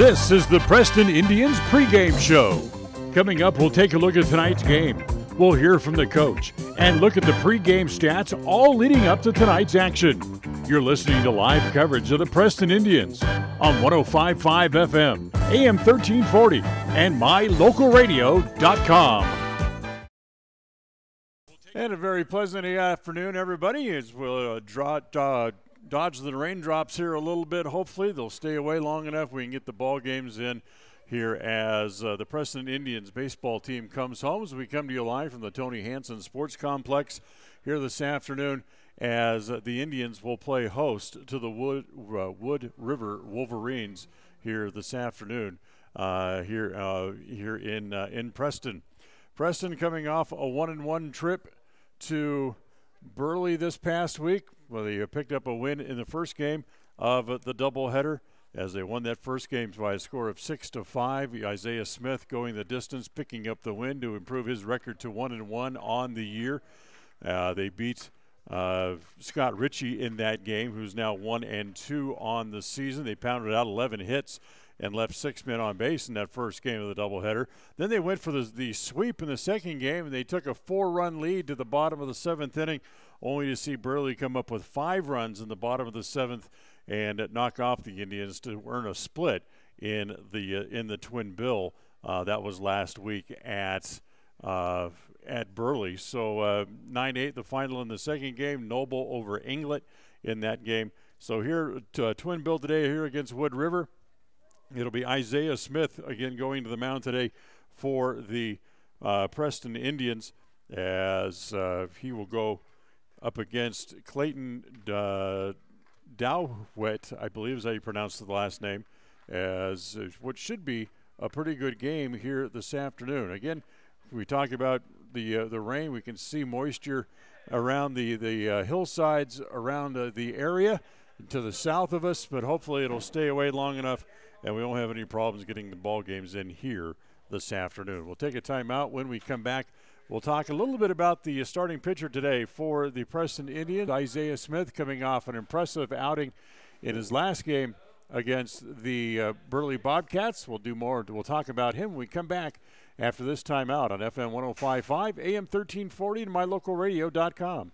This is the Preston Indians pregame show. Coming up, we'll take a look at tonight's game. We'll hear from the coach and look at the pregame stats all leading up to tonight's action. You're listening to live coverage of the Preston Indians on 105.5 FM, AM 1340, and mylocalradio.com. And a very pleasant afternoon, everybody, as we'll dodge the raindrops here a little bit. Hopefully they'll stay away long enough we can get the ball games in here as the Preston Indians baseball team comes home, as we come to you live from the Tony Hansen Sports Complex here this afternoon, as the Indians will play host to the Wood River Wolverines here this afternoon here in Preston. Preston coming off a 1-1 trip to Burley this past week. Well, they picked up a win in the first game of the doubleheader as they won that first game by a score of 6-5. Isaiah Smith going the distance, picking up the win to improve his record to 1-1 on the year. They beat Scott Ritchie in that game, who's now 1-2 on the season. They pounded out 11 hits and left 6 men on base in that first game of the doubleheader. Then they went for the sweep in the second game, and they took a 4-run lead to the bottom of the 7th inning, only to see Burley come up with 5 runs in the bottom of the 7th and knock off the Indians to earn a split in the Twin Bill. That was last week at Burley. So 9-8 the final in the second game. Noble over Inglet in that game. So here Twin Bill today here against Wood River. It'll be Isaiah Smith again going to the mound today for the Preston Indians, as he will go up against Clayton Dowwett, I believe is how you pronounce the last name, as what should be a pretty good game here this afternoon. Again, we talk about the rain. We can see moisture around the hillsides around the area to the south of us, but hopefully it'll stay away long enough and we won't have any problems getting the ball games in here this afternoon. We'll take a timeout. When we come back, we'll talk a little bit about the starting pitcher today for the Preston Indians, Isaiah Smith, coming off an impressive outing in his last game against the Burley Bobcats. We'll do more. We'll talk about him when we come back after this timeout on FM 105.5, AM 1340, and mylocalradio.com.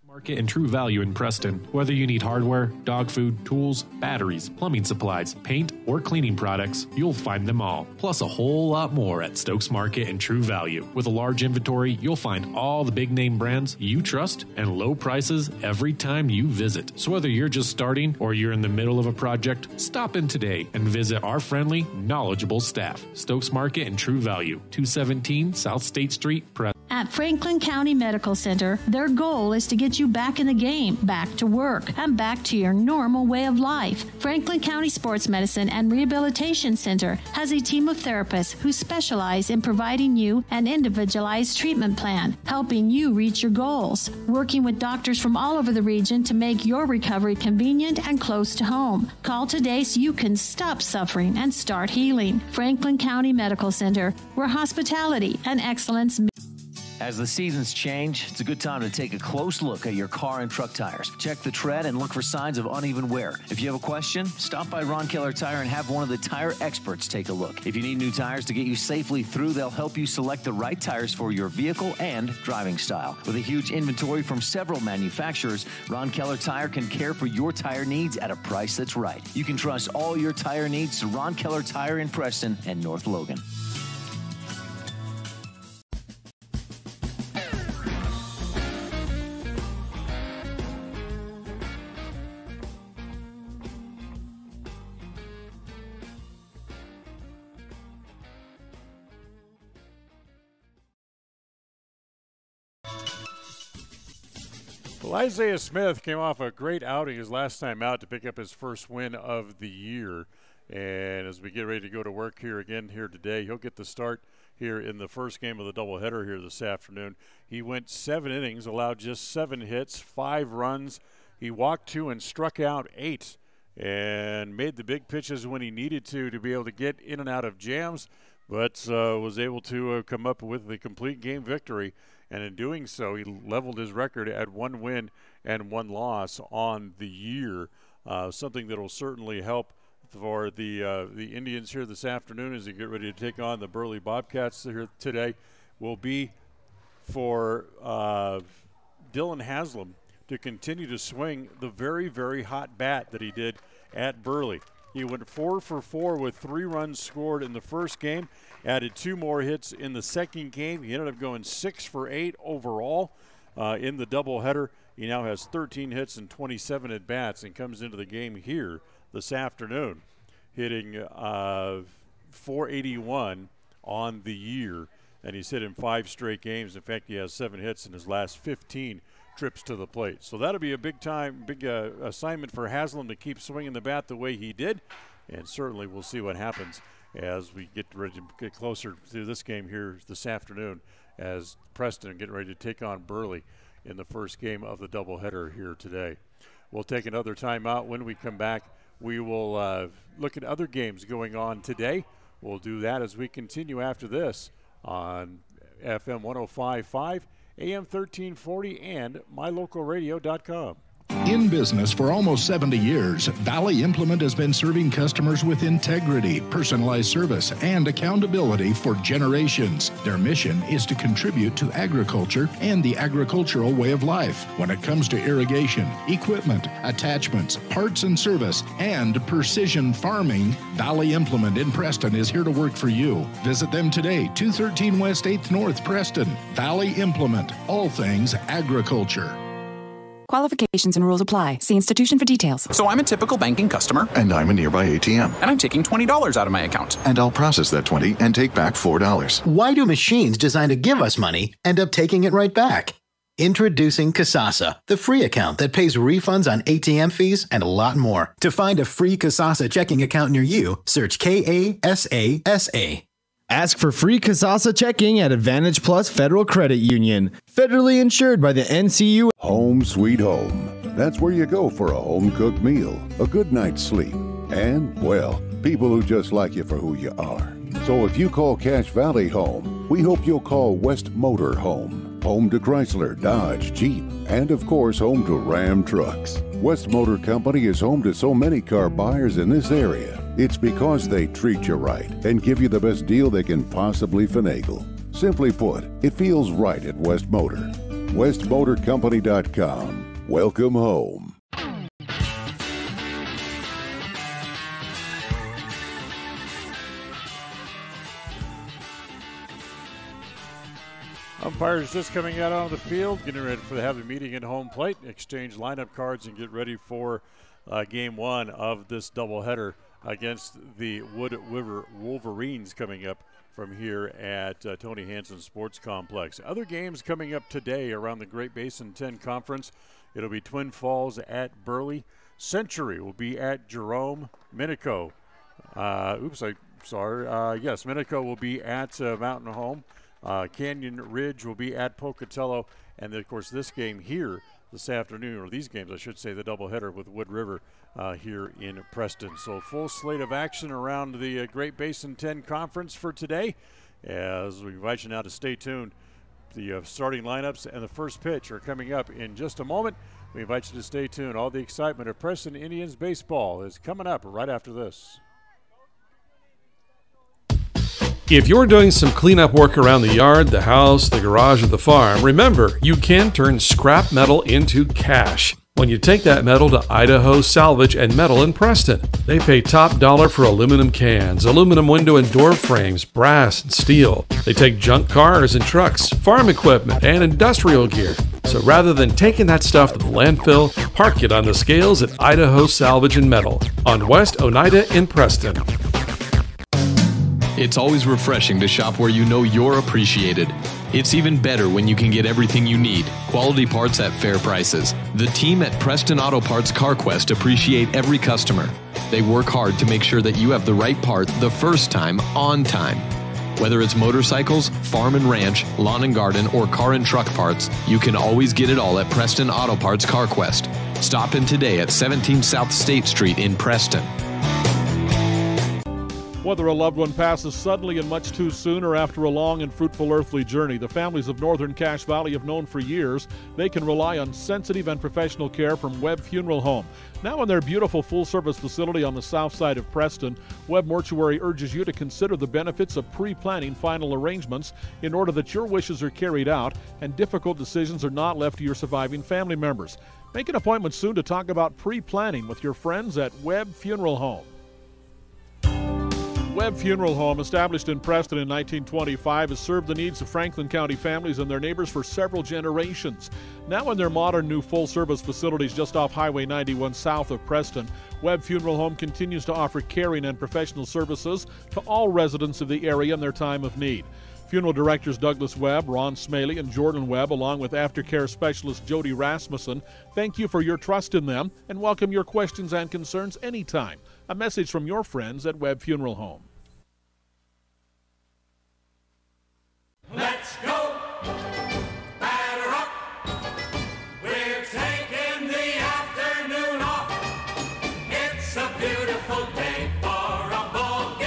Market and True Value in Preston. Whether you need hardware, dog food, tools, batteries, plumbing supplies, paint, or cleaning products, you'll find them all. Plus a whole lot more at Stokes Market and True Value. With a large inventory, you'll find all the big name brands you trust and low prices every time you visit. So whether you're just starting or you're in the middle of a project, stop in today and visit our friendly, knowledgeable staff. Stokes Market and True Value, 217 South State Street, Preston. At Franklin County Medical Center, their goal is to get you back in the game, back to work, and back to your normal way of life. Franklin County Sports Medicine and Rehabilitation Center has a team of therapists who specialize in providing you an individualized treatment plan, helping you reach your goals, working with doctors from all over the region to make your recovery convenient and close to home. Call today so you can stop suffering and start healing. Franklin County Medical Center, where hospitality and excellence. As the seasons change, it's a good time to take a close look at your car and truck tires. Check the tread and look for signs of uneven wear. If you have a question, stop by Ron Keller Tire and have one of the tire experts take a look. If you need new tires to get you safely through, they'll help you select the right tires for your vehicle and driving style. With a huge inventory from several manufacturers, Ron Keller Tire can care for your tire needs at a price that's right. You can trust all your tire needs to Ron Keller Tire in Preston and North Logan. Well, Isaiah Smith came off a great outing his last time out to pick up his first win of the year. And as we get ready to go to work here today, he'll get the start here in the first game of the doubleheader here this afternoon. He went 7 innings, allowed just 7 hits, 5 runs. He walked 2 and struck out 8 and made the big pitches when he needed to be able to get in and out of jams, but was able to come up with the complete game victory. And in doing so, he leveled his record at 1 win and 1 loss on the year. something that will certainly help for the Indians here this afternoon as they get ready to take on the Burley Bobcats here today will be for Dylan Haslam to continue to swing the very, very hot bat that he did at Burley. He went 4 for 4 with 3 runs scored in the first game, added 2 more hits in the second game. He ended up going 6 for 8 overall in the doubleheader. He now has 13 hits and 27 at-bats and comes into the game here this afternoon, hitting .481 on the year, and he's hit in 5 straight games. In fact, he has 7 hits in his last 15 trips to the plate. So that'll be a big assignment for Haslam to keep swinging the bat the way he did, and certainly we'll see what happens as we get ready to get closer to this game here this afternoon as Preston getting ready to take on Burley in the first game of the doubleheader here today. We'll take another timeout. When we come back, we will look at other games going on today. We'll do that as we continue after this on FM 105.5, AM 1340, and mylocalradio.com. In business for almost 70 years, Valley Implement has been serving customers with integrity, personalized service, and accountability for generations. Their mission is to contribute to agriculture and the agricultural way of life when it comes to irrigation, equipment, attachments, parts and service, and precision farming. Valley Implement in Preston is here to work for you. Visit them today, 213 West 8th North, Preston. Valley Implement, all things agriculture. Qualifications and rules apply. See institution for details. So I'm a typical banking customer. And I'm a nearby ATM. And I'm taking $20 out of my account. And I'll process that $20 and take back $4. Why do machines designed to give us money end up taking it right back? Introducing Kasasa, the free account that pays refunds on ATM fees and a lot more. To find a free Kasasa checking account near you, search Kasasa. Ask for free Kasasa checking at Advantage Plus Federal Credit Union. Federally insured by the NCU. Home sweet home. That's where you go for a home-cooked meal, a good night's sleep, and, well, people who just like you for who you are. So if you call Cache Valley home, we hope you'll call West Motor home. Home to Chrysler, Dodge, Jeep, and of course home to Ram trucks. West Motor Company is home to so many car buyers in this area. It's because they treat you right and give you the best deal they can possibly finagle. Simply put, it feels right at West Motor. WestMotorCompany.com. Welcome home. Umpires just coming out onto the field, getting ready to have a meeting at home plate, exchange lineup cards, and get ready for game 1 of this doubleheader against the Wood River Wolverines coming up from here at Tony Hansen Sports Complex. Other games coming up today around the Great Basin 10 Conference. It'll be Twin Falls at Burley. Century will be at Jerome. Minico. Minico will be at Mountain Home. Canyon Ridge will be at Pocatello. And then, of course, this game here this afternoon, or these games, I should say, the doubleheader with Wood River here in Preston. So full slate of action around the Great Basin 10 Conference for today. As we invite you now to stay tuned. The starting lineups and the first pitch are coming up in just a moment. We invite you to stay tuned. All the excitement of Preston Indians baseball is coming up right after this. If you're doing some cleanup work around the yard, the house, the garage, or the farm, remember, you can turn scrap metal into cash when you take that metal to Idaho Salvage and Metal in Preston. They pay top dollar for aluminum cans, aluminum window and door frames, brass and steel. They take junk cars and trucks, farm equipment, and industrial gear. So rather than taking that stuff to the landfill, park it on the scales at Idaho Salvage and Metal on West Oneida in Preston. It's always refreshing to shop where you know you're appreciated. It's even better when you can get everything you need. Quality parts at fair prices. The team at Preston Auto Parts CarQuest appreciate every customer. They work hard to make sure that you have the right part the first time, on time. Whether it's motorcycles, farm and ranch, lawn and garden, or car and truck parts, you can always get it all at Preston Auto Parts CarQuest. Stop in today at 17 South State Street in Preston. Whether a loved one passes suddenly and much too soon or after a long and fruitful earthly journey, the families of Northern Cache Valley have known for years they can rely on sensitive and professional care from Webb Funeral Home. Now in their beautiful full-service facility on the south side of Preston, Webb Mortuary urges you to consider the benefits of pre-planning final arrangements in order that your wishes are carried out and difficult decisions are not left to your surviving family members. Make an appointment soon to talk about pre-planning with your friends at Webb Funeral Home. Webb Funeral Home, established in Preston in 1925, has served the needs of Franklin County families and their neighbors for several generations. Now in their modern new full-service facilities just off Highway 91 south of Preston, Webb Funeral Home continues to offer caring and professional services to all residents of the area in their time of need. Funeral directors Douglas Webb, Ron Smaley, and Jordan Webb, along with aftercare specialist Jody Rasmussen, thank you for your trust in them and welcome your questions and concerns anytime. A message from your friends at Webb Funeral Home. Let's go! Batter up! We're taking the afternoon off. It's a beautiful day for a ball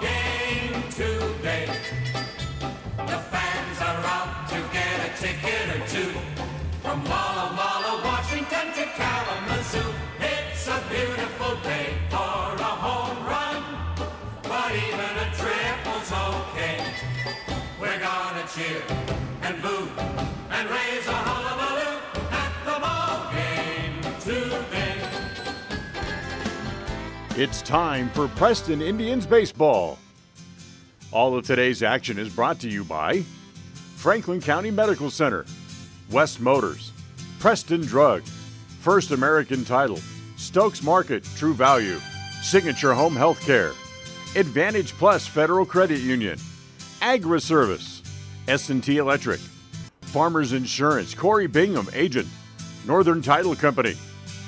game today. The fans are out to get a ticket or two. From Walla Walla, Washington to Kalamazoo. It's a beautiful day for a home run, but even a triple's okay. We're gonna cheer and boo and raise a hullabaloo at the ball game today. It's time for Preston Indians baseball. All of today's action is brought to you by Franklin County Medical Center, West Motors, Preston Drug, First American Title, Stokes Market, True Value, Signature Home Health Care, Advantage Plus Federal Credit Union, Agri Service, S&T Electric, Farmers Insurance, Corey Bingham, Agent, Northern Title Company,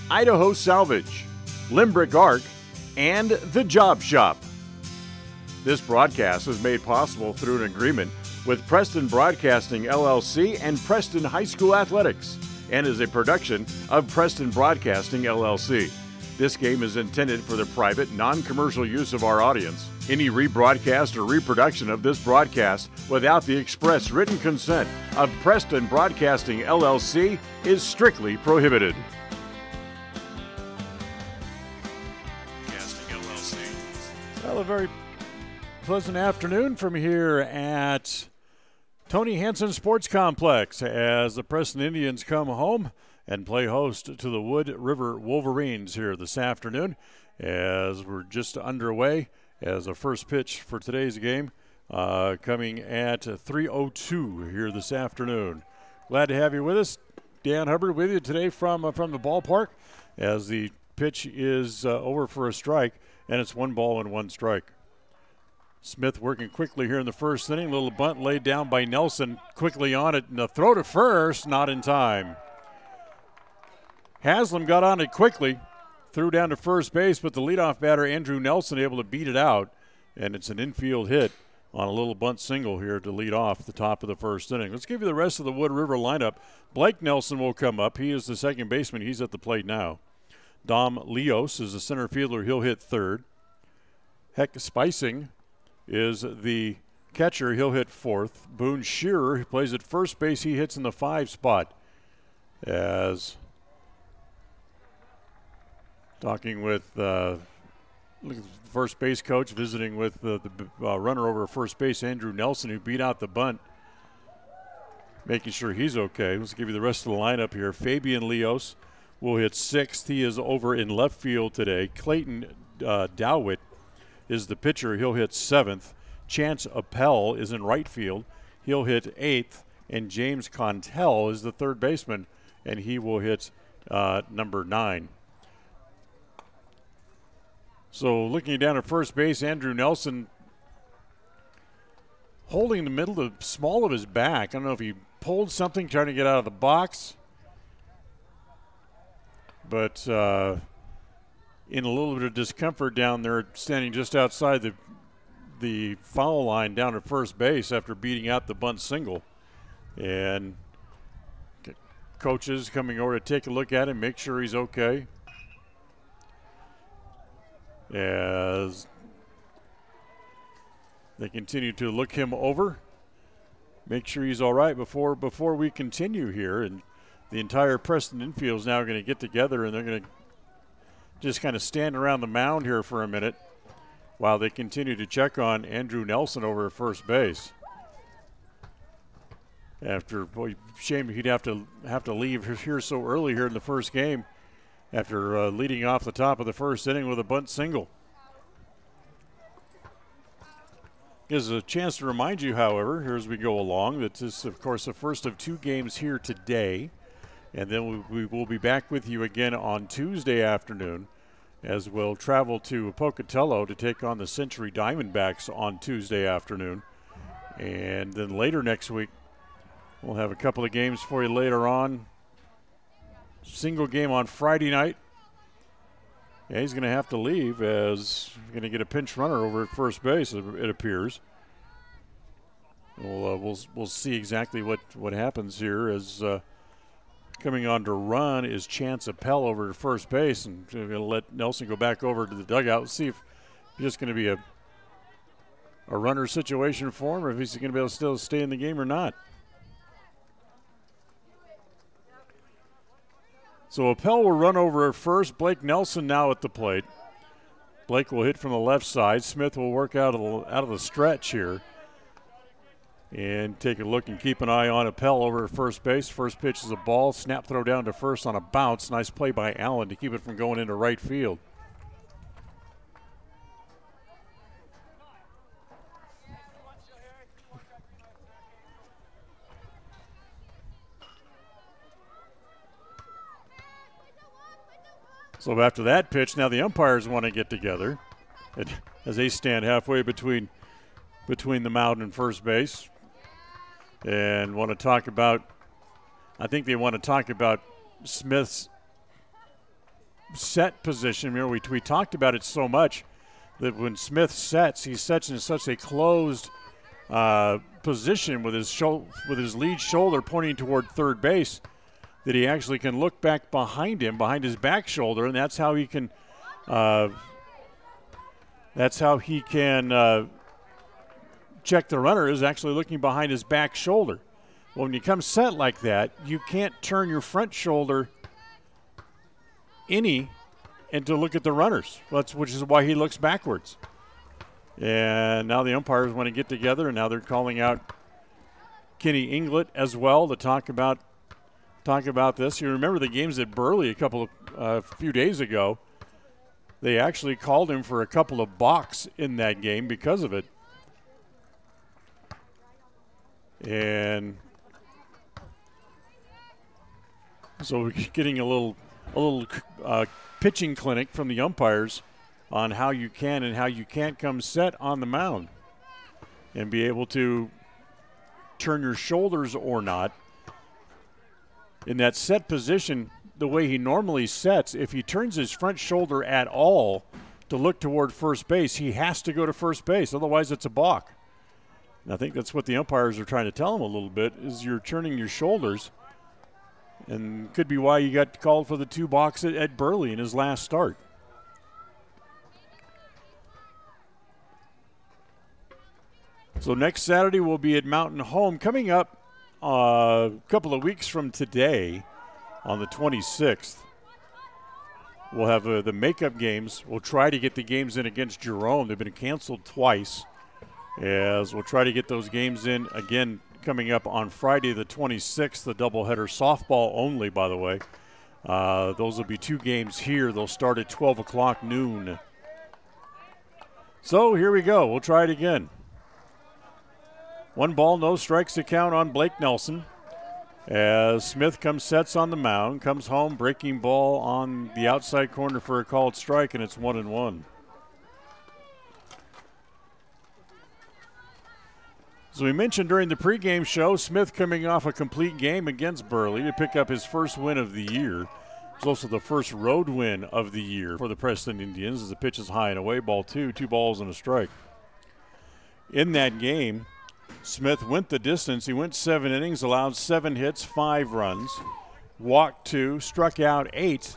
Idaho Salvage, Limbrick Arc, and The Job Shop. This broadcast is made possible through an agreement with Preston Broadcasting LLC and Preston High School Athletics, and is a production of Preston Broadcasting LLC. This game is intended for the private, non-commercial use of our audience. Any rebroadcast or reproduction of this broadcast without the express written consent of Preston Broadcasting LLC is strictly prohibited. Well, a very pleasant afternoon from here at Tony Hansen Sports Complex as the Preston Indians come home and play host to the Wood River Wolverines here this afternoon, as we're just underway as a first pitch for today's game coming at 3:02 here this afternoon. Glad to have you with us. Dan Hubbard with you today from the ballpark as the pitch is over for a strike, and it's 1-1 strike. Smith working quickly here in the first inning. Little bunt laid down by Nelson. Quickly on it, and the throw to first, not in time. Haslam got on it quickly, threw down to first base, but the leadoff batter, Andrew Nelson, able to beat it out, and it's an infield hit on a little bunt single here to lead off the top of the first inning. Let's give you the rest of the Wood River lineup. Blake Nelson will come up. He is the second baseman. He's at the plate now. Dom Leos is the center fielder. He'll hit third. Heck Spicing is the catcher. He'll hit fourth. Boone Shearer, who plays at first base, he hits in the 5 spot. As talking with first base coach, visiting with the runner over first base, Andrew Nelson, who beat out the bunt, making sure he's okay. Let's give you the rest of the lineup here. Fabian Leos will hit 6th. He is over in left field today. Clayton Dowwitt is the pitcher. He'll hit 7th. Chance Appel is in right field. He'll hit 8th. And James Contell is the third baseman, and he will hit number 9. So looking down at first base, Andrew Nelson holding the middle, the small of his back. I don't know if he pulled something trying to get out of the box, but in a little bit of discomfort down there, standing just outside the foul line down at first base after beating out the bunt single. And coaches coming over to take a look at him, make sure he's okay. as they continue to look him over, make sure he's all right before we continue here. And the entire Preston infield is now going to get together, and they're going to just kind of stand around the mound here for a minute while they continue to check on Andrew Nelson over at first base. After, boy, shame he'd have to leave here so early here in the first game after leading off the top of the first inning with a bunt single. Gives a chance to remind you, however, here as we go along, that this is, of course, the first of 2 games here today. And then we will be back with you again on Tuesday afternoon as we'll travel to Pocatello to take on the Century Diamondbacks on Tuesday afternoon. And then later next week, we'll have a couple of games for you later on. Single game on Friday night. Yeah, he's going to have to leave as he's going to get a pinch runner over at first base, it appears. We'll see exactly what happens here as coming on to run is Chance Appel over at first base, and we're going to let Nelson go back over to the dugout and see if it's just going to be a runner situation for him or if he's going to be able to still stay in the game or not. So Appel will run over at first. Blake Nelson now at the plate. Blake will hit from the left side. Smith will work out of the stretch here and take a look and keep an eye on Appel over at first base. First pitch is a ball. Snap throw down to first on a bounce. Nice play by Allen to keep it from going into right field. So after that pitch, now the umpires want to get together as they stand halfway between the mound and first base and want to talk about, I think they want to talk about Smith's set position. You know, we talked about it so much that when Smith sets, he sets in such a closed position with his lead shoulder pointing toward third base that he actually can look back behind him, behind his back shoulder, and that's how he can check the runner, is actually looking behind his back shoulder. Well, when you come set like that, you can't turn your front shoulder and to look at the runners, which is why he looks backwards. And now the umpires want to get together, and now they're calling out Kenny Inglet as well to talk about this. You remember the games at Burley a few days ago. They actually called him for a couple of balks in that game because of it. And so we're getting a little pitching clinic from the umpires on how you can and how you can't come set on the mound and be able to turn your shoulders or not. In that set position, the way he normally sets, if he turns his front shoulder at all to look toward first base, he has to go to first base. Otherwise, it's a balk. And I think that's what the umpires are trying to tell him a little bit, is you're turning your shoulders. And could be why you got called for the 2 balks at Burley in his last start. So next Saturday we'll be at Mountain Home. Coming up a couple of weeks from today, on the 26th, we'll have the makeup games. We'll try to get the games in against Jerome. They've been canceled twice, as we'll try to get those games in again coming up on Friday the 26th, the doubleheader, softball only, by the way. Those will be 2 games here. They'll start at 12 o'clock noon. So here we go. We'll try it again. 1 ball, no strikes to count on Blake Nelson as Smith sets on the mound, comes home, breaking ball on the outside corner for a called strike, and it's 1-1. As we mentioned during the pregame show, Smith coming off a complete game against Burley to pick up his first win of the year. It's also the first road win of the year for the Preston Indians as the pitch is high and away, ball 2, 2 balls and a strike. In that game, Smith went the distance. He went 7 innings, allowed 7 hits, 5 runs, walked 2, struck out 8,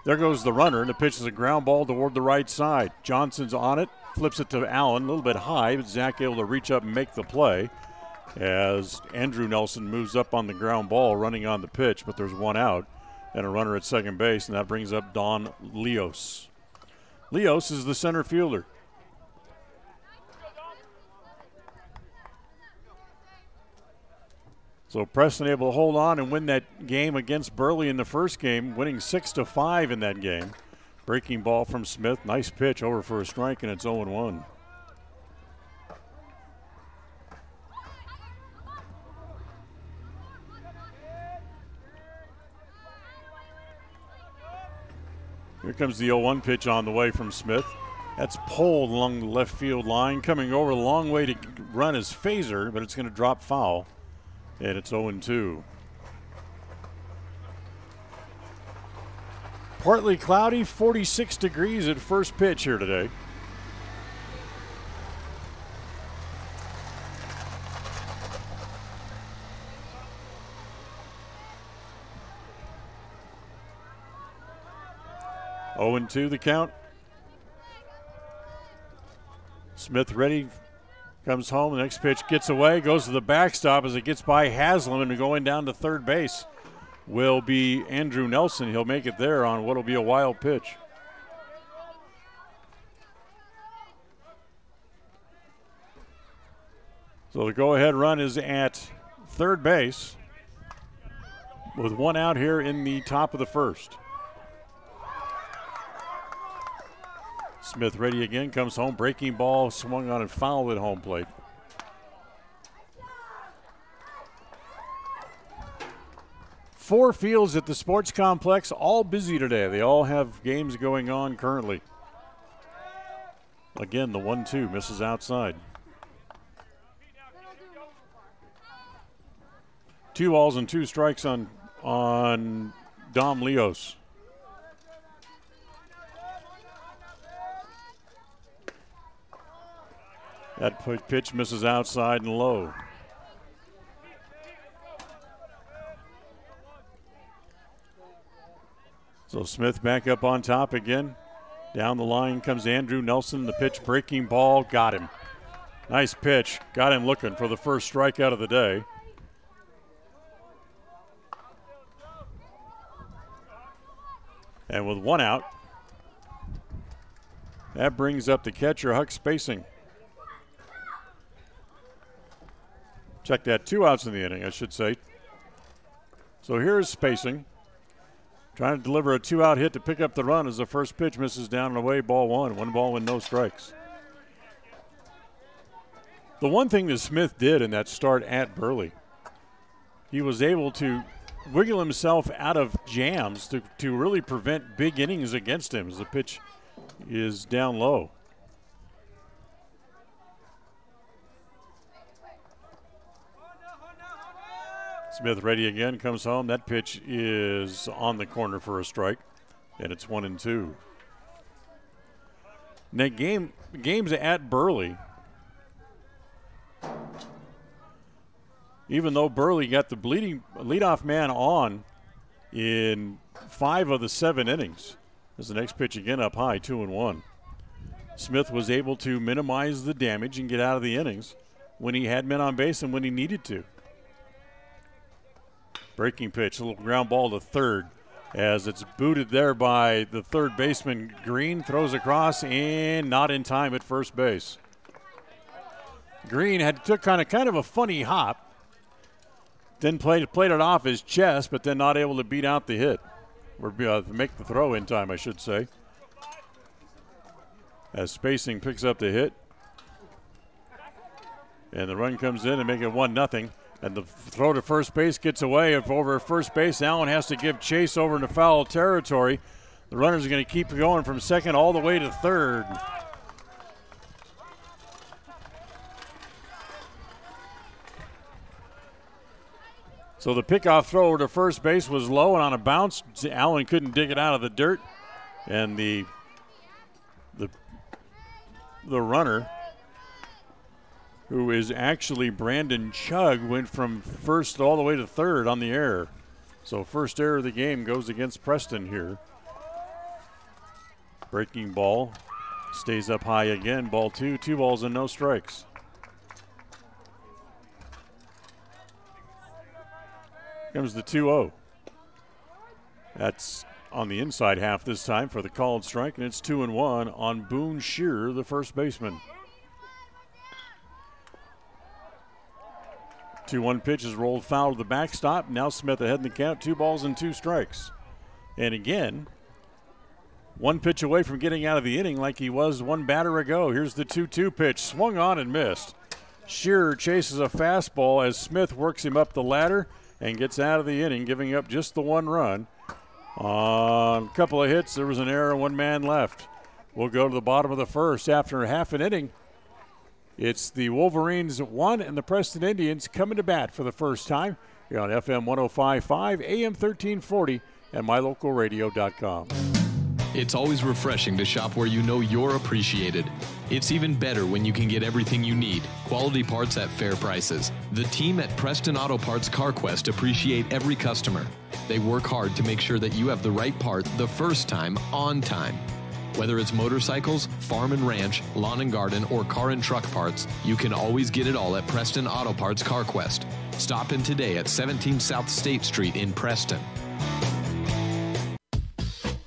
There goes the runner, and the pitch is a ground ball toward the right side. Johnson's on it, flips it to Allen, a little bit high, but Zach able to reach up and make the play as Andrew Nelson moves up on the ground ball, running on the pitch, but there's one out and a runner at second base, and that brings up Don Leos. Leos is the center fielder. So Preston able to hold on and win that game against Burley in the first game, winning 6-5 in that game. Breaking ball from Smith. Nice pitch over for a strike, and it's 0-1. Here comes the 0-1 pitch on the way from Smith. That's pulled along the left field line. Coming over a long way to run his phaser, but it's going to drop foul. And it's 0-2. Partly cloudy, 46 degrees at first pitch here today. Oh, 0-2 the count. Smith ready. Comes home, the next pitch gets away, goes to the backstop as it gets by Haslam, and going down to third base will be Andrew Nelson. He'll make it there on what will be a wild pitch. So the go-ahead run is at third base with one out here in the top of the first. Smith ready again, comes home, breaking ball, swung on and fouled at home plate. Four fields at the sports complex, all busy today. They all have games going on currently. Again, the 1-2 misses outside. 2 balls and 2 strikes on Dom Leos. That pitch misses outside and low. So Smith back up on top again. Down the line comes Andrew Nelson. The pitch, breaking ball, got him. Nice pitch. Got him looking for the first strikeout of the day. And with one out, that brings up the catcher, Huck Spacing. Check that, 2 outs in the inning, I should say. So here's Spacing. Trying to deliver a 2-out hit to pick up the run as the first pitch misses down and away, ball 1. 1 ball with no strikes. The one thing that Smith did in that start at Burley, he was able to wiggle himself out of jams to really prevent big innings against him as the pitch is down low. Smith ready again, comes home. That pitch is on the corner for a strike, and it's 1-2. Now games at Burley, even though Burley got the leadoff man on in 5 of the 7 innings, as the next pitch again up high, 2-1. Smith was able to minimize the damage and get out of the innings when he had men on base and when he needed to. Breaking pitch, a little ground ball to third as it's booted there by the third baseman. Green throws across and not in time at first base. Green took kind of a funny hop, then played it off his chest, but then not able to beat out the hit or make the throw in time, I should say. As Spacing picks up the hit, and the run comes in and make it 1-0. And the throw to first base gets away. Over first base, Allen has to give chase over into foul territory. The runners are going to keep going from second all the way to third. So the pickoff throw over to first base was low, and on a bounce, Allen couldn't dig it out of the dirt. And the runner, who is actually Brandon Chugg, went from first all the way to third on the error. So first error of the game goes against Preston here. Breaking ball stays up high again. Ball 2, 2 balls and no strikes. Comes the 2-0. That's on the inside half this time for the called strike, and it's 2-1 on Boone Shearer, the first baseman. 2-1 pitch is rolled foul to the backstop. Now Smith ahead in the count, 2 balls and 2 strikes. And again, 1 pitch away from getting out of the inning like he was 1 batter ago. Here's the 2-2 pitch, swung on and missed. Shearer chases a fastball as Smith works him up the ladder and gets out of the inning, giving up just the 1 run. On a couple of hits, there was an error, 1 man left. We'll go to the bottom of the first. After half an inning, it's the Wolverines 1 and the Preston Indians coming to bat for the first time here on FM 105.5, AM 1340, and mylocalradio.com. It's always refreshing to shop where you know you're appreciated. It's even better when you can get everything you need. Quality parts at fair prices. The team at Preston Auto Parts CarQuest appreciate every customer. They work hard to make sure that you have the right part the first time, on time. Whether it's motorcycles, farm and ranch, lawn and garden, or car and truck parts, you can always get it all at Preston Auto Parts CarQuest. Stop in today at 17 South State Street in Preston.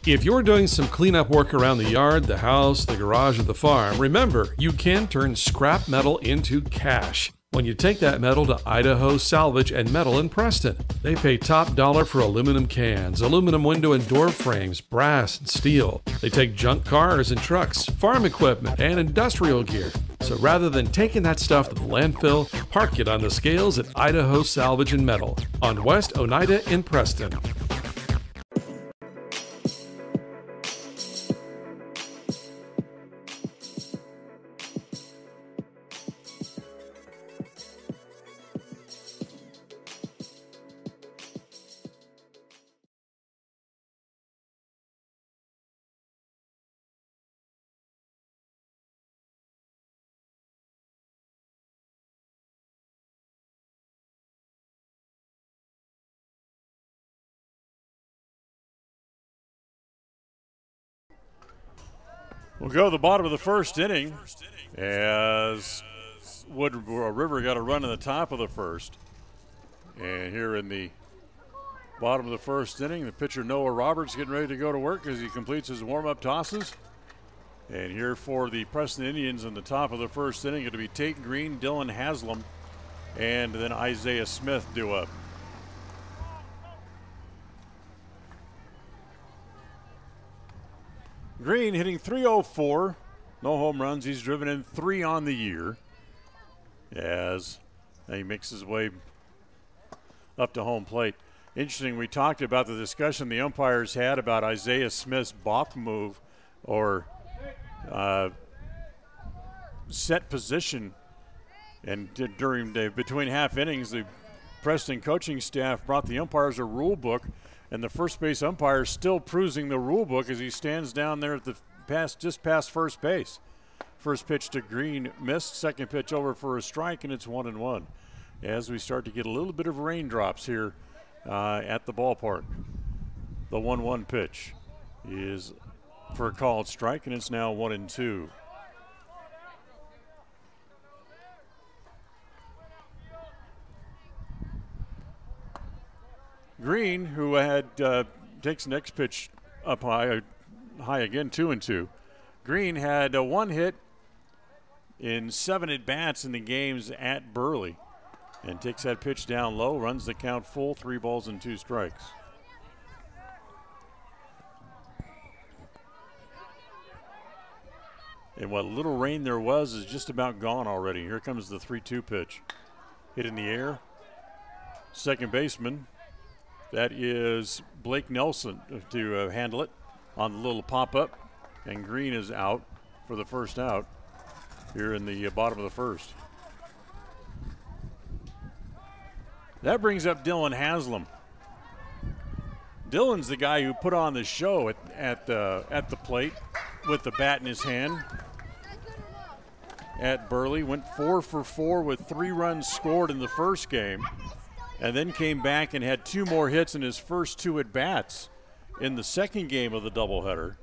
If you're doing some cleanup work around the yard, the house, the garage, or the farm, remember, you can turn scrap metal into cash when you take that metal to Idaho Salvage and Metal in Preston. They pay top dollar for aluminum cans, aluminum window and door frames, brass and steel. They take junk cars and trucks, farm equipment, and industrial gear. So rather than taking that stuff to the landfill, park it on the scales at Idaho Salvage and Metal on West Oneida in Preston. We'll go to the bottom of the first inning as Wood River got a run in the top of the first. And here in the bottom of the first inning, the pitcher Noah Roberts getting ready to go to work as he completes his warm-up tosses. And here for the Preston Indians in the top of the first inning, going to be Tate Green, Dylan Haslam, and then Isaiah Smith due up. Green hitting .304, no home runs. He's driven in 3 on the year as he makes his way up to home plate. Interesting, we talked about the discussion the umpires had about Isaiah Smith's balk move or set position. And between half innings, the Preston coaching staff brought the umpires a rule book. And the first base umpire is still perusing the rule book as he stands down there at the just past first base. First pitch to Green missed. Second pitch over for a strike, and it's 1-1. As we start to get a little bit of raindrops here at the ballpark. The 1-1 pitch is for a called strike, and it's now 1-2. Green, who had takes the next pitch up high again, 2-2. Green had 1 hit in 7 at-bats in the games at Burley, and takes that pitch down low, runs the count full, 3 balls and 2 strikes. And what little rain there was is just about gone already. Here comes the 3-2 pitch. Hit in the air. Second baseman. That is Blake Nelson to handle it on the little pop-up. And Green is out for the first out here in the bottom of the first. That brings up Dylan Haslam. Dylan's the guy who put on the show at the plate with the bat in his hand at Burley. Went 4 for 4 with 3 runs scored in the first game. And then came back and had 2 more hits in his first 2 at-bats in the second game of the doubleheader.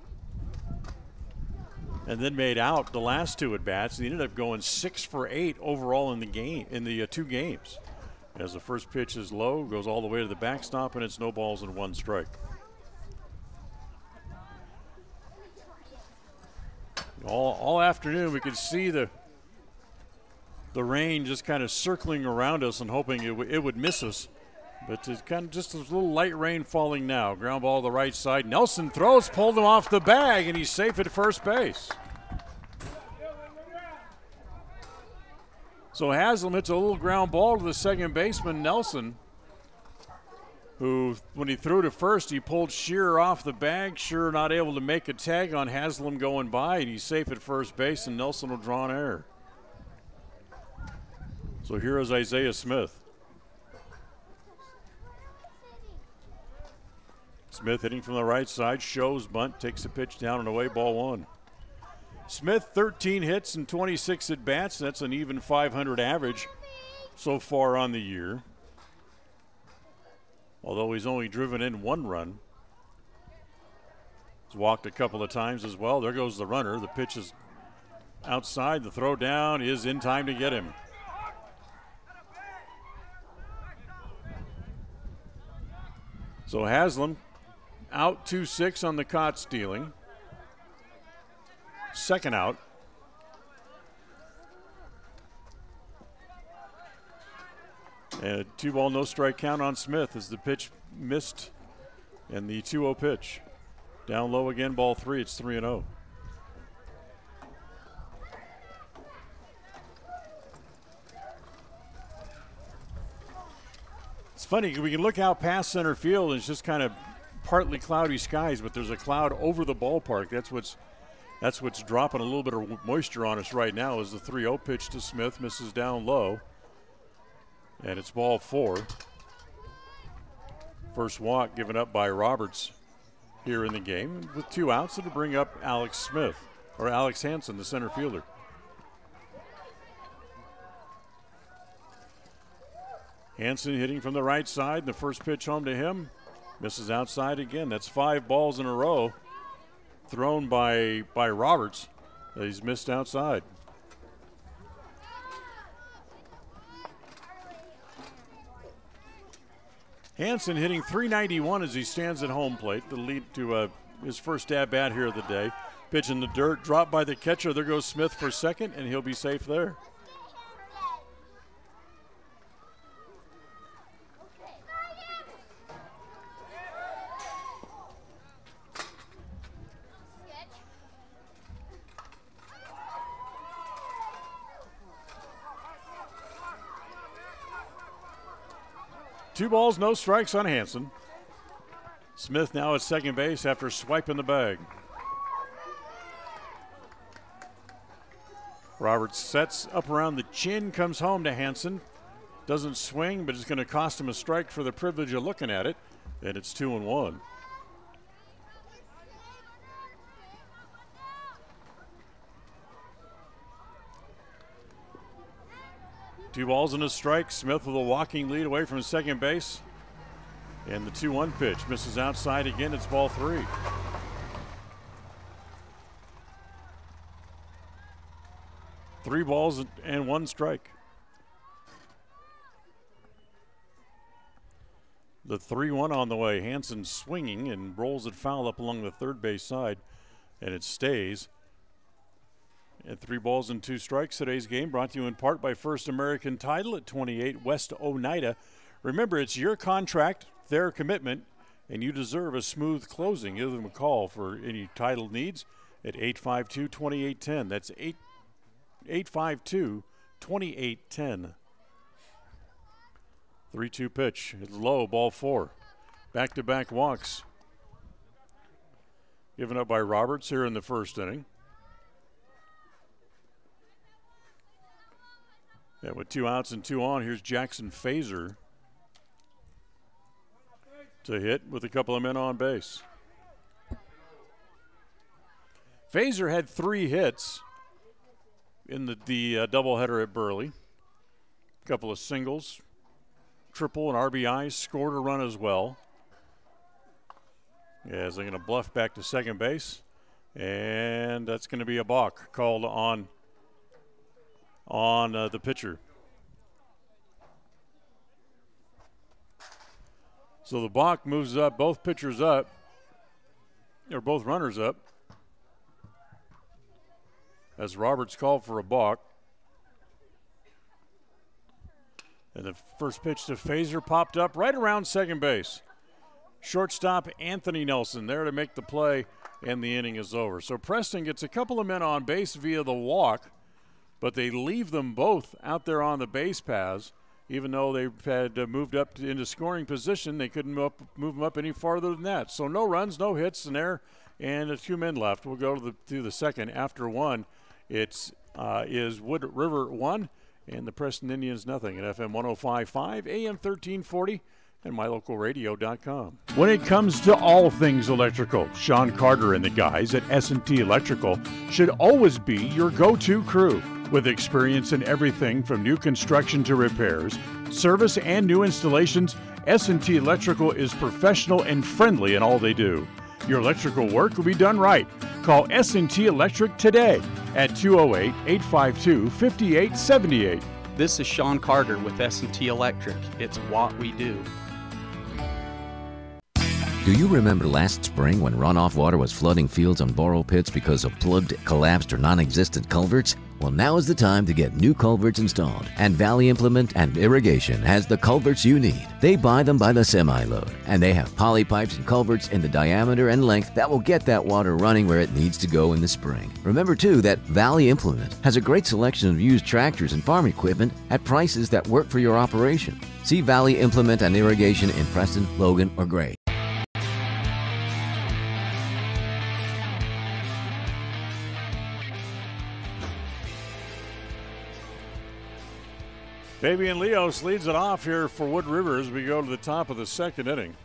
and then made out the last 2 at bats. He ended up going 6 for 8 overall in the game, in the 2 games. As the first pitch is low, goes all the way to the backstop, and it's no balls and 1 strike. All afternoon we could see the rain just kind of circling around us and hoping it would miss us. But it's kind of just a little light rain falling now. Ground ball to the right side. Nelson throws, pulled him off the bag, and he's safe at first base. So Haslam hits a little ground ball to the second baseman, Nelson, who, when he threw to first, he pulled Shearer off the bag. Shearer not able to make a tag on Haslam going by, and he's safe at first base, and Nelson will draw an error. So here is Isaiah Smith. Smith hitting from the right side, shows bunt, takes the pitch down and away, ball 1. Smith, 13 hits and 26 at bats. That's an even .500 average so far on the year. Although he's only driven in 1 run. He's walked a couple of times as well. There goes the runner. The pitch is outside. The throw down is in time to get him. So Haslam out 2-6 on the caught stealing. Second out. And a 2-ball, no strike count on Smith as the pitch missed and the 2-0 pitch. Down low again, ball 3. It's 3-0. It's funny, we can look out past center field and it's just kind of partly cloudy skies, but there's a cloud over the ballpark. That's what's dropping a little bit of moisture on us right now. Is the 3-0 pitch to Smith, misses down low, and it's ball 4. First walk given up by Roberts here in the game with 2 outs, to bring up Alex Hansen, the center fielder. Hansen hitting from the right side. The first pitch home to him. Misses outside again. That's 5 balls in a row thrown by Roberts that he's missed outside. Hansen hitting .391 as he stands at home plate. The lead to his first at-bat here of the day. Pitch in the dirt, dropped by the catcher. There goes Smith for second, and he'll be safe there. Two balls, no strikes on Hansen. Smith now at second base after swiping the bag. Roberts sets up around the chin, comes home to Hansen. Doesn't swing, but it's going to cost him a strike for the privilege of looking at it. And it's 2-1. Two balls and a strike. Smith with a walking lead away from second base. And the 2-1 pitch misses outside again. It's ball 3. Three balls and 1 strike. The 3-1 on the way. Hansen swinging and rolls it foul up along the third base side, and it stays. And 3 balls and 2 strikes. Today's game brought to you in part by First American Title at 28 West Oneida. Remember, it's your contract, their commitment, and you deserve a smooth closing. Give them a call for any title needs at 852-2810. That's 852-2810. 3-2 pitch. It's low, ball 4. Back-to-back walks given up by Roberts here in the first inning. And with 2 outs and 2 on, here's Jackson Fazer to hit with a couple of men on base. Fazer had 3 hits in the doubleheader at Burley. A couple of singles, triple and RBIs, scored a run as well. As they're going to bluff back to second base. And that's going to be a balk called on the pitcher. So the balk moves up, both pitchers up, or both runners up, as Roberts called for a balk. And the first pitch to Phaser popped up right around second base. Shortstop Anthony Nelson there to make the play, and the inning is over. So Preston gets a couple of men on base via the walk, but they leave them both out there on the base paths. Even though they had moved up into scoring position, they couldn't move them up any farther than that. So no runs, no hits, and there, and 2 men left. We'll go to the second. After one, it's is Wood River 1 and the Preston Indians nothing at FM 105.5, AM 1340, and mylocalradio.com. When it comes to all things electrical, Sean Carter and the guys at S&T Electrical should always be your go-to crew. With experience in everything from new construction to repairs, service, and new installations, S&T Electrical is professional and friendly in all they do. Your electrical work will be done right. Call S&T Electric today at 208-852-5878. This is Sean Carter with S&T Electric. It's what we do. Do you remember last spring when runoff water was flooding fields and borrow pits because of plugged, collapsed, or non-existent culverts? Well, now is the time to get new culverts installed. And Valley Implement and Irrigation has the culverts you need. They buy them by the semi-load, and they have poly pipes and culverts in the diameter and length that will get that water running where it needs to go in the spring. Remember, too, that Valley Implement has a great selection of used tractors and farm equipment at prices that work for your operation. See Valley Implement and Irrigation in Preston, Logan, or Gray. Fabian Leos leads it off here for Wood River as we go to the top of the second inning.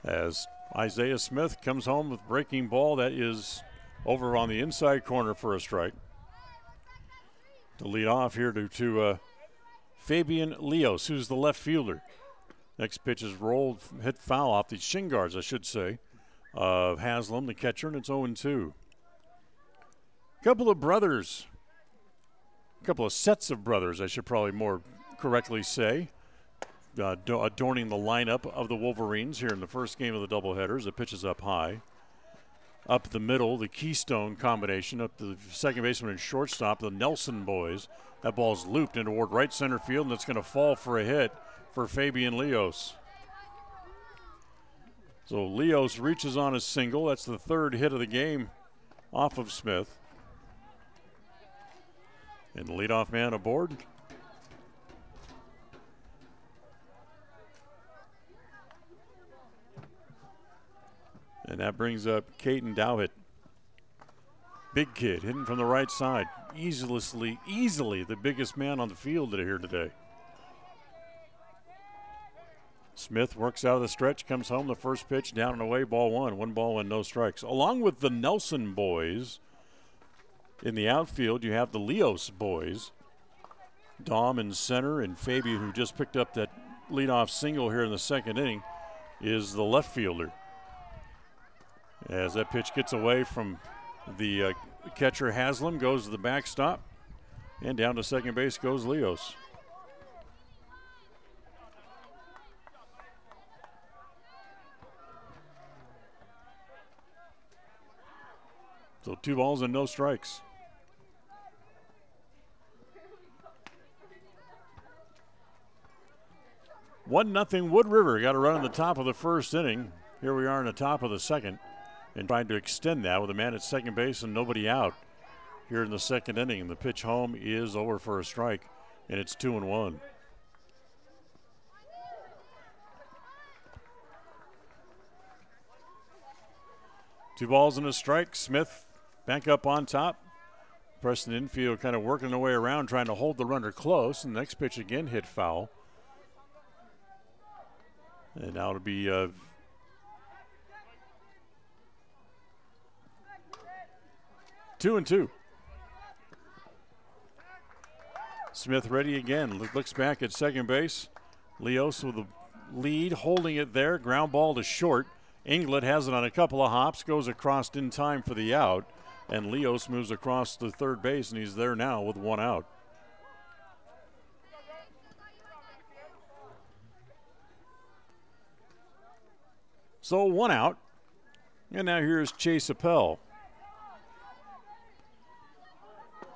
As Isaiah Smith comes home with breaking ball that is over on the inside corner for a strike. To lead off here to Fabian Leos, who's the left fielder. Next pitch is rolled, hit foul off the shin guards, I should say, of Haslam, the catcher, and it's 0-2. Couple of brothers, a couple of sets of brothers, I should probably more correctly say, adorning the lineup of the Wolverines here in the first game of the doubleheaders. The pitch is up high. Up the middle, the Keystone combination, up to the second baseman and shortstop, the Nelson boys. That ball's looped into toward right center field, and it's going to fall for a hit for Fabian Leos. So Leos reaches on a single. That's the third hit of the game off of Smith. And the leadoff man aboard. And that brings up Caden Dowhitt. Big kid, hitting from the right side. Easily the biggest man on the field here today. Smith works out of the stretch, comes home, the first pitch, down and away, ball one. 1 ball and no strikes. Along with the Nelson boys, in the outfield, you have the Leos boys. Dom in center, and Fabian, who just picked up that leadoff single here in the second inning, is the left fielder. As that pitch gets away from the catcher Haslam, goes to the backstop, and down to second base goes Leos. So 2 balls and no strikes. 1-0 Wood River. Got a run in the top of the first inning. Here we are in the top of the second, and trying to extend that with a man at second base and nobody out here in the second inning. And the pitch home is over for a strike, and it's 2-1. Two balls and a strike. Smith back up on top. Preston infield kind of working their way around, trying to hold the runner close. And the next pitch again hit foul. And now it'll be 2-2. Smith ready again. Looks back at second base. Leos with a lead, holding it there. Ground ball to short. England has it on a couple of hops, goes across in time for the out, and Leos moves across to third base, and he's there now with one out. So one out, and now here's Chase Appel.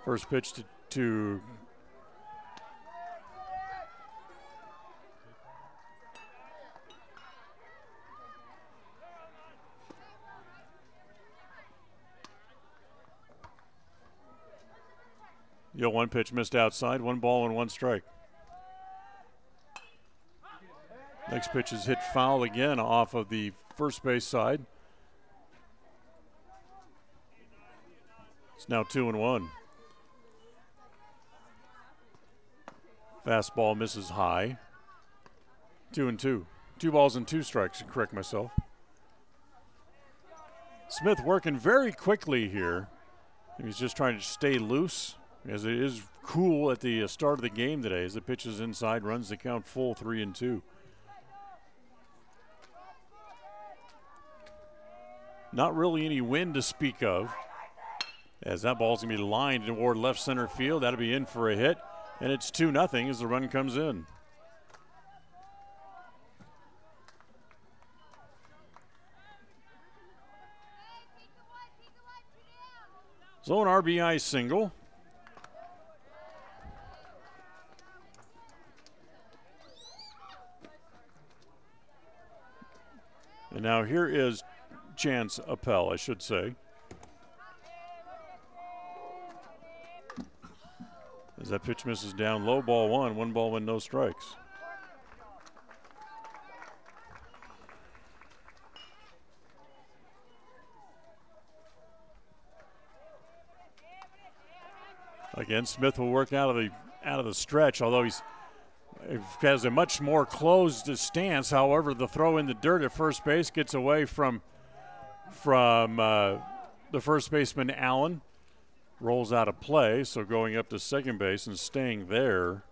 First pitch to one pitch missed outside, 1 ball and 1 strike. Next pitch is hit foul again off of the first base side. It's now 2-1. Fastball misses high. 2-2. 2 balls and 2 strikes, to correct myself. Smith working very quickly here. He's just trying to stay loose, as it is cool at the start of the game today. As the pitch is inside, runs the count full, 3-2. Not really any wind to speak of, as that ball's going to be lined toward left center field. That'll be in for a hit, and it's 2-0 as the run comes in. So an RBI single. And now here is Chance Appel, I should say. As that pitch misses down low, ball 1, 1 ball and no strikes. Again, Smith will work out of the stretch, although he has a much more closed stance. However, the throw in the dirt at first base gets away from the first baseman, Allen. Rolls out of play, so going up to second base and staying there.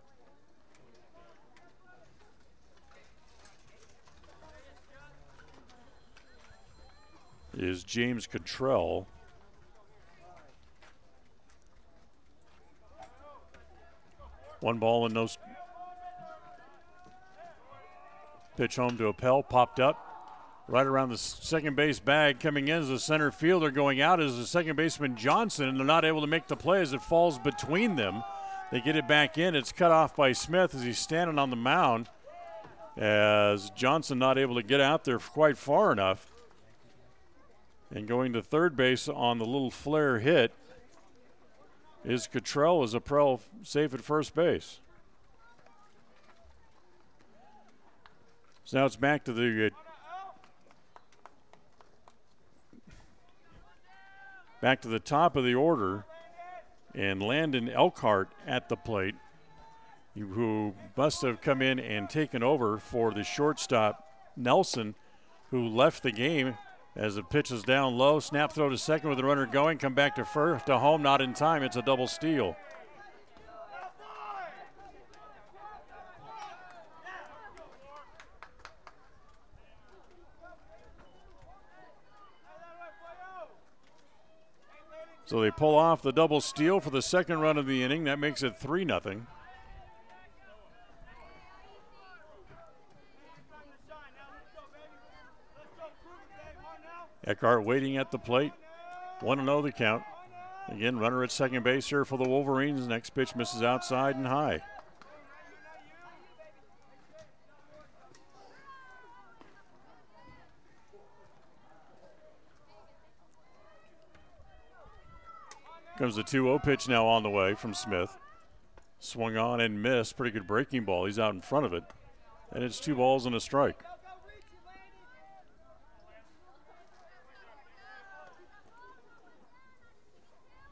Is James Cottrell. One ball and no. Pitch home to Appel, popped up. Right around the second base bag, coming in as a center fielder, going out as the second baseman Johnson, and they're not able to make the play as it falls between them. They get it back in. It's cut off by Smith as he's standing on the mound, as Johnson not able to get out there quite far enough. And going to third base on the little flare hit is Cottrell, as Appel safe at first base. So now it's back to the top of the order, and Landon Elkhart at the plate, who must have come in and taken over for the shortstop Nelson, who left the game as the pitch is down low. Snap throw to second with the runner going, come back to first, to home, not in time. It's a double steal. So they pull off the double steal for the second run of the inning. That makes it 3-0. Eckhart waiting at the plate. 1-0 the count. Again, runner at second base here for the Wolverines. Next pitch misses outside and high. Comes the 2-0 pitch now on the way from Smith. Swung on and missed. Pretty good breaking ball. He's out in front of it. And it's 2 balls and a strike.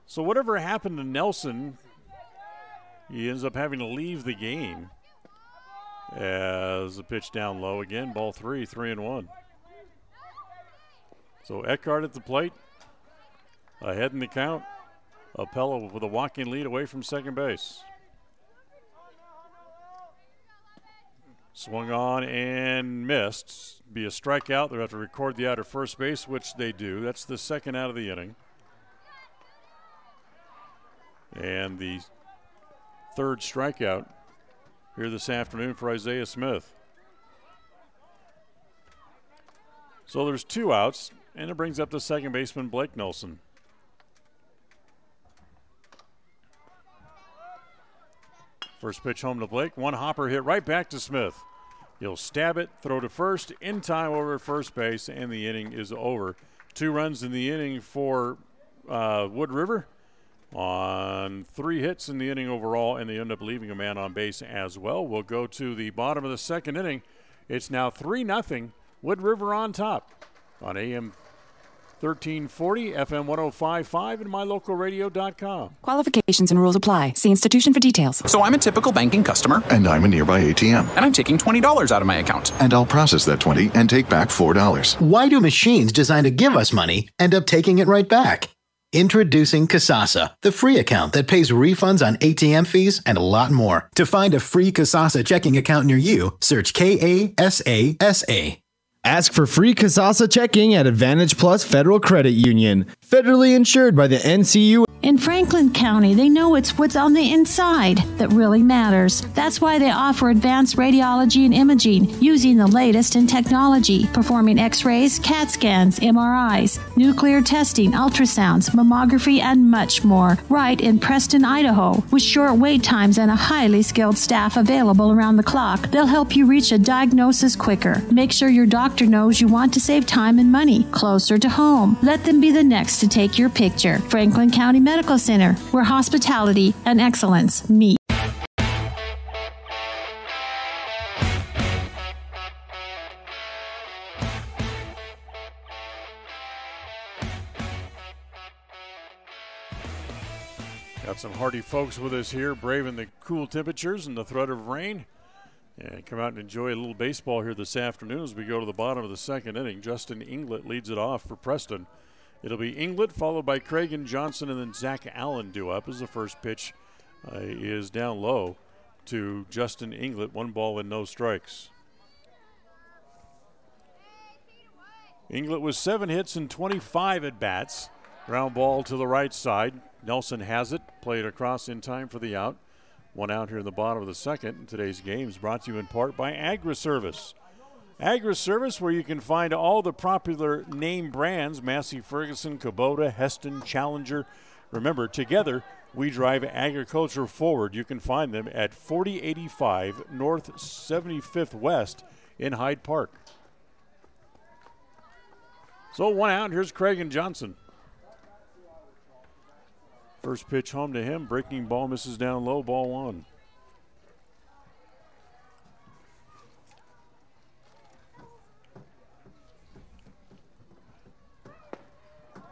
So whatever happened to Nelson, he ends up having to leave the game. As the pitch down low again. Ball 3, 3-1. So Eckhart at the plate. Ahead in the count. Appel with a walking lead away from second base. Swung on and missed. Be a strikeout. They'll have to record the out at first base, which they do. That's the second out of the inning. And the third strikeout here this afternoon for Isaiah Smith. So there's 2 outs, and it brings up the second baseman, Blake Nelson. First pitch home to Blake. One hopper hit right back to Smith. He'll stab it, throw to first, in time over at first base, and the inning is over. 2 runs in the inning for Wood River on 3 hits in the inning overall, and they end up leaving a man on base as well. We'll go to the bottom of the second inning. It's now 3-0, Wood River on top on AM 1340, FM 105.5, and mylocalradio.com. Qualifications and rules apply. See institution for details. So I'm a typical banking customer. And I'm a nearby ATM. And I'm taking $20 out of my account. And I'll process that 20 and take back $4. Why do machines designed to give us money end up taking it right back? Introducing Kasasa, the free account that pays refunds on ATM fees and a lot more. To find a free Kasasa checking account near you, search Kasasa. Ask for free Kasasa checking at Advantage Plus Federal Credit Union. Federally insured by the NCU. In Franklin County, they know it's what's on the inside that really matters. That's why they offer advanced radiology and imaging using the latest in technology, performing x-rays, CAT scans, MRIs, nuclear testing, ultrasounds, mammography, and much more, right in Preston, Idaho. With short wait times and a highly skilled staff available around the clock, they'll help you reach a diagnosis quicker. Make sure your doctor knows you want to save time and money closer to home. Let them be the next to take your picture. Franklin County Medical Center, where hospitality and excellence meet. Got some hardy folks with us here, braving the cool temperatures and the threat of rain. And come out and enjoy a little baseball here this afternoon as we go to the bottom of the second inning. Justin Inglett leads it off for Preston. It'll be Inglett followed by Craig Johnson, and then Zach Allen due up as the first pitch is down low to Justin Inglett. 1 ball and no strikes. Inglett with 7 hits and 25 at-bats. Ground ball to the right side. Nelson has it, played across in time for the out. 1 out here in the bottom of the second. And today's game is brought to you in part by AgriService. AgriService, where you can find all the popular name brands, Massey Ferguson, Kubota, Heston, Challenger. Remember, together we drive agriculture forward. You can find them at 4085 North 75th West in Hyde Park. So 1 out, here's Craig Johnson. First pitch home to him, breaking ball misses down low, ball 1.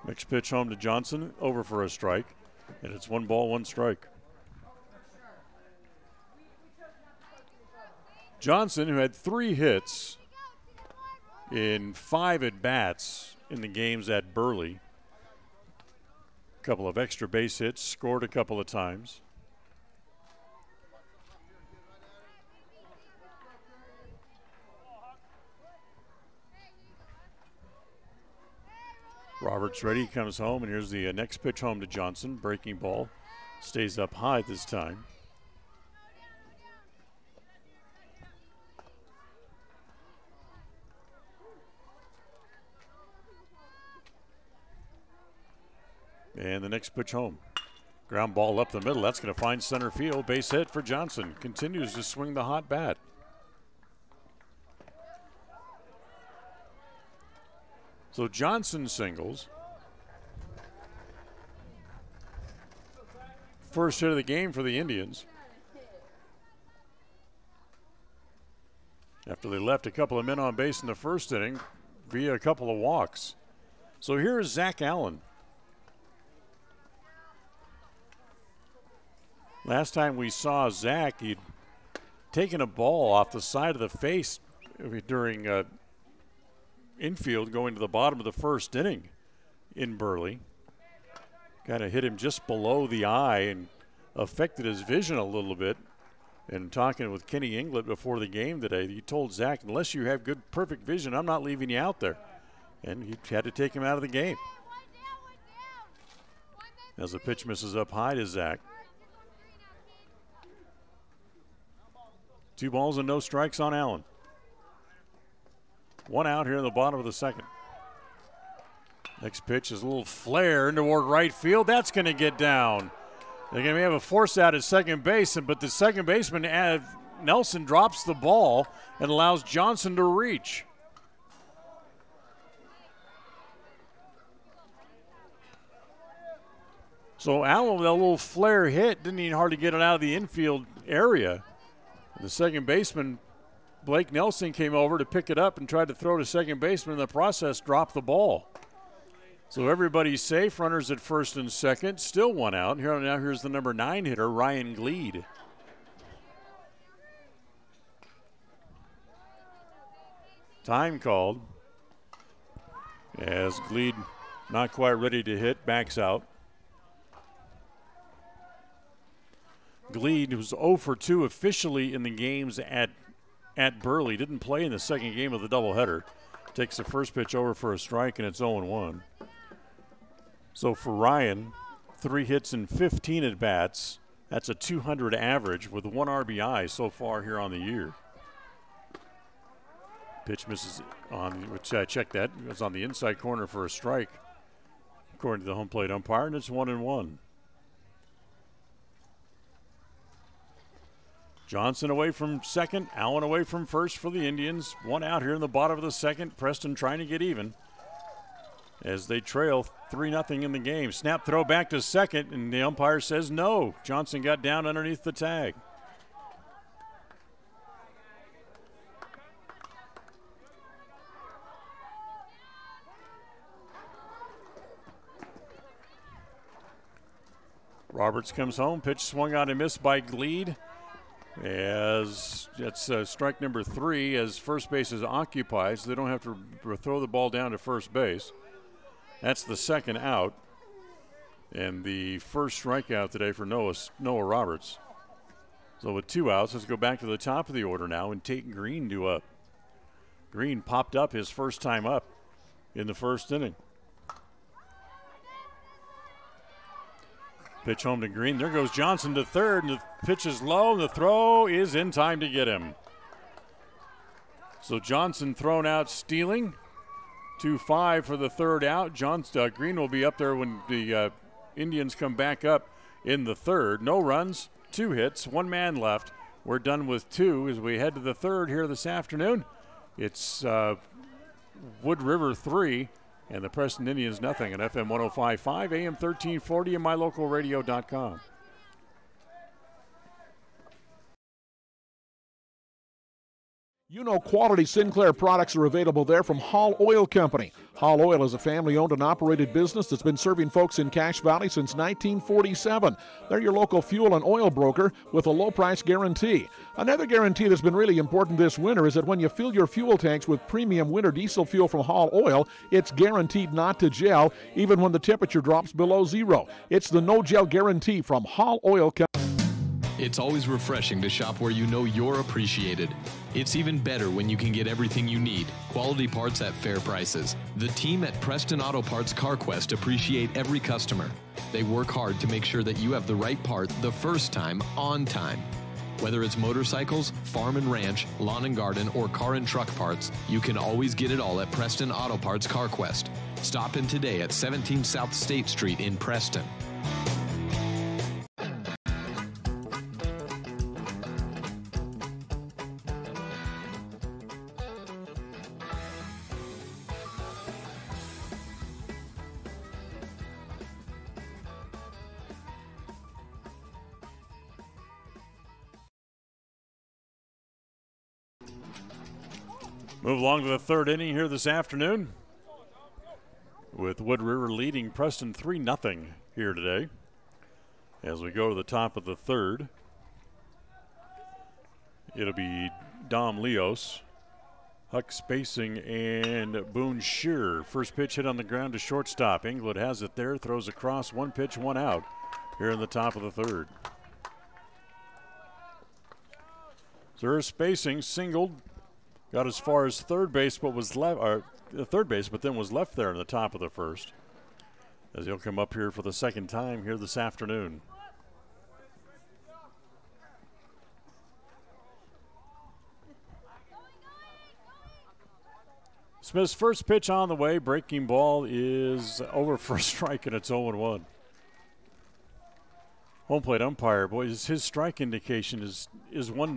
Next pitch home to Johnson, over for a strike, and it's 1 ball, 1 strike. Johnson, who had 3 hits in 5 at-bats in the games at Burley, a couple of extra base hits, scored a couple of times. Roberts ready, comes home, and here's the next pitch home to Johnson. Breaking ball, stays up high this time. And the next pitch home. Ground ball up the middle. That's going to find center field. Base hit for Johnson. Continues to swing the hot bat. So Johnson singles. First hit of the game for the Indians. After they left a couple of men on base in the first inning via a couple of walks. So here is Zach Allen. Last time we saw Zach, he'd taken a ball off the side of the face during infield going to the bottom of the first inning in Burley. Kind of hit him just below the eye and affected his vision a little bit. And talking with Kenny Inglet before the game today, he told Zach, unless you have good, perfect vision, I'm not leaving you out there. And he had to take him out of the game. As the pitch misses up high to Zach. 2 balls and no strikes on Allen. 1 out here in the bottom of the second. Next pitch is a little flare into toward right field. That's going to get down. They're going to have a force out at second base, but the second baseman, Nelson, drops the ball and allows Johnson to reach. So Allen with a little flare hit, didn't even hardly get it out of the infield area. The second baseman, Blake Nelson, came over to pick it up and tried to throw to second baseman. In the process, dropped the ball. So everybody's safe. Runners at first and second. Still 1 out. Here's the number 9 hitter, Ryan Gleed. Time called. As Gleed, not quite ready to hit, backs out. Gleed was 0 for 2 officially in the games at Burley. Didn't play in the second game of the doubleheader. Takes the first pitch over for a strike, and it's 0-1. So for Ryan, 3 hits and 15 at-bats. That's a 200 average with 1 RBI so far here on the year. Pitch misses on, which I checked that. It was on the inside corner for a strike, according to the home plate umpire, and it's 1-1. Johnson away from second, Allen away from first for the Indians. 1 out here in the bottom of the second. Preston trying to get even as they trail 3-0 in the game. Snap throw back to second, and the umpire says no. Johnson got down underneath the tag. Roberts comes home. Pitch swung out and missed by Gleed. As it's strike number 3 as first base is occupied, so they don't have to throw the ball down to first base. That's the second out. And the first strikeout today for Noah Roberts. So with 2 outs, let's go back to the top of the order now and Tate Green due up. Green popped up his first time up in the first inning. Pitch home to Green. There goes Johnson to third, and the pitch is low, and the throw is in time to get him. So Johnson thrown out stealing. 2-5 for the third out. Green will be up there when the Indians come back up in the third. No runs, 2 hits, 1 man left. We're done with 2 as we head to the third here this afternoon. It's Wood River 3. And the Preston Indians nothing at FM 105.5, AM 1340, and mylocalradio.com. You know quality Sinclair products are available there from Hall Oil Company. Hall Oil is a family-owned and operated business that's been serving folks in Cache Valley since 1947. They're your local fuel and oil broker with a low-price guarantee. Another guarantee that's been really important this winter is that when you fill your fuel tanks with premium winter diesel fuel from Hall Oil, it's guaranteed not to gel even when the temperature drops below 0. It's the no-gel guarantee from Hall Oil Company. It's always refreshing to shop where you know you're appreciated. It's even better when you can get everything you need. Quality parts at fair prices. The team at Preston Auto Parts CarQuest appreciate every customer. They work hard to make sure that you have the right part the first time, on time. Whether it's motorcycles, farm and ranch, lawn and garden, or car and truck parts, you can always get it all at Preston Auto Parts CarQuest. Stop in today at 17 South State Street in Preston. Move along to the third inning here this afternoon with Wood River leading Preston 3-0 here today. As we go to the top of the third, it'll be Dom Leos, Huck Spacing, and Boone Shearer. First pitch hit on the ground to shortstop. England has it there, throws across, 1 pitch, 1 out here in the top of the third. Third spacing, singled, got as far as third base, but was left. Third base, but then was left there in the top of the first. As he'll come up here for the second time here this afternoon. Smith's first pitch on the way. Breaking ball is over for a strike, and it's 0-1. Home plate umpire, boy, his strike indication is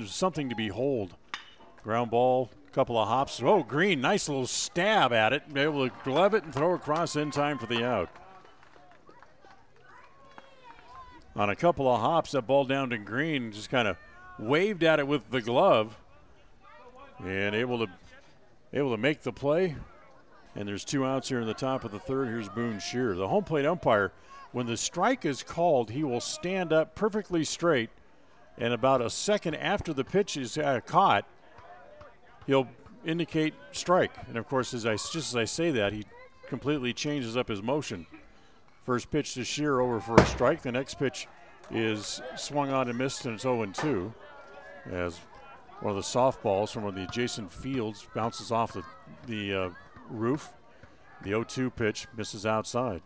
something to behold. Ground ball, couple of hops. Oh, Green, nice little stab at it. Be able to glove it and throw across in time for the out. On a couple of hops, that ball down to Green, just kind of waved at it with the glove and able to make the play. And there's 2 outs here in the top of the third. Here's Boone Shear. The home plate umpire, when the strike is called, he will stand up perfectly straight, and about a second after the pitch is caught, he'll indicate strike. And of course, just as I say that, he completely changes up his motion. First pitch to Shear over for a strike. The next pitch is swung on and missed, and it's 0-2. As one of the softballs from one of the adjacent fields bounces off the roof. The 0-2 pitch misses outside.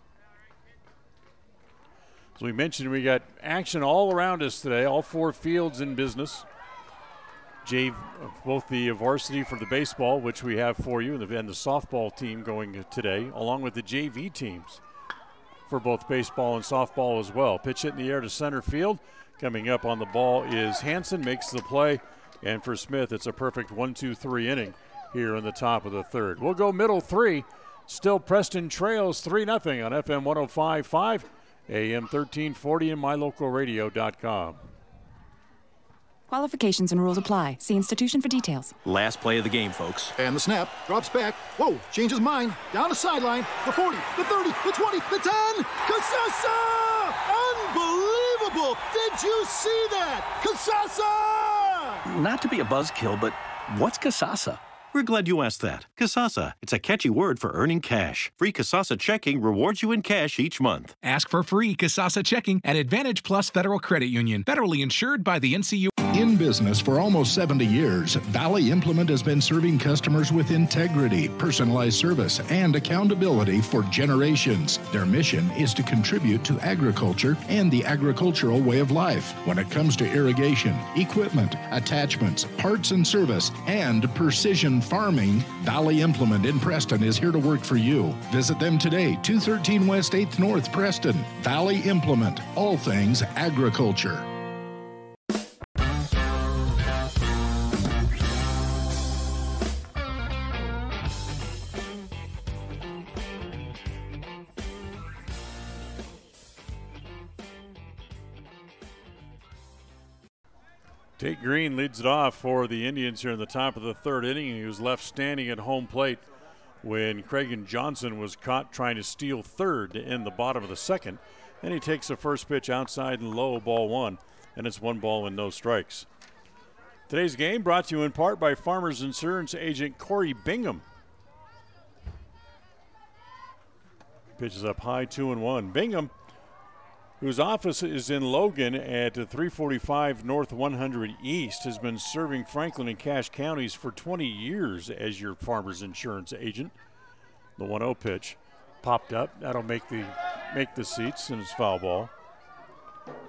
As we mentioned, we got action all around us today. All 4 fields in business. Both the varsity for the baseball, which we have for you, and the softball team going today, along with the JV teams for both baseball and softball as well. Pitch hit in the air to center field. Coming up on the ball is Hansen, makes the play. And for Smith, it's a perfect 1-2-3 inning here in the top of the third. We'll go middle 3. Still Preston trails 3-0 on FM 105.5, AM 1340, and mylocalradio.com. Qualifications and rules apply. See institution for details. Last play of the game, folks. And the snap. Drops back. Whoa, changes mind. Down the sideline. The 40, the 30, the 20, the 10. Casasa! Unbelievable! Did you see that? Casasa! Not to be a buzzkill, but what's Casasa? We're glad you asked that. Casasa. It's a catchy word for earning cash. Free Casasa checking rewards you in cash each month. Ask for free Casasa checking at Advantage Plus Federal Credit Union. Federally insured by the NCU. In business for almost 70 years, Valley Implement has been serving customers with integrity, personalized service, and accountability for generations. Their mission is to contribute to agriculture and the agricultural way of life. When it comes to irrigation, equipment, attachments, parts and service, and precision farming, Valley Implement in Preston is here to work for you. Visit them today, 213 West 8th North, Preston. Valley Implement, all things agriculture. Tate Green leads it off for the Indians here in the top of the third inning. He was left standing at home plate when Craig Johnson was caught trying to steal third to end the bottom of the second. And he takes the first pitch outside and low, ball 1, and it's 1 ball and no strikes. Today's game brought to you in part by Farmers Insurance agent Corey Bingham. Pitches up high, 2-1. Bingham, whose office is in Logan at 345 North 100 East, has been serving Franklin and Cache counties for 20 years as your Farmers Insurance agent. The 1-0 pitch popped up. That'll make the seats, and it's foul ball.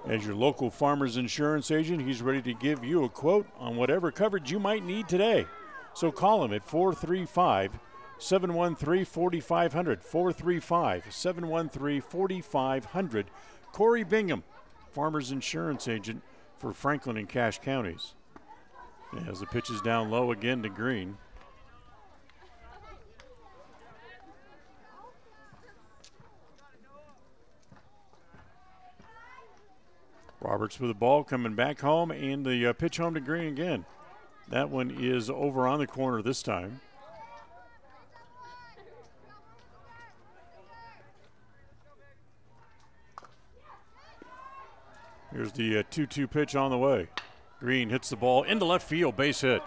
As your local Farmers Insurance agent, he's ready to give you a quote on whatever coverage you might need today. So call him at 435-713-4500, 435-713-4500. Corey Bingham, Farmers Insurance agent for Franklin and Cache counties. As the pitch is down low again to Green. Roberts with the ball coming back home, and the pitch home to Green again. That one is over on the corner this time. Here's the 2-2 pitch on the way. Green hits the ball into left field, base hit.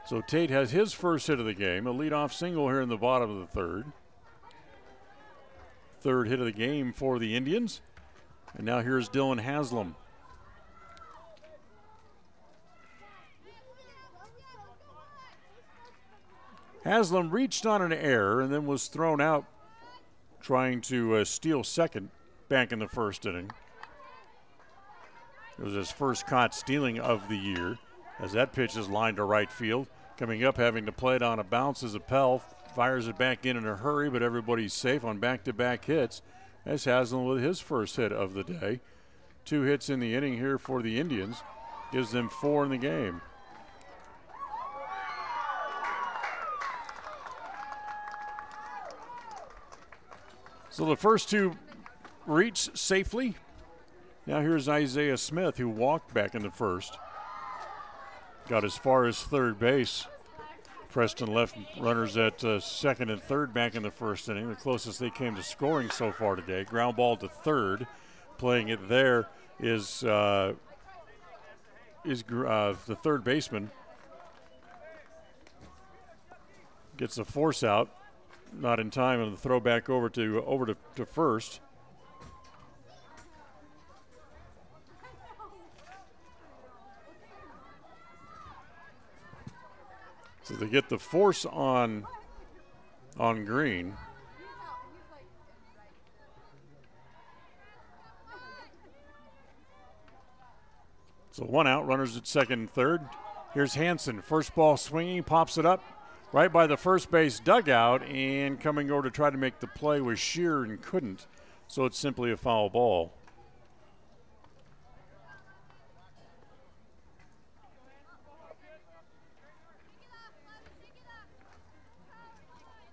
So Tate has his first hit of the game, a leadoff single here in the bottom of the third. Third hit of the game for the Indians. And now here's Dylan Haslam. Haslam reached on an error and then was thrown out trying to steal second back in the first inning. It was his first caught stealing of the year as that pitch is lined to right field. Coming up, having to play it on a bounce as Appel fires it back in a hurry, but everybody's safe on back-to-back hits as Haslam with his first hit of the day. 2 hits in the inning here for the Indians. Gives them 4 in the game. So the first 2 reach safely. Now here's Isaiah Smith, who walked back in the first. Got as far as third base. Preston left runners at second and third back in the first inning, the closest they came to scoring so far today. Ground ball to third. Playing it there is the third baseman. Gets the force out. Not in time, and the throw back over to first. So they get the force on Green. So 1 out, runners at second and third. Here's Hansen, first ball swinging, pops it up right by the first base dugout, and coming over to try to make the play was Shear and couldn't. So it's simply a foul ball.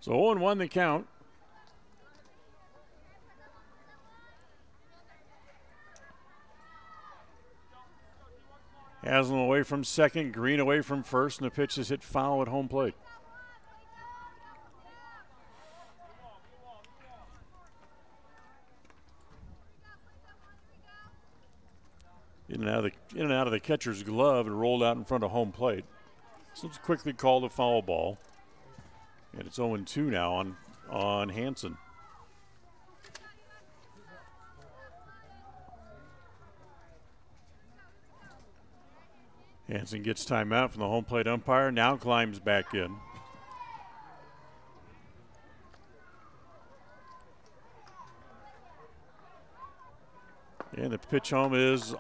So 0-1 the count. Haslam away from second, Green away from first, and the pitch is hit foul at home plate. In and out of the catcher's glove and rolled out in front of home plate. So it's quickly called a foul ball. And it's 0-2 now on Hansen. Hansen gets timeout from the home plate umpire, now climbs back in. And the pitch home is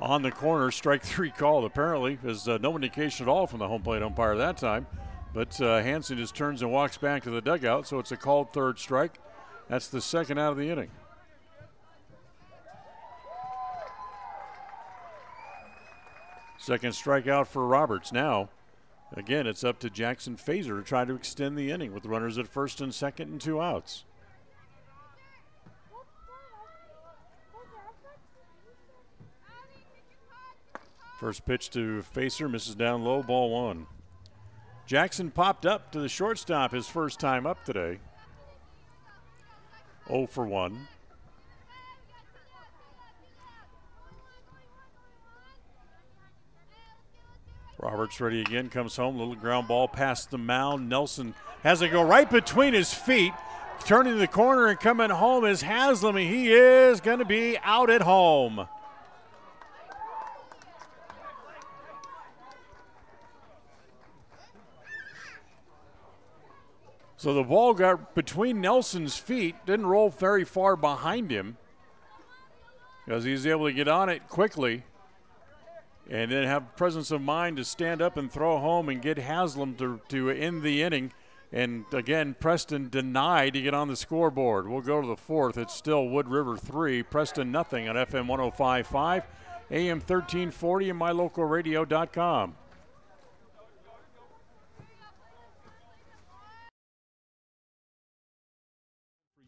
on the corner, strike 3 call apparently. There's no indication at all from the home plate umpire that time. But Hansen just turns and walks back to the dugout, so it's a called third strike. That's the second out of the inning. Second strikeout for Roberts. Now, again, it's up to Jackson Fazer to try to extend the inning with runners at first and second and 2 outs. First pitch to Fazer, misses down low, ball 1. Jackson popped up to the shortstop his first time up today. 0 for 1. Roberts ready again, comes home, little ground ball past the mound. Nelson has it go right between his feet. Turning the corner and coming home is Haslam, and he is going to be out at home. So the ball got between Nelson's feet, didn't roll very far behind him because he's able to get on it quickly and then have presence of mind to stand up and throw home and get Haslam to end the inning. And again, Preston denied to get on the scoreboard. We'll go to the fourth. It's still Wood River 3, Preston nothing on FM 105.5, AM 1340, and mylocalradio.com.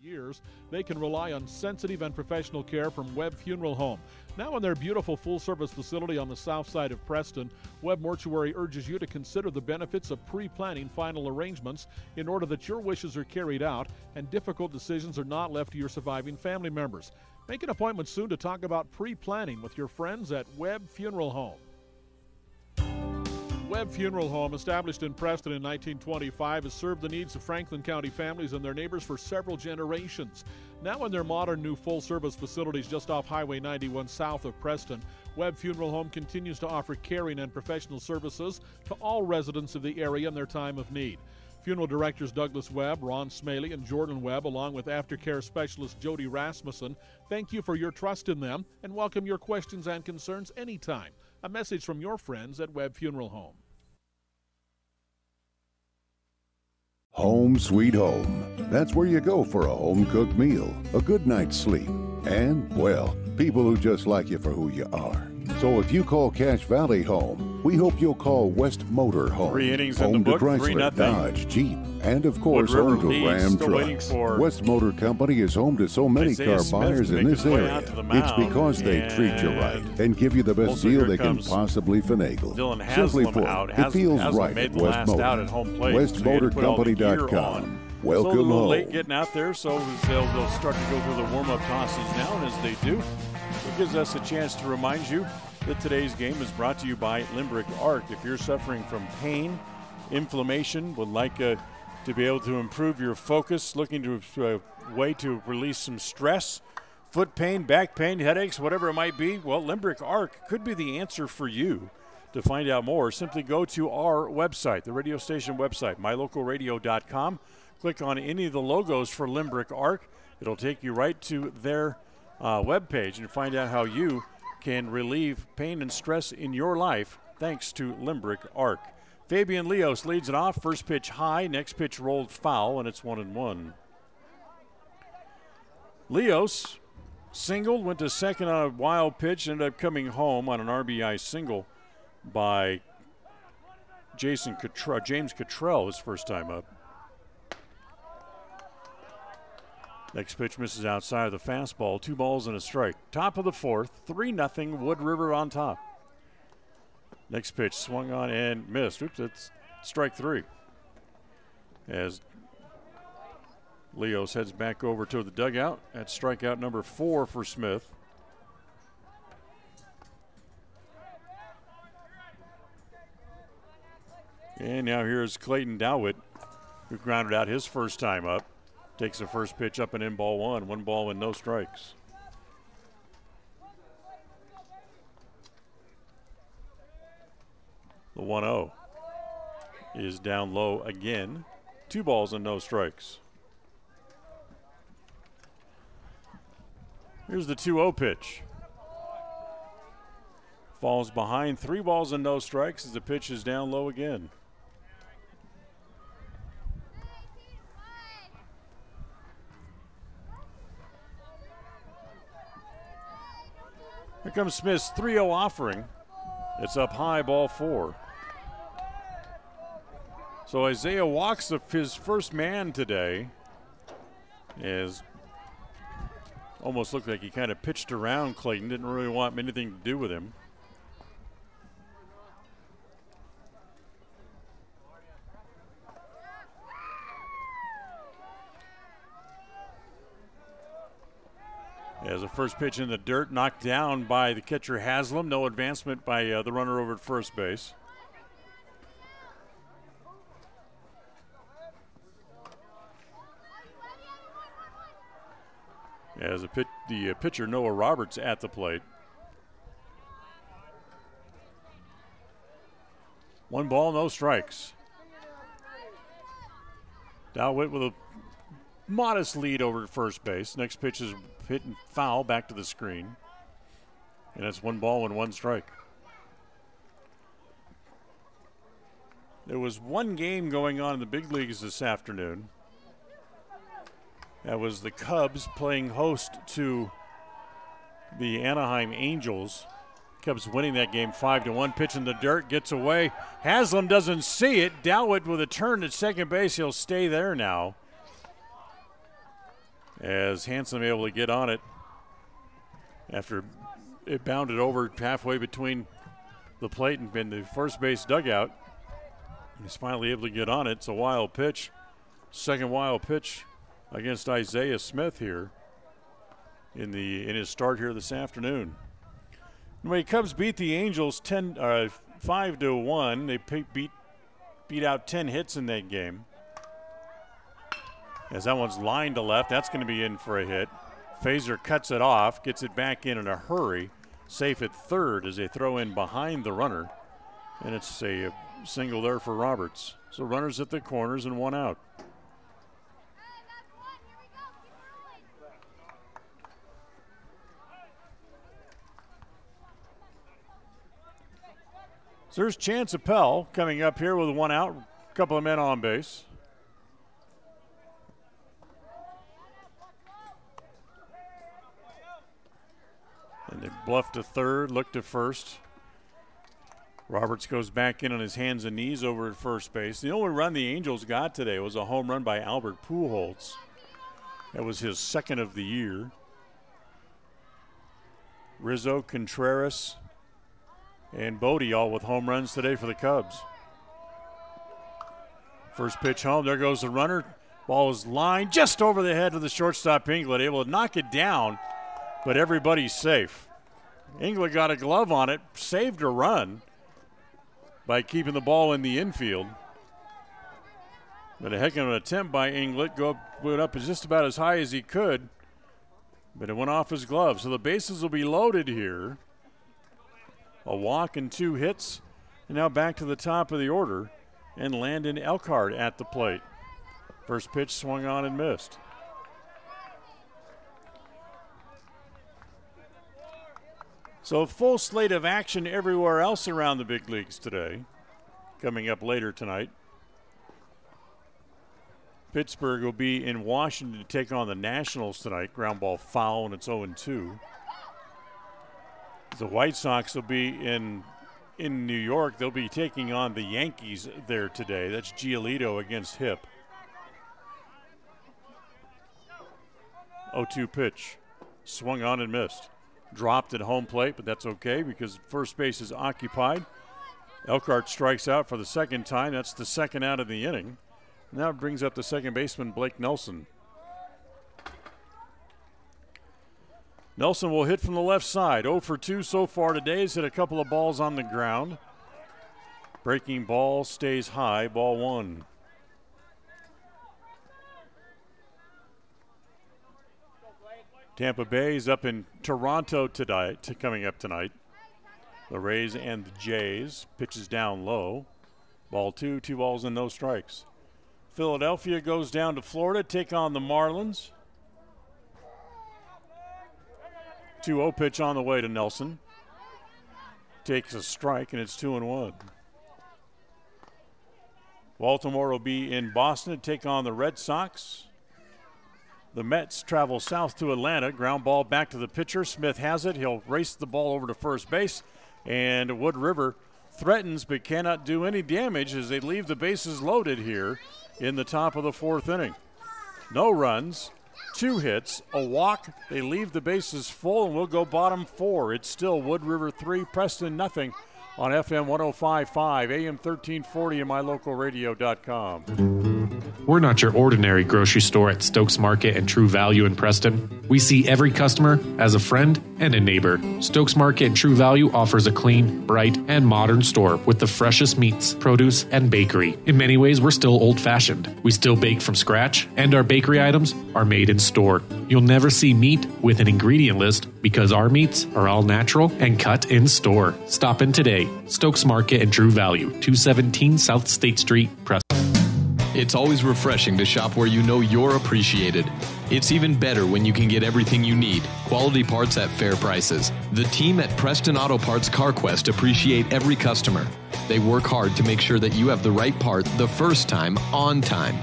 Years, they can rely on sensitive and professional care from Webb Funeral Home. Now in their beautiful full-service facility on the south side of Preston, Webb Mortuary urges you to consider the benefits of pre-planning final arrangements in order that your wishes are carried out and difficult decisions are not left to your surviving family members. Make an appointment soon to talk about pre-planning with your friends at Webb Funeral Home. Webb Funeral Home, established in Preston in 1925, has served the needs of Franklin County families and their neighbors for several generations. Now in their modern new full-service facilities just off Highway 91 south of Preston, Webb Funeral Home continues to offer caring and professional services to all residents of the area in their time of need. Funeral directors Douglas Webb, Ron Smaley, and Jordan Webb, along with aftercare specialist Jody Rasmussen, thank you for your trust in them and welcome your questions and concerns anytime. A message from your friends at Webb Funeral Home. Home sweet home. That's where you go for a home-cooked meal, a good night's sleep, and, well, people who just like you for who you are. So if you call Cache Valley home, we hope you'll call West Motor home. 3 innings home in the book, to Chrysler, 3-0. Dodge, Jeep, and of course home to Ram trucks. West Motor Company is home to so many Isaiah car Smith buyers to in make this his way area. out to the It's mound, because they treat you right and give you the best also deal here they can comes possibly finagle. Dylan Simply Haslam put, out. it feels Haslam right made at the West last Motor. out at home plate. So you had to put all the gear WestMotorCompany.com. on. Welcome so a little home. late getting out there, so they'll start to go through the warm-up tosses now, and as they do, it gives us a chance to remind you that today's game is brought to you by Limbrick Arc. If you're suffering from pain, inflammation, would like to be able to improve your focus, looking to a way to release some stress, foot pain, back pain, headaches, whatever it might be, well, Limbrick Arc could be the answer for you. To find out more, simply go to our website, the radio station website, mylocalradio.com. Click on any of the logos for Limbrick Arc. It'll take you right to their webpage and find out how you can relieve pain and stress in your life thanks to Limbrick Arc. Fabian Leos leads it off. First pitch high, next pitch rolled foul, and it's 1-1. Leos singled, went to second on a wild pitch, ended up coming home on an RBI single by James Cottrell, his first time up. Next pitch misses outside of the fastball. 2 balls and a strike. Top of the fourth, 3-0, Wood River on top. Next pitch swung on and missed. Oops, it's strike 3. As Leos heads back over to the dugout. That's strikeout number 4 for Smith. And now here's Clayton Dowett, who grounded out his first time up. Takes the first pitch up and in ball 1. 1 ball and no strikes. The 1-0 is down low again. 2 balls and no strikes. Here's the 2-0 pitch. Falls behind. 3 balls and no strikes as the pitch is down low again. Here comes Smith's 3-0 offering. It's up high, ball 4. So Isaiah walks his first man today. Is almost looked like he kind of pitched around Clayton. Didn't really want anything to do with him. As the first pitch in the dirt, knocked down by the catcher Haslam. No advancement by the runner over at first base. As the pitcher Noah Roberts at the plate. 1 ball, no strikes. Dowett with a modest lead over at first base. Next pitch is hit and foul back to the screen. And it's 1 ball and 1 strike. There was one game going on in the big leagues this afternoon. That was the Cubs playing host to the Anaheim Angels. Cubs winning that game 5-1. Pitch in the dirt, gets away. Haslam doesn't see it. Dowett with a turn at second base. He'll stay there now. As Hanson able to get on it after it bounded over halfway between the plate and the first base dugout. He's finally able to get on it. It's a wild pitch. Second wild pitch against Isaiah Smith here in his start here this afternoon. Anyway, Cubs beat the Angels 5-1. They beat out 10 hits in that game. As that one's lined to left, that's going to be in for a hit. Fazer cuts it off, gets it back in a hurry. Safe at third as they throw in behind the runner. And it's a single there for Roberts. So runners at the corners and one out. So there's Chance Appel coming up here with one out, a couple of men on base. And they bluff to third, look to first. Roberts goes back in on his hands and knees over at first base. The only run the Angels got today was a home run by Albert Pujols. That was his second of the year. Rizzo, Contreras, and Bodie all with home runs today for the Cubs. First pitch home, there goes the runner. Ball is lined just over the head of the shortstop Inglet, able to knock it down, but everybody's safe. Inglet got a glove on it, saved a run by keeping the ball in the infield. But a heck of an attempt by Inglet, went up just about as high as he could, but it went off his glove. So the bases will be loaded here. A walk and 2 hits, and now back to the top of the order, and Landon Elkhart at the plate. First pitch swung on and missed. So a full slate of action everywhere else around the big leagues today, coming up later tonight. Pittsburgh will be in Washington to take on the Nationals tonight. Ground ball foul, and it's 0-2. The White Sox will be in New York. They'll be taking on the Yankees there today. That's Giolito against Hip. 0-2 pitch. Swung on and missed. Dropped at home plate, but that's okay because first base is occupied. Elkhart strikes out for the second time. That's the second out of the inning. Now it brings up the second baseman, Blake Nelson. Nelson will hit from the left side. 0 for 2 so far today. He's hit a couple of balls on the ground. Breaking ball stays high. Ball 1. Tampa Bay is up in Toronto tonight, coming up tonight. The Rays and the Jays. Pitches down low. Ball 2, 2 balls and no strikes. Philadelphia goes down to Florida, take on the Marlins. 2-0 pitch on the way to Nelson. Takes a strike, and it's 2-1. Baltimore will be in Boston to take on the Red Sox. The Mets travel south to Atlanta. Ground ball back to the pitcher. Smith has it. He'll race the ball over to first base. And Wood River threatens but cannot do any damage as they leave the bases loaded here in the top of the 4th inning. No runs. 2 hits, a walk. They leave the bases full, and we'll go bottom 4. It's still Wood River 3, Preston nothing on FM 105.5, AM 1340, and mylocalradio.com. We're not your ordinary grocery store at Stokes Market and True Value in Preston. We see every customer as a friend and a neighbor. Stokes Market and True Value offers a clean, bright, and modern store with the freshest meats, produce, and bakery. In many ways, we're still old-fashioned. We still bake from scratch, and our bakery items are made in store. You'll never see meat with an ingredient list because our meats are all natural and cut in store. Stop in today. Stokes Market and True Value, 217 South State Street, Preston. It's always refreshing to shop where you know you're appreciated. It's even better when you can get everything you need. Quality parts at fair prices. The team at Preston Auto Parts CarQuest appreciate every customer. They work hard to make sure that you have the right part the first time, on time.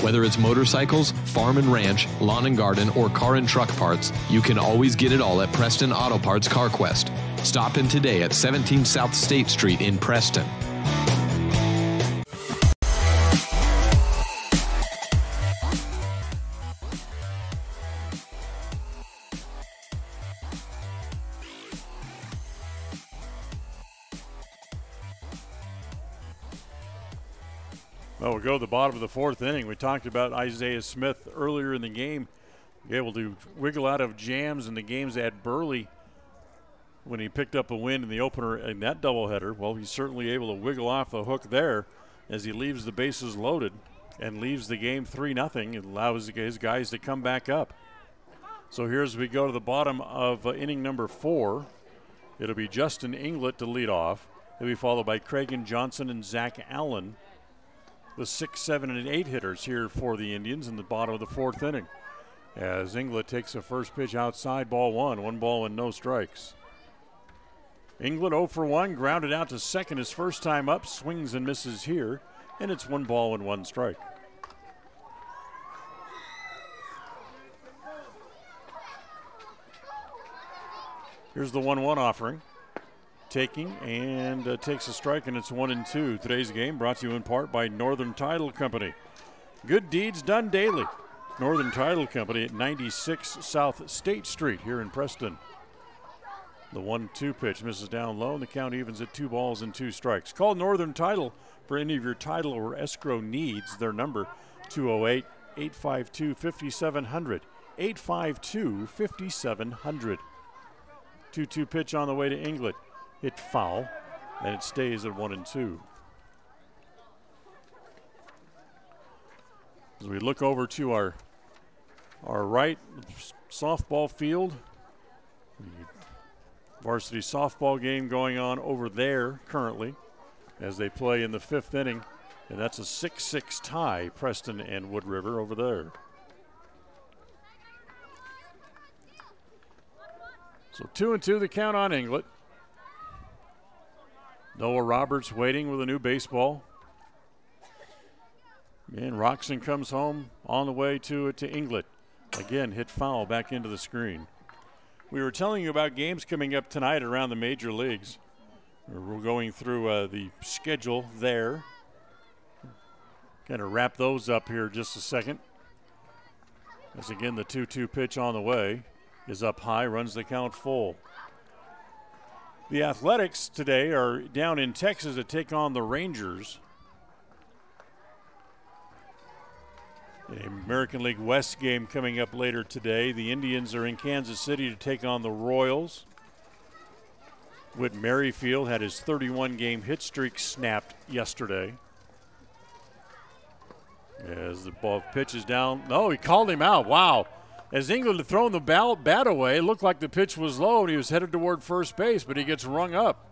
Whether it's motorcycles, farm and ranch, lawn and garden, or car and truck parts, you can always get it all at Preston Auto Parts CarQuest. Stop in today at 17 South State Street in Preston. Well, we'll go to the bottom of the 4th inning. We talked about Isaiah Smith earlier in the game, able to wiggle out of jams in the games at Burley when he picked up a win in the opener in that doubleheader. Well, he's certainly able to wiggle off the hook there as he leaves the bases loaded and leaves the game 3-0 and allows his guys to come back up. So here's we go to the bottom of inning number 4. It'll be Justin Inglet to lead off. He'll be followed by Cragen Johnson and Zach Allen, the 6, 7, and 8 hitters here for the Indians in the bottom of the 4th inning. As Inglet takes a first pitch outside, ball 1, 1 ball and no strikes. Inglet 0 for 1, grounded out to second his first time up, swings and misses here, and it's 1 ball and 1 strike. Here's the 1-1 offering. Taking and takes a strike, and it's 1-2. Today's game brought to you in part by Northern Title Company. Good deeds done daily. Northern Title Company at 96 South State Street here in Preston. The 1-2 pitch misses down low, and the count evens at 2 balls and 2 strikes. Call Northern Title for any of your title or escrow needs. Their number, 208-852-5700. 852-5700. 2-2 pitch on the way to Inglet. Hit foul, and it stays at 1-2. As we look over to our right softball field, varsity softball game going on over there currently as they play in the 5th inning, and that's a 6-6 tie, Preston and Wood River over there. So 2-2 the count on Inglet. Noah Roberts waiting with a new baseball. And Roxon comes home on the way to Inglet. Again, hit foul back into the screen. We were telling you about games coming up tonight around the major leagues. We're going through the schedule there. Kind of wrap those up here just a second. As again, the 2-2 pitch on the way is up high, runs the count full. The Athletics today are down in Texas to take on the Rangers. The American League West game coming up later today. The Indians are in Kansas City to take on the Royals. Whit Merrifield had his 31-game hit streak snapped yesterday. As the ball pitches down. No, he called him out. Wow. As Inglet had thrown the bat away, it looked like the pitch was low and he was headed toward first base, but he gets rung up.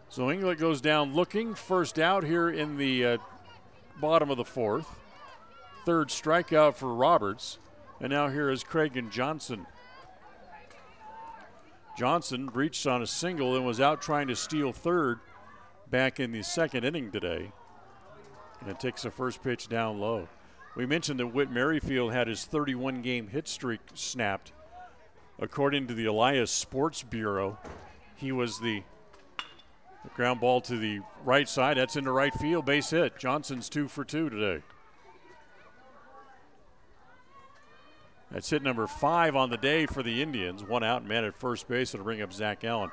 So Inglet goes down looking. First out here in the bottom of the 4th. 3rd strikeout for Roberts. And now here is Cragen Johnson. Johnson reached on a single and was out trying to steal 3rd back in the 2nd inning today. And it takes a first pitch down low. We mentioned that Whit Merrifield had his 31-game hit streak snapped. According to the Elias Sports Bureau, he was the ground ball to the right side. That's into right field, base hit. Johnson's 2 for 2 today. That's hit number 5 on the day for the Indians. 1 out, man at first base to bring up Zach Allen.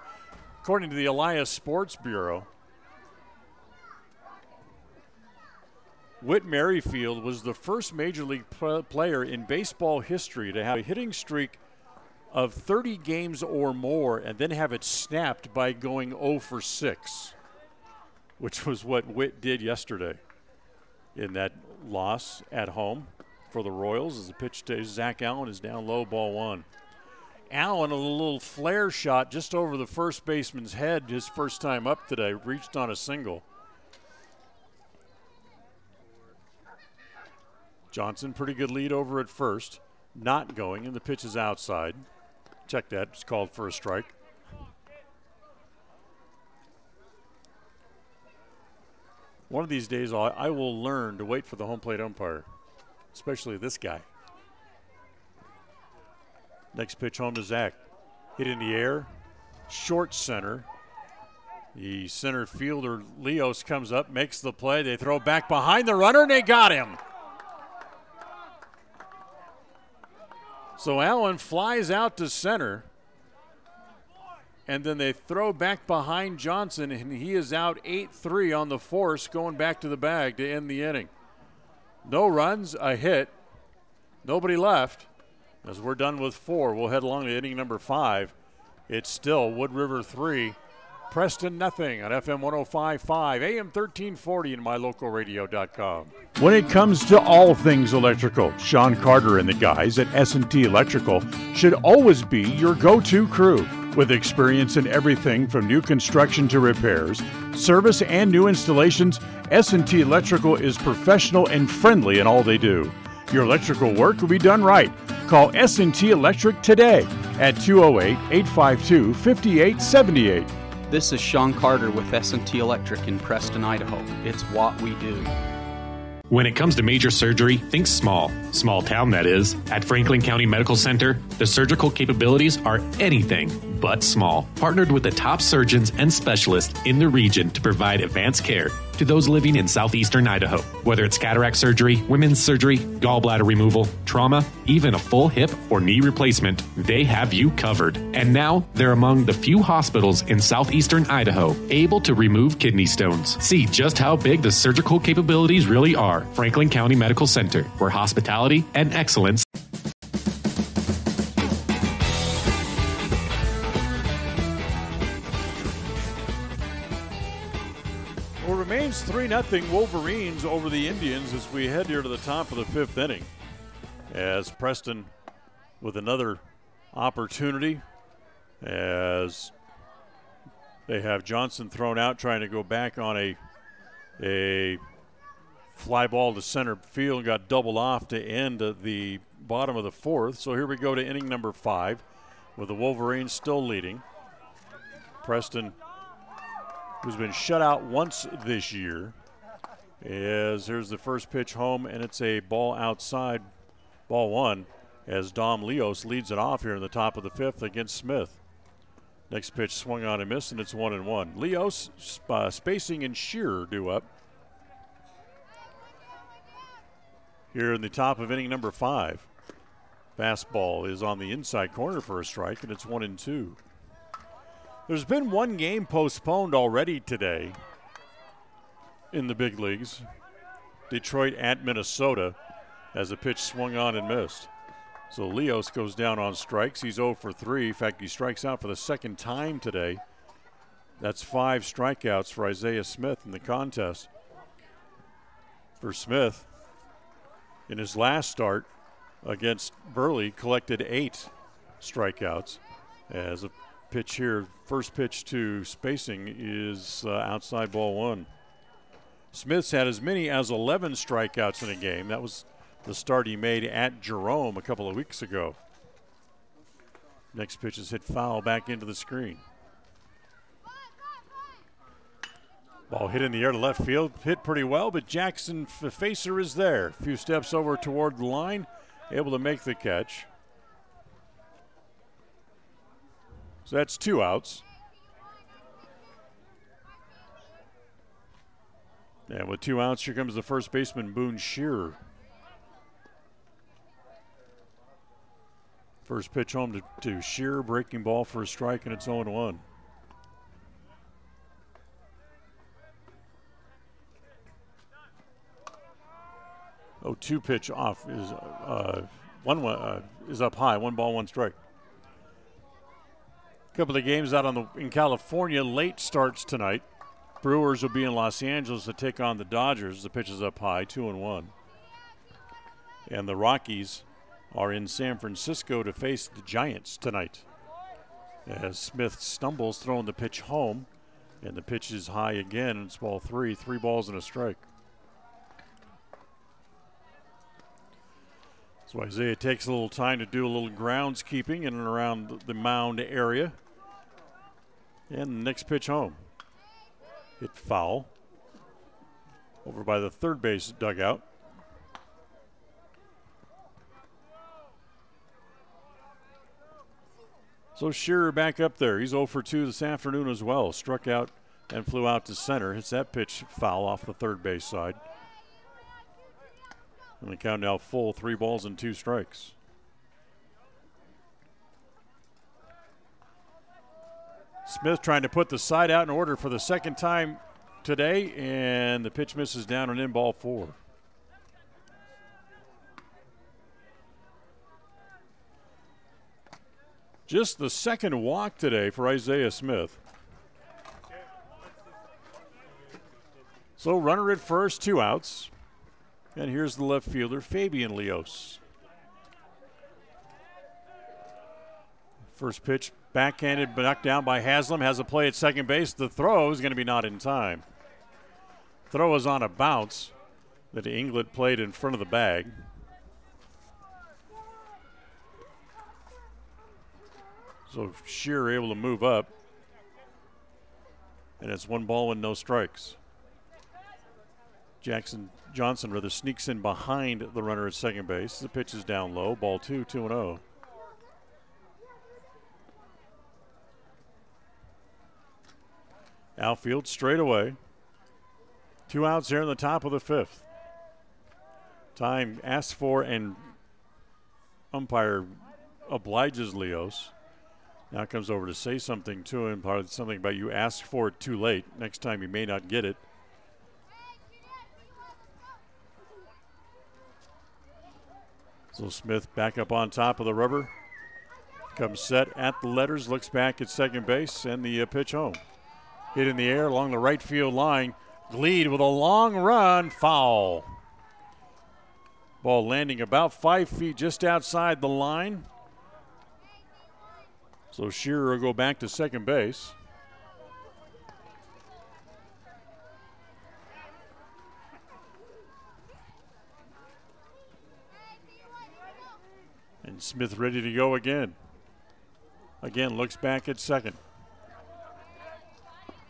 According to the Elias Sports Bureau, Whit Merrifield was the first Major League player in baseball history to have a hitting streak of 30 games or more and then have it snapped by going 0 for 6, which was what Whit did yesterday in that loss at home for the Royals. As the pitch to Zach Allen is down low, ball 1. Allen, a little flare shot just over the first baseman's head his first time up today, reached on a single. Johnson, pretty good lead over at first. Not going, and the pitch is outside. Check that. It's called for a strike. One of these days, I will learn to wait for the home plate umpire, especially this guy. Next pitch home to Zach. Hit in the air. Short center. The center fielder, Leos, comes up, makes the play. They throw back behind the runner, and they got him. So Allen flies out to center, and then they throw back behind Johnson, and he is out 8-3 on the force, going back to the bag to end the inning. No runs, a hit, nobody left. As we're done with 4, we'll head along to inning number 5. It's still Wood River 3, Preston nothing on FM 105.5, AM 1340 and mylocalradio.com. When it comes to all things electrical, Sean Carter and the guys at S&T Electrical should always be your go-to crew. With experience in everything from new construction to repairs, service, and new installations, S&T Electrical is professional and friendly in all they do. Your electrical work will be done right. Call S&T Electric today at 208-852-5878. This is Sean Carter with S&T Electric in Preston, Idaho. It's what we do. When it comes to major surgery, think small. Small town, that is. At Franklin County Medical Center, the surgical capabilities are anything but small. Partnered with the top surgeons and specialists in the region to provide advanced care to those living in southeastern Idaho. Whether it's cataract surgery, women's surgery, gallbladder removal, trauma, even a full hip or knee replacement, they have you covered. And now, they're among the few hospitals in southeastern Idaho able to remove kidney stones. See just how big the surgical capabilities really are. Franklin County Medical Center, where hospitality and excellence. Well, it remains 3-0 Wolverines over the Indians as we head here to the top of the 5th inning. As Preston with another opportunity as they have Johnson thrown out trying to go back on a fly ball to center field, got doubled off to end the bottom of the 4th. So here we go to inning number 5 with the Wolverines still leading. Preston, who's been shut out once this year, as here's the first pitch home, and it's a ball outside, ball 1, as Dom Leos leads it off here in the top of the 5th against Smith. Next pitch swung on and missed, and it's 1-1. Leos, Spacing, and Shearer due up here in the top of inning number 5. Fastball is on the inside corner for a strike, and it's 1-2. There's been one game postponed already today in the big leagues. Detroit at Minnesota as the pitch swung on and missed. So Leos goes down on strikes. He's 0 for 3. In fact, he strikes out for the second time today. That's 5 strikeouts for Isaiah Smith in the contest. For Smith, in his last start against Burley, collected 8 strikeouts. As a pitch here, first pitch to Spacing is outside ball 1. Smith's had as many as 11 strikeouts in a game. That was the start he made at Jerome a couple of weeks ago. Next pitch is hit foul back into the screen. Ball hit in the air to left field, hit pretty well, but Jackson Facer is there. A few steps over toward the line, able to make the catch. So that's 2 outs. And with 2 outs, here comes the first baseman, Boone Shearer. First pitch home to Shearer, breaking ball for a strike, and it's 0-1. Oh, 2 pitch off is is up high. 1 ball, 1 strike. A couple of games out in California. Late starts tonight. Brewers will be in Los Angeles to take on the Dodgers. The pitch is up high, 2-1. And the Rockies are in San Francisco to face the Giants tonight. As Smith stumbles, throwing the pitch home, and the pitch is high again, and it's ball 3. 3 balls and a strike. So Isaiah takes a little time to do a little groundskeeping in and around the mound area. And the next pitch home. Hit foul over by the third base dugout. So Shearer back up there. He's 0 for 2 this afternoon as well. Struck out and flew out to center. Hits that pitch foul off the third base side. And the count now full, 3 balls and 2 strikes. Smith trying to put the side out in order for the second time today, and the pitch misses down and in, ball 4. Just the second walk today for Isaiah Smith. So runner at first, 2 outs. And here's the left fielder, Fabian Leos. First pitch, backhanded, knocked down by Haslam. Has a play at second base. The throw is going to be not in time. Throw is on a bounce that Inglet played in front of the bag. So Shearer able to move up. And it's 1 ball and no strikes. Johnson sneaks in behind the runner at second base. The pitch is down low. Ball 2, 2-0. Outfield straight away. 2 outs here in the top of the 5th. Time asked for and umpire obliges Leos. Now comes over to say something to him, something about you asked for it too late. Next time you may not get it. So Smith back up on top of the rubber. Comes set at the letters, looks back at second base, and the pitch home. Hit in the air along the right field line. Gleed with a long run, foul. Ball landing about 5 feet just outside the line. So Shearer will go back to second base. And Smith ready to go again. Again, looks back at second.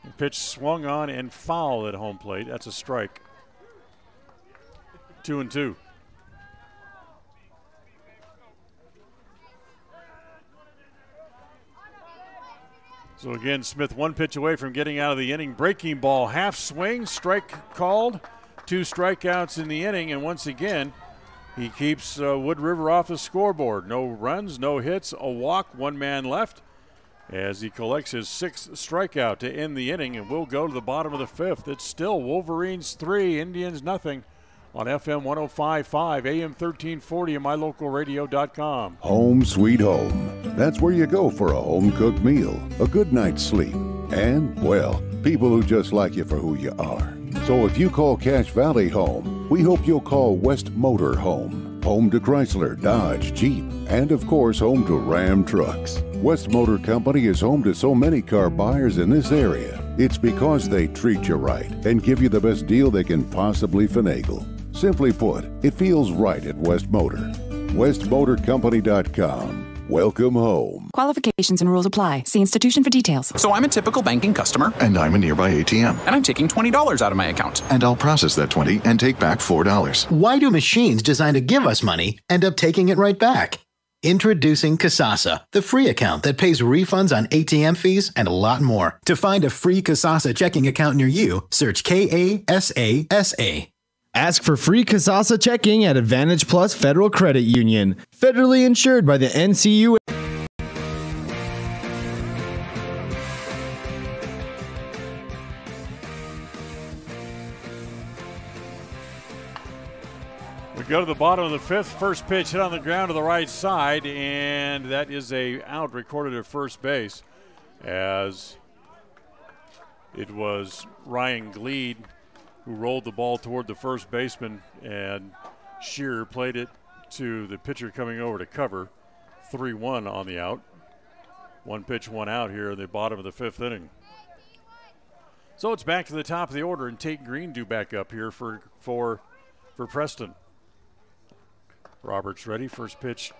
The pitch swung on and foul at home plate. That's a strike. 2-2. So again, Smith 1 pitch away from getting out of the inning. Breaking ball, half swing, strike called. 2 strikeouts in the inning, and once again, he keeps Wood River off the scoreboard. No runs, no hits, a walk, 1 man left as he collects his 6th strikeout to end the inning, and we'll go to the bottom of the 5th. It's still Wolverines 3, Indians nothing on FM 105.5, AM 1340, and mylocalradio.com. Home sweet home. That's where you go for a home-cooked meal, a good night's sleep, and, well, people who just like you for who you are. So if you call Cache Valley home, we hope you'll call West Motor home. Home to Chrysler, Dodge, Jeep, and of course home to Ram trucks. West Motor Company is home to so many car buyers in this area. It's because they treat you right and give you the best deal they can possibly finagle. Simply put, it feels right at West Motor. WestMotorCompany.com. Welcome home. Qualifications and rules apply. See institution for details. So I'm a typical banking customer. And I'm a nearby ATM. And I'm taking $20 out of my account. And I'll process that 20 and take back $4. Why do machines designed to give us money end up taking it right back? Introducing Kasasa, the free account that pays refunds on ATM fees and a lot more. To find a free Kasasa checking account near you, search Kasasa. Ask for free Kasasa checking at Advantage Plus Federal Credit Union. Federally insured by the NCUA. We go to the bottom of the 5th. First pitch hit on the ground to the right side, and that is a out recorded at first base, as it was Ryan Gleed who rolled the ball toward the first baseman, and Shearer played it to the pitcher coming over to cover. 3-1 on the out. 1 pitch, 1 out here in the bottom of the 5th inning. So it's back to the top of the order, and Tate Green due back up here for Preston. Roberts ready. First pitch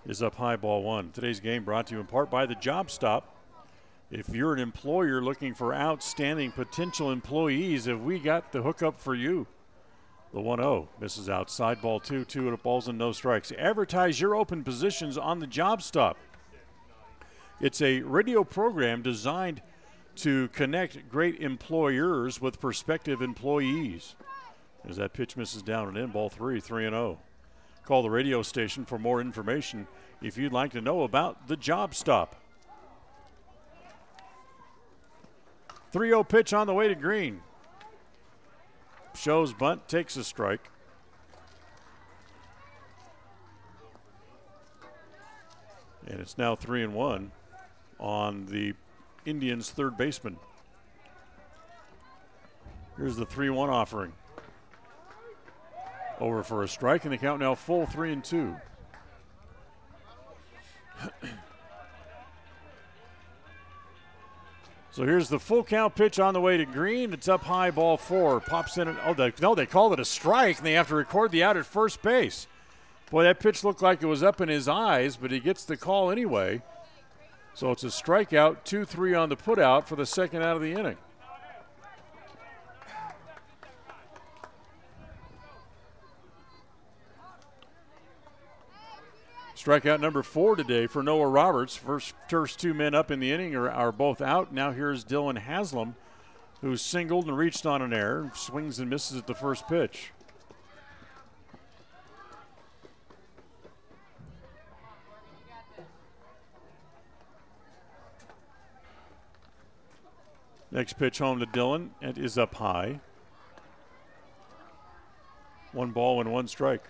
is up high, ball 1. Today's game brought to you in part by the Job Stop. If you're an employer looking for outstanding potential employees, have we got the hookup for you? The 1-0 misses outside, ball 2, 2 balls and no strikes. Advertise your open positions on the Job Stop. It's a radio program designed to connect great employers with prospective employees. As that pitch misses down and in, ball 3, 3-0. Call the radio station for more information if you'd like to know about the Job Stop. 3-0 pitch on the way to Green. Shows bunt, takes a strike. And it's now 3-1 on the Indians' third baseman. Here's the 3-1 offering. Over for a strike, and the count now full 3-2. So here's the full count pitch on the way to Green. It's up high, ball 4. Pops in. They called it a strike, and they have to record the out at first base. Boy, that pitch looked like it was up in his eyes, but he gets the call anyway. So it's a strikeout, 2-3 on the putout for the second out of the inning. Strikeout number 4 today for Noah Roberts. First 2 men up in the inning are both out. Now here's Dylan Haslam, who's singled and reached on an error. Swings and misses at the first pitch. Next pitch home to Dylan. It is up high. 1 ball and 1 strike.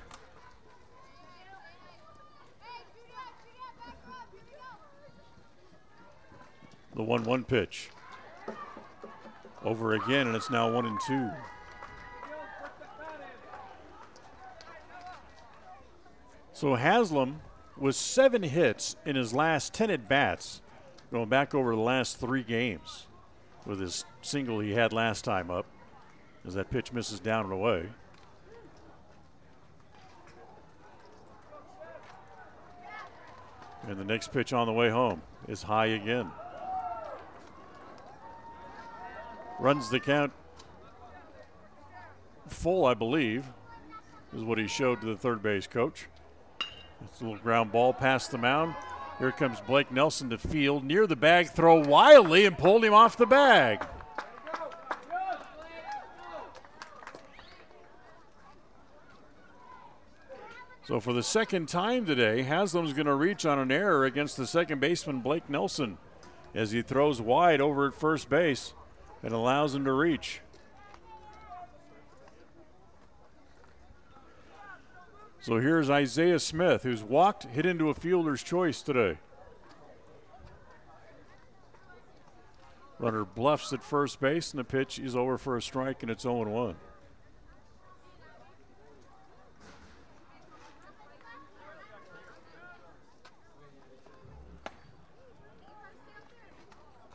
The 1-1 pitch. Over again, and it's now 1-2. So Haslam with 7 hits in his last 10 at-bats, going back over the last 3 games with his single he had last time up, as that pitch misses down and away. And the next pitch on the way home is high again. Runs the count full, I believe, is what he showed to the third base coach. It's a little ground ball past the mound. Here comes Blake Nelson to field. Near the bag, throw wildly and pulled him off the bag. So for the second time today, Haslam's going to reach on an error against the second baseman, Blake Nelson, as he throws wide over at first base and allows him to reach. So here's Isaiah Smith, who's walked, hit into a fielder's choice today. Runner bluffs at first base, and the pitch is over for a strike, and it's 0-1.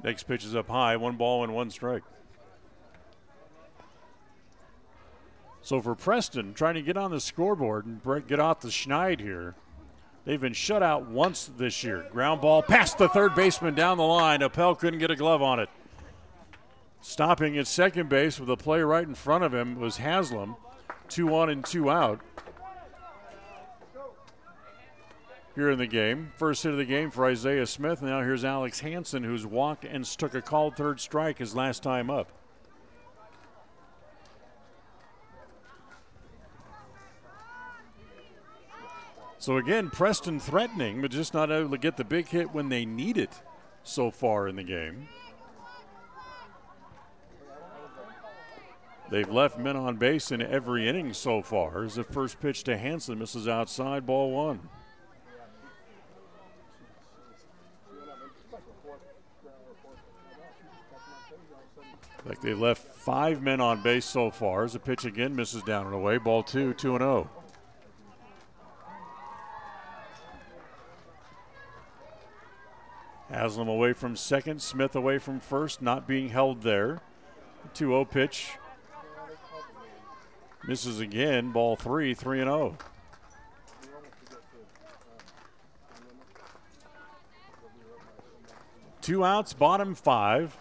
Next pitch is up high, 1 ball and 1 strike. So for Preston, trying to get on the scoreboard and get off the schneid here, they've been shut out once this year. Ground ball past the third baseman down the line. Appel couldn't get a glove on it. Stopping at second base with a play right in front of him was Haslam. 2 on and 2 out. Here in the game. First hit of the game for Isaiah Smith. Now here's Alex Hansen, who's walked and took a called third strike his last time up. So again, Preston threatening, but just not able to get the big hit when they need it so far in the game. They've left men on base in every inning so far, as the first pitch to Hansen misses outside, ball 1. Like they left 5 men on base so far, as the pitch again misses down and away, ball 2, 2-0. Haslam away from second, Smith away from first, not being held there. 2-0 pitch. Misses again, ball 3, 3-0. Two outs, bottom 5.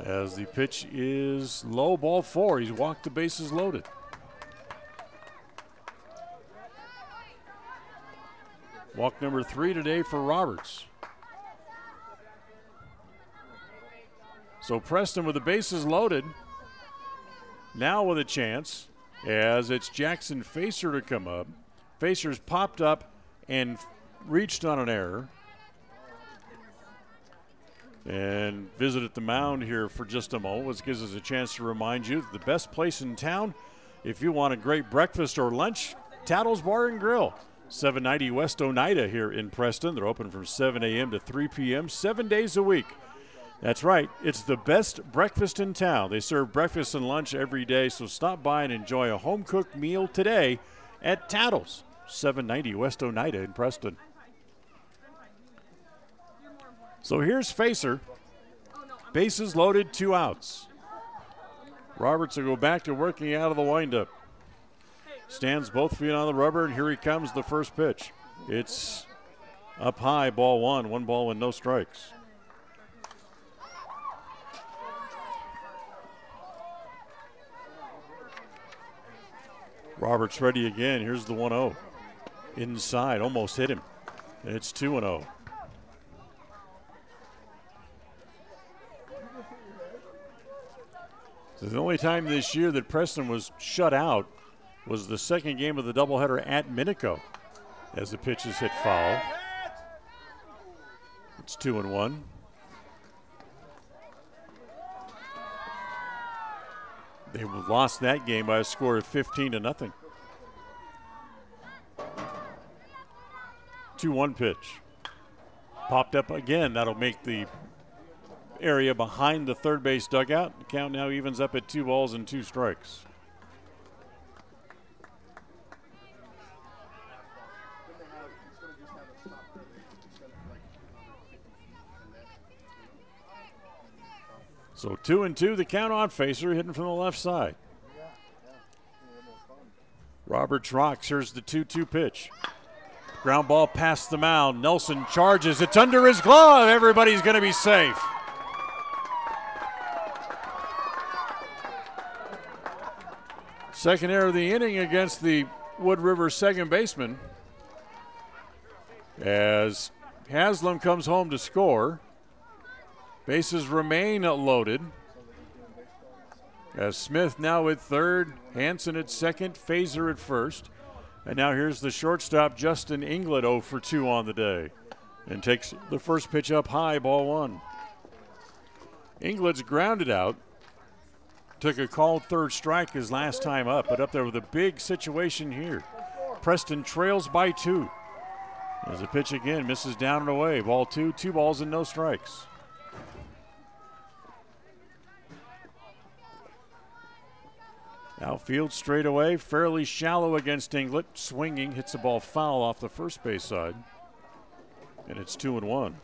As the pitch is low, ball 4. He's walked the bases loaded. Walk number 3 today for Roberts. So Preston with the bases loaded. Now with a chance, as it's Jackson Facer to come up. Facer's popped up and reached on an error. And visited the mound here for just a moment, which gives us a chance to remind you that the best place in town, if you want a great breakfast or lunch, Tattle's Bar and Grill. 790 West Oneida here in Preston. They're open from 7 a.m. to 3 p.m. 7 days a week. That's right. It's the best breakfast in town. They serve breakfast and lunch every day, so stop by and enjoy a home-cooked meal today at Tattles, 790 West Oneida in Preston. So here's Facer. Bases loaded, 2 outs. Roberts will go back to working out of the windup. Stands both feet on the rubber, and here he comes, the first pitch. It's up high, ball 1, 1 ball and no strikes. Roberts ready again. Here's the 1-0. Inside, almost hit him. And it's 2-0. So the only time this year that Preston was shut out was the second game of the doubleheader at Minico as the pitch is hit foul. It's 2-1. They lost that game by a score of 15-0. 2-1 pitch. Popped up again. That'll make the area behind the third base dugout. The count now evens up at 2 balls and 2 strikes. So 2-2, the count on Facer, hitting from the left side. Roberts rocks. Here's the 2-2 pitch. Ground ball past the mound. Nelson charges. It's under his glove. Everybody's going to be safe. Second error of the inning against the Wood River second baseman as Haslam comes home to score. Bases remain loaded. As Smith now at third, Hanson at second, Facer at first. And now here's the shortstop, Justin Inglet, 0 for 2 on the day. And takes the first pitch up high, ball 1. Inglet's grounded out. Took a called third strike his last time up, but up there with a big situation here. Preston trails by 2. There's a pitch again, misses down and away. Ball 2, 2 balls and no strikes. Outfield straight away, fairly shallow against Inglet. Swinging, hits the ball foul off the first base side. And it's 2-1.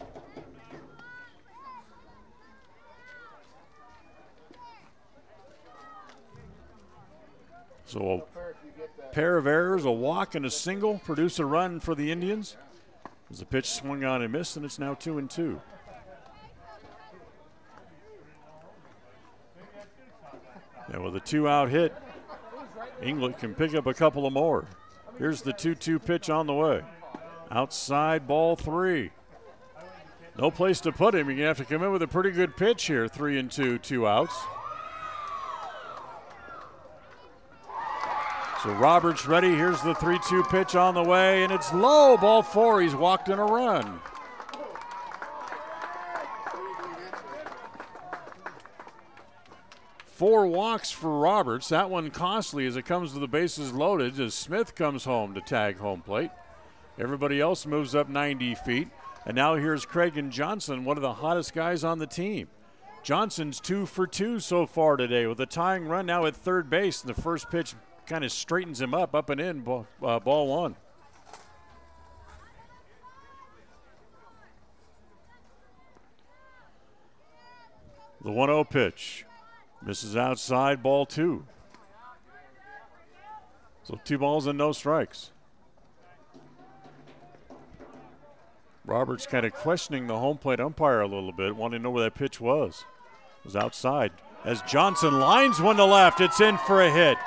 So a pair of errors, a walk and a single produce a run for the Indians. As the pitch swung on and missed, and it's now 2-2. And with a 2-out hit, Inglet can pick up a couple of more. Here's the 2-2 pitch on the way. Outside, ball 3. No place to put him. You're going to have to come in with a pretty good pitch here. 3-2, 2 outs. So Roberts ready. Here's the 3-2 pitch on the way, and it's low. Ball 4. He's walked in a run. Four walks for Roberts. That one costly as it comes to the bases loaded as Smith comes home to tag home plate. Everybody else moves up 90 feet. And now here's Craig Johnson, one of the hottest guys on the team. Johnson's 2 for 2 so far today with a tying run now at third base. And the first pitch kind of straightens him up and in, ball 1. The 1-0 pitch. Misses outside, ball 2. So 2 balls and no strikes. Roberts kind of questioning the home plate umpire a little bit, wanting to know where that pitch was. It was outside. As Johnson lines one to left, it's in for a hit.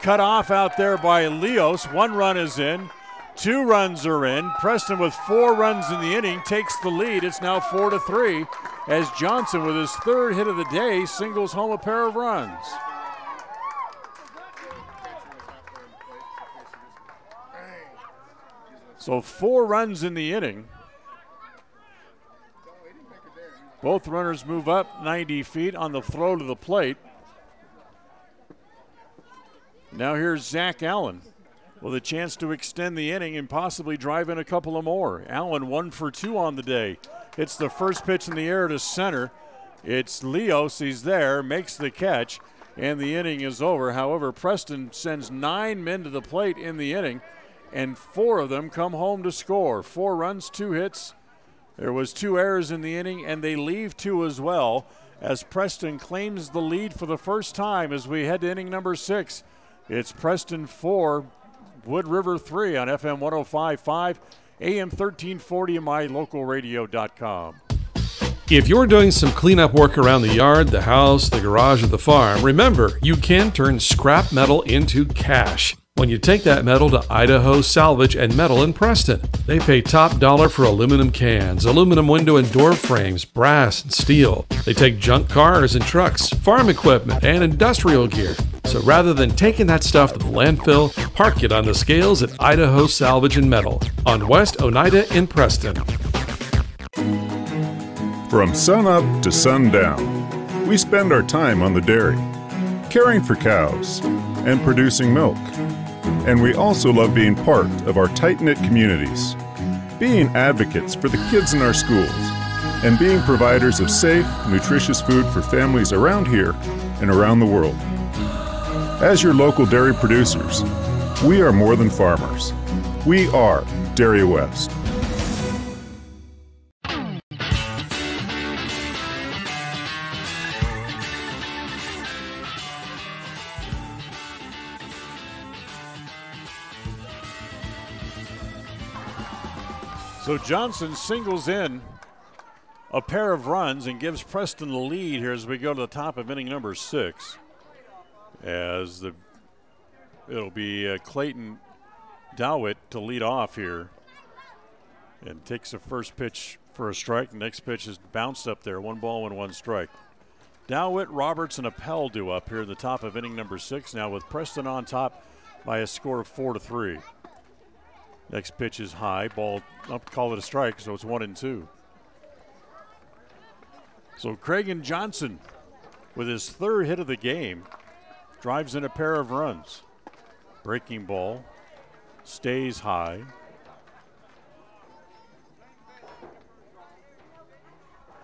Cut off out there by Leos. 1 run is in. 2 runs are in. Preston with 4 runs in the inning takes the lead. It's now 4-3 as Johnson with his 3rd hit of the day singles home a pair of runs. So 4 runs in the inning. Both runners move up 90 feet on the throw to the plate. Now here's Zach Allen. with a chance to extend the inning and possibly drive in a couple of more. Allen 1 for 2 on the day. Hits the first pitch in the air to center. It's Leos. He's there, makes the catch, and the inning is over. However, Preston sends 9 men to the plate in the inning, and 4 of them come home to score. 4 runs, 2 hits. There was 2 errors in the inning, and they leave 2 as well, as Preston claims the lead for the first time as we head to inning number 6. It's Preston 4, Wood River 3 on FM 105.5, AM 1340, and mylocalradio.com. If you're doing some cleanup work around the yard, the house, the garage, or the farm, remember, you can turn scrap metal into cash when you take that metal to Idaho Salvage and Metal in Preston. They pay top dollar for aluminum cans, aluminum window and door frames, brass and steel. They take junk cars and trucks, farm equipment, and industrial gear. So rather than taking that stuff to the landfill, park it on the scales at Idaho Salvage and Metal on West Oneida in Preston. From sunup to sundown, we spend our time on the dairy, caring for cows and producing milk. And we also love being part of our tight-knit communities, being advocates for the kids in our schools, and being providers of safe, nutritious food for families around here and around the world. As your local dairy producers, we are more than farmers. We are Dairy West. So Johnson singles in a pair of runs and gives Preston the lead here as we go to the top of inning number 6. It'll be Clayton Dowett to lead off here, and takes the first pitch for a strike. The next pitch is bounced up there. 1 ball and 1 strike. Dowett, Roberts, and Appel due up here at the top of inning number 6 now, with Preston on top by a score of 4-3. Next pitch is high, ball up, call it a strike, so it's 1-2. So Craig Johnson, with his 3rd hit of the game, drives in a pair of runs. Breaking ball, stays high.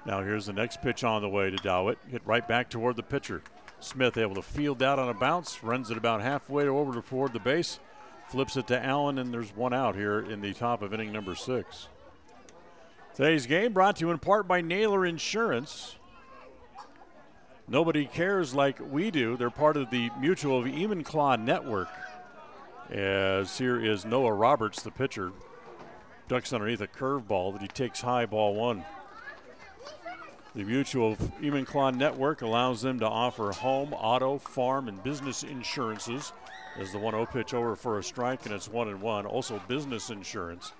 Now here's the next pitch on the way to Dowett. Hit right back toward the pitcher. Smith able to field out on a bounce, runs it about halfway over toward the base. Flips it to Allen, and there's 1 out here in the top of inning number 6. Today's game brought to you in part by Naylor Insurance. Nobody cares like we do. They're part of the Mutual of Enumclaw Network. As here is Noah Roberts, the pitcher. Ducks underneath a curveball that he takes high, ball 1. The Mutual of Enumclaw Network allows them to offer home, auto, farm, and business insurances. As the 1-0 pitch over for a strike, and it's 1-1. Also business insurance.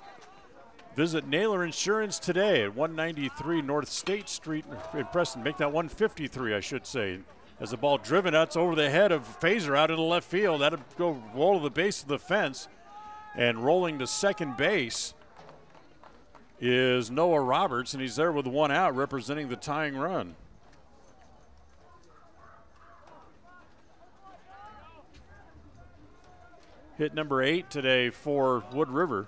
Visit Naylor Insurance today at 193 North State Street in Preston. Make that 153, I should say. As the ball driven out over the head of Fazer out into left field. That'll go roll to the base of the fence. And rolling to second base is Noah Roberts, and he's there with 1 out, representing the tying run. Hit number 8 today for Wood River.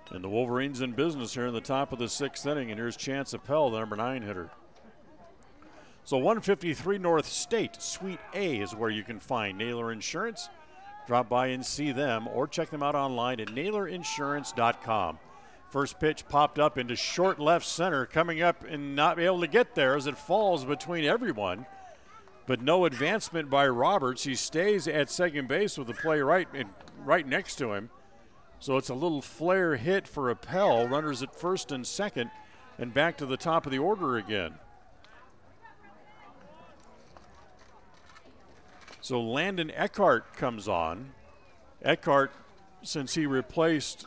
And the Wolverines in business here in the top of the 6th inning. And here's Chance Appel, the number 9 hitter. So 153 North State, Suite A is where you can find Naylor Insurance. Drop by and see them, or check them out online at NaylorInsurance.com. First pitch popped up into short left center, coming up and not be able to get there as it falls between everyone. But no advancement by Roberts. He stays at second base with the play right next to him. So it's a little flare hit for Appel. Runners at first and second, and back to the top of the order again. So Landon Eckhart comes on. Eckhart, since he replaced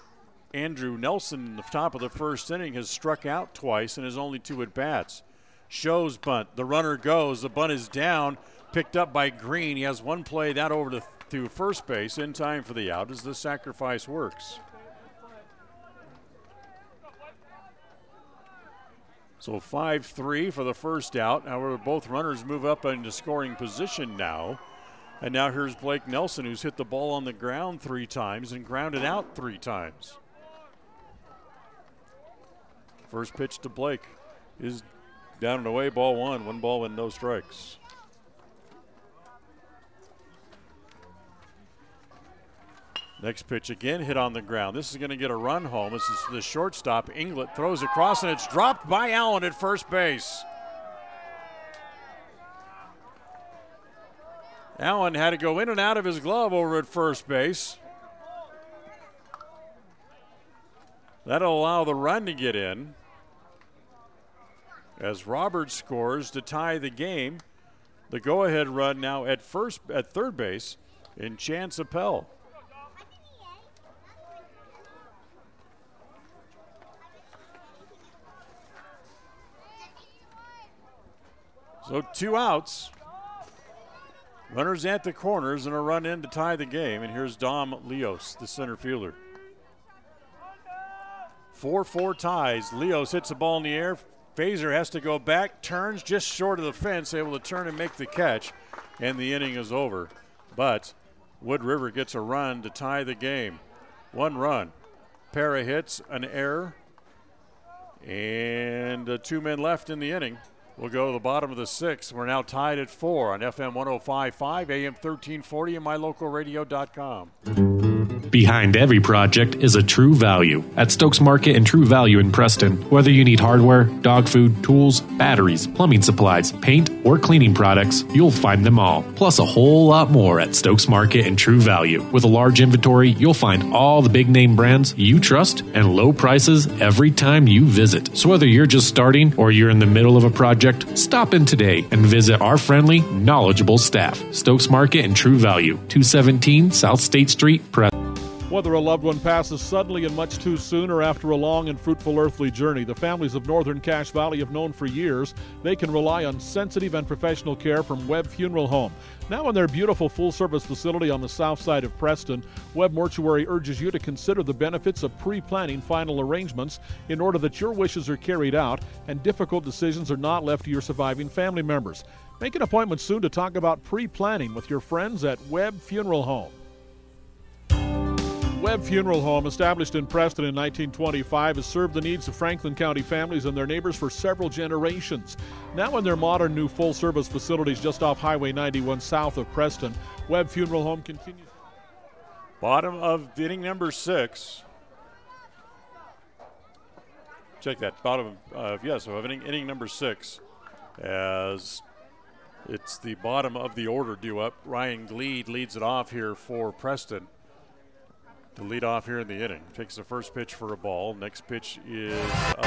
Andrew Nelson in the top of the 1st inning, has struck out twice in his only 2 at-bats. Shows bunt. The runner goes. The bunt is down. Picked up by Green. He has 1 play, that over to first base in time for the out as the sacrifice works. So 5-3 for the first out. However, both runners move up into scoring position now. And now here's Blake Nelson, who's hit the ball on the ground 3 times and grounded out 3 times. First pitch to Blake is down and away, ball 1. 1 ball and no strikes. Next pitch again hit on the ground. This is going to get a run home. This is the shortstop. Inglet throws across, and it's dropped by Allen at first base. Allen had to go in and out of his glove over at first base. That'll allow the run to get in as Roberts scores to tie the game. The go-ahead run now at third base in Chance Appel. So 2 outs. Runners at the corners and a run in to tie the game. And here's Dom Leos, the center fielder. 4-4 ties. Leos hits the ball in the air. Fazer has to go back, turns just short of the fence, able to turn and make the catch. And the inning is over. But Wood River gets a run to tie the game. 1 run. Pair of hits, an error, and 2 men left in the inning. We'll go to the bottom of the 6th. We're now tied at 4 on FM 105.5, AM 1340, and mylocalradio.com. Behind every project is a True Value. At Stokes Market and True Value in Preston, whether you need hardware, dog food, tools, batteries, plumbing supplies, paint, or cleaning products, you'll find them all. Plus a whole lot more at Stokes Market and True Value. With a large inventory, you'll find all the big name brands you trust and low prices every time you visit. So whether you're just starting or you're in the middle of a project, stop in today and visit our friendly, knowledgeable staff. Stokes Market and True Value, 217 South State Street, Preston. Whether a loved one passes suddenly and much too soon or after a long and fruitful earthly journey, the families of Northern Cache Valley have known for years they can rely on sensitive and professional care from Webb Funeral Home. Now in their beautiful full-service facility on the south side of Preston, Webb Mortuary urges you to consider the benefits of pre-planning final arrangements in order that your wishes are carried out and difficult decisions are not left to your surviving family members. Make an appointment soon to talk about pre-planning with your friends at Webb Funeral Home. Webb Funeral Home, established in Preston in 1925, has served the needs of Franklin County families and their neighbors for several generations. Now in their modern new full-service facilities just off Highway 91 south of Preston, Webb Funeral Home continues. Bottom of inning number 6. Check that. Bottom of, inning number 6. As it's the bottom of the order due up. Ryan Gleed leads it off here for Preston to lead off here in the inning. Takes the first pitch for a ball. Next pitch is up.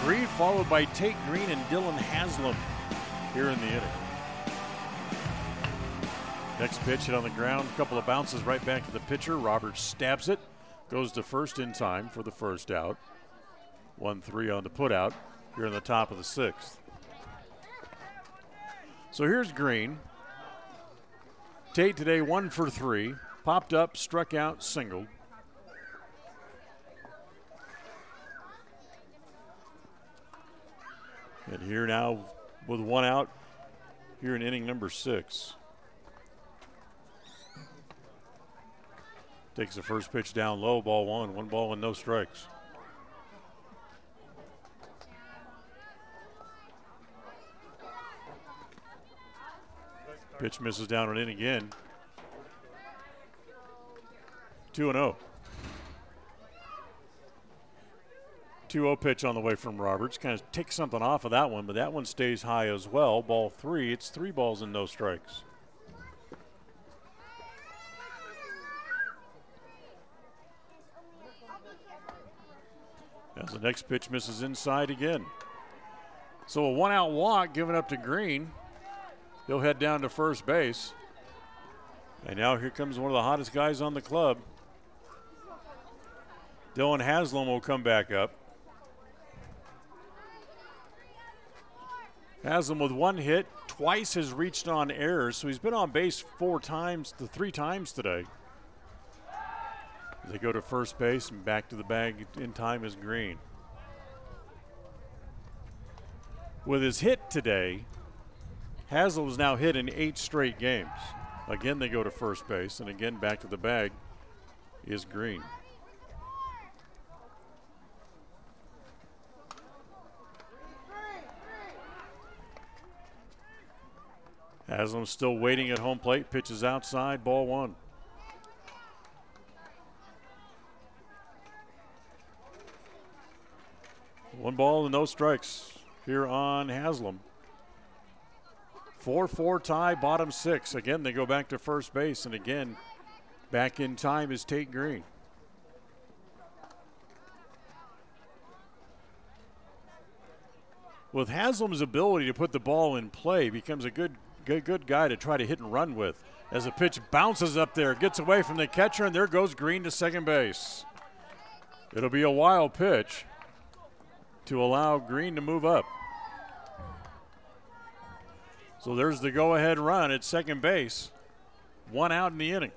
Green followed by Tate Green and Dylan Haslam here in the inning. Next pitch hit on the ground. A couple of bounces right back to the pitcher. Roberts stabs it. Goes to first in time for the first out. 1-3 on the put out here in the top of the 6th. So here's Green. Tate today 1 for 3. Popped up, struck out, singled. And here now with 1 out here in inning number 6. Takes the first pitch down low, ball 1. 1 ball and no strikes. Pitch misses down and in again. 2-0. 2-0 pitch on the way from Roberts. Kind of takes something off of that one, but that one stays high as well. Ball 3. It's 3 balls and no strikes. As the next pitch misses inside again. So a 1-out walk given up to Green. He'll head down to first base. And now here comes one of the hottest guys on the club. Dylan Haslam will come back up. Haslam with 1 hit, twice has reached on errors, so he's been on base 3 times today. They go to first base and back to the bag in time is Green. With his hit today, Haslam's now hit in 8 straight games. Again, they go to first base, and again back to the bag is Green. Haslam's still waiting at home plate. Pitches outside, ball 1. One ball and no strikes here on Haslam. 4-4 tie, bottom 6. Again, they go back to first base, and again, back in time is Tate Green. With Haslam's ability to put the ball in play, becomes a good guy to try to hit and run with. As the pitch bounces up there, gets away from the catcher, and there goes Green to second base. It'll be a wild pitch to allow Green to move up. So there's the go-ahead run at second base. 1 out in the inning.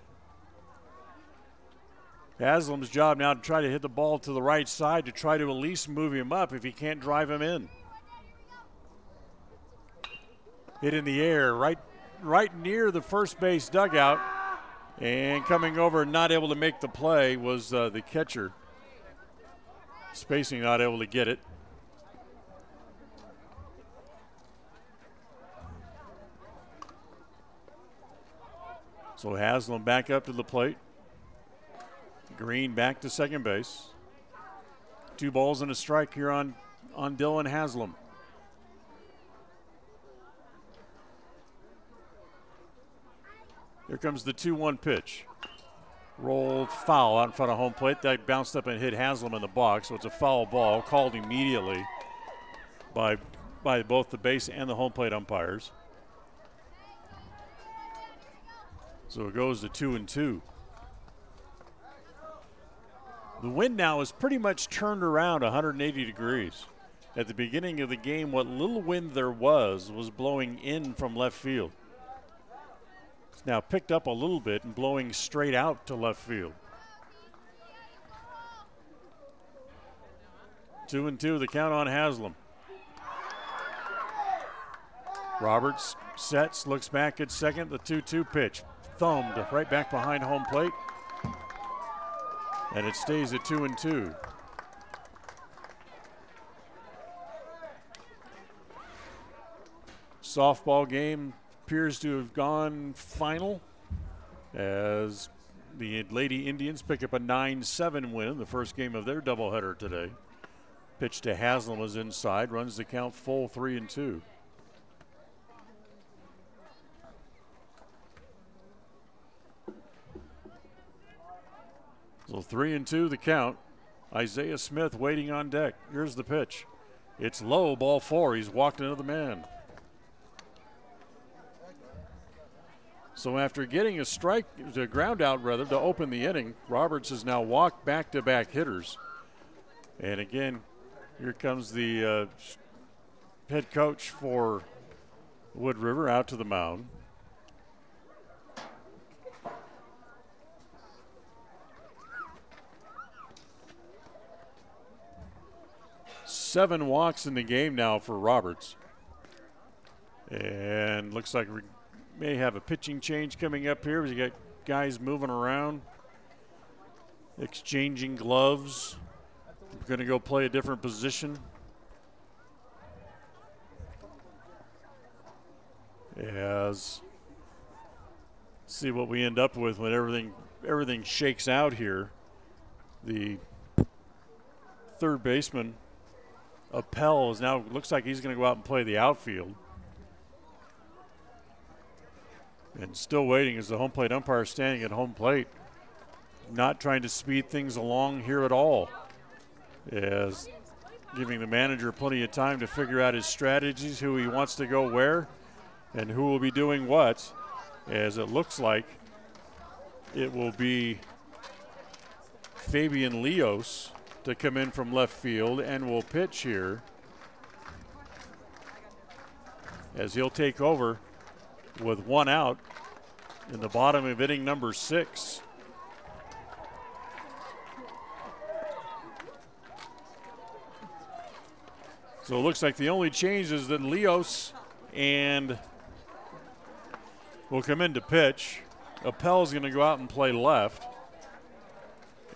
Haslam's job now to try to hit the ball to the right side to try to at least move him up if he can't drive him in. Hit in the air, right near the first base dugout. And coming over and not able to make the play was the catcher. Spacing not able to get it. So Haslam back up to the plate. Green back to second base. 2 balls and a strike here on Dylan Haslam. Here comes the 2-1 pitch. Rolled foul out in front of home plate. That bounced up and hit Haslam in the box, so it's a foul ball called immediately by both the base and the home plate umpires. So it goes to 2-2. The wind now is pretty much turned around 180 degrees. At the beginning of the game, what little wind there was blowing in from left field. It's now picked up a little bit and blowing straight out to left field. 2-2, the count on Haslam. Roberts sets, looks back at second, the 2-2 pitch. Thumbed right back behind home plate. And it stays at 2-2. Softball game appears to have gone final as the Lady Indians pick up a 9-7 win in the first game of their doubleheader today. Pitch to Haslam was inside, runs the count full 3-2. So 3-2 the count. Isaiah Smith waiting on deck. Here's the pitch. It's low, ball 4. He's walked into the man. So after getting a strike, the ground out rather, to open the inning, Roberts has now walked back-to-back hitters. And again, here comes the head coach for Wood River out to the mound. Seven walks in the game now for Roberts. And looks like we may have a pitching change coming up here. We got guys moving around, exchanging gloves. We're going to go play a different position. As see what we end up with when everything shakes out here. The third baseman, Appel, is now looks like he's going to go out and play the outfield. And still waiting as the home plate umpire standing at home plate, not trying to speed things along here at all, as giving the manager plenty of time to figure out his strategies, who he wants to go where, and who will be doing what, as it looks like it will be Fabian Leos to come in from left field and will pitch here, as he'll take over with 1 out in the bottom of inning number 6. So it looks like the only change is that Leos and will come in to pitch. Appel's going to go out and play left.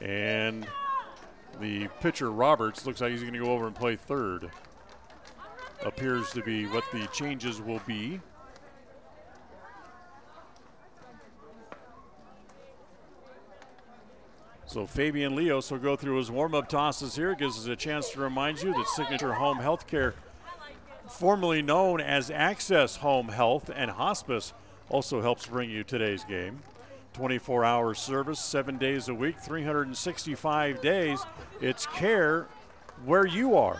And the pitcher, Roberts, looks like he's going to go over and play third. Appears to be what the changes will be. So Fabian Leos will go through his warm-up tosses here. Gives us a chance to remind you that Signature Home Healthcare, formerly known as Access Home Health and Hospice, also helps bring you today's game. 24-hour service, 7 days a week, 365 days. It's care where you are.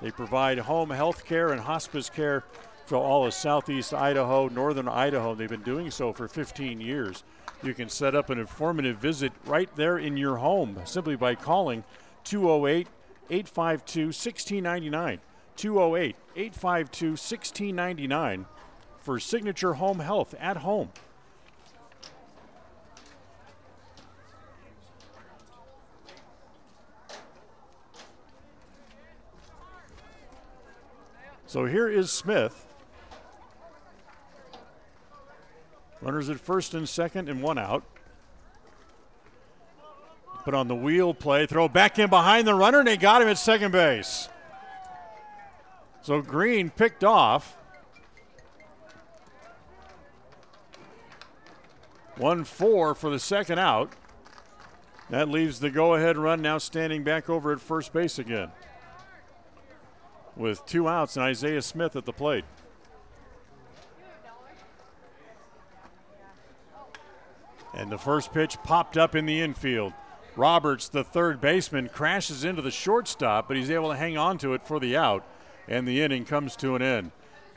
They provide home health care and hospice care for all of southeast Idaho, northern Idaho. They've been doing so for 15 years. You can set up an informative visit right there in your home simply by calling 208-852-1699. 208-852-1699 for Signature Home Health at home. So here is Smith. Runners at first and second and one out. Put on the wheel play, throw back in behind the runner, and they got him at second base. So Green picked off. 1-4 for the second out. That leaves the go-ahead run now standing back over at first base again, with 2 outs and Isaiah Smith at the plate. And the first pitch popped up in the infield. Roberts, the third baseman, crashes into the shortstop, but he's able to hang on to it for the out, and the inning comes to an end.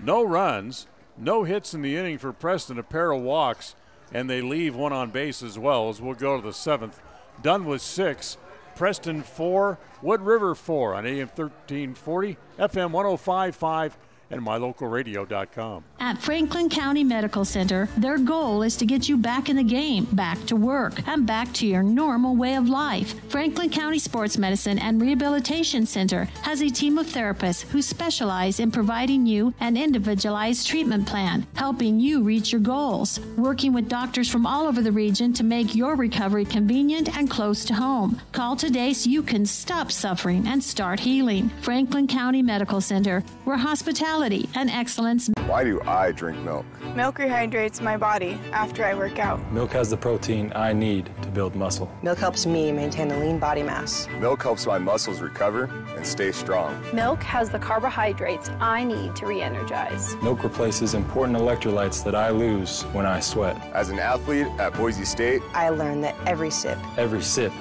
No runs, no hits in the inning for Preston, a pair of walks, and they leave one on base as well as we'll go to the 7th. Done with 6. Preston 4, Wood River 4 on AM 1340, FM 105.5, and mylocalradio.com. At Franklin County Medical Center, their goal is to get you back in the game, back to work, and back to your normal way of life. Franklin County Sports Medicine and Rehabilitation Center has a team of therapists who specialize in providing you an individualized treatment plan, helping you reach your goals, working with doctors from all over the region to make your recovery convenient and close to home. Call today so you can stop suffering and start healing. Franklin County Medical Center, where hospitality and excellence. Why do I drink milk? Milk rehydrates my body after I work out. Milk has the protein I need to build muscle. Milk helps me maintain a lean body mass. Milk helps my muscles recover and stay strong. Milk has the carbohydrates I need to re-energize. Milk replaces important electrolytes that I lose when I sweat. As an athlete at Boise State, I learned that every sip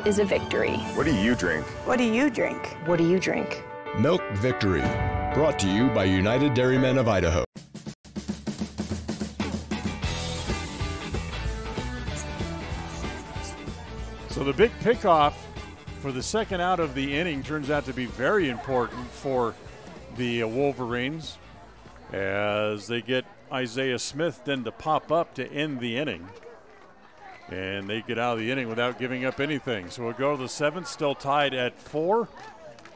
is a victory. What do you drink? What do you drink? What do you drink? Milk Victory. Brought to you by United Dairymen of Idaho. So the big pickoff for the second out of the inning turns out to be very important for the Wolverines, as they get Isaiah Smith then to pop up to end the inning. And they get out of the inning without giving up anything. So we'll go to the 7th, still tied at 4.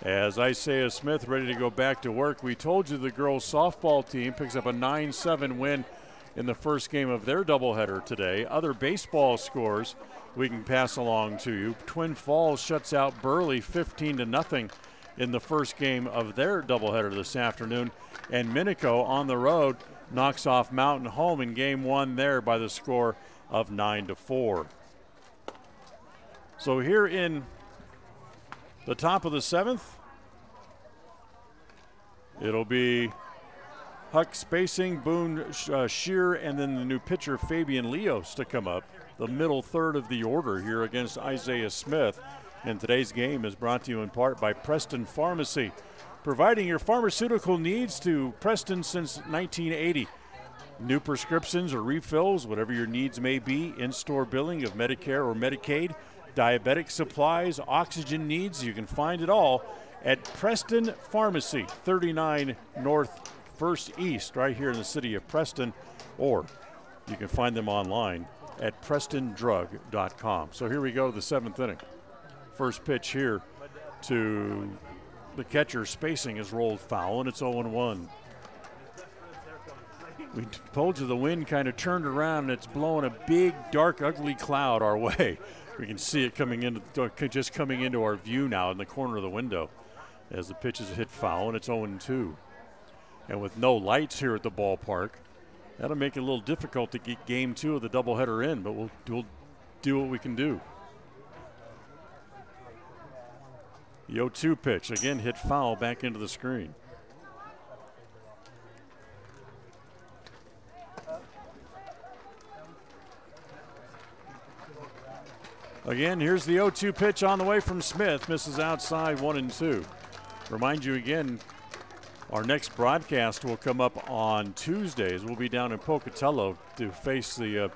As Isaiah Smith ready to go back to work. We told you the girls softball team picks up a 9-7 win in the first game of their doubleheader today. Other baseball scores we can pass along to you. Twin Falls shuts out Burley 15-0 in the first game of their doubleheader this afternoon. And Minico on the road knocks off Mountain Home in game 1 there by the score of 9-4. So here in the top of the 7th, it'll be Huck Spacing, Boone Shear, and then the new pitcher Fabian Leos to come up. The middle third of the order here against Isaiah Smith. And today's game is brought to you in part by Preston Pharmacy, providing your pharmaceutical needs to Preston since 1980. New prescriptions or refills, whatever your needs may be, in-store billing of Medicare or Medicaid, diabetic supplies, oxygen needs, you can find it all at Preston Pharmacy, 39 North 1st East, right here in the city of Preston, or you can find them online at prestondrug.com. So here we go to the 7th inning. First pitch here to the catcher. Spacing is rolled foul, and it's 0-1. We told you the wind kind of turned around and it's blowing a big, dark, ugly cloud our way. We can see it coming into our view now in the corner of the window as the pitch is hit foul, and it's 0-2. And with no lights here at the ballpark, that'll make it a little difficult to get game 2 of the doubleheader in, but we'll do what we can do. The 0-2 pitch, again hit foul back into the screen. Again, here's the 0-2 pitch on the way from Smith. Misses outside, 1-2. Remind you again, our next broadcast will come up on Tuesdays. We'll be down in Pocatello to face the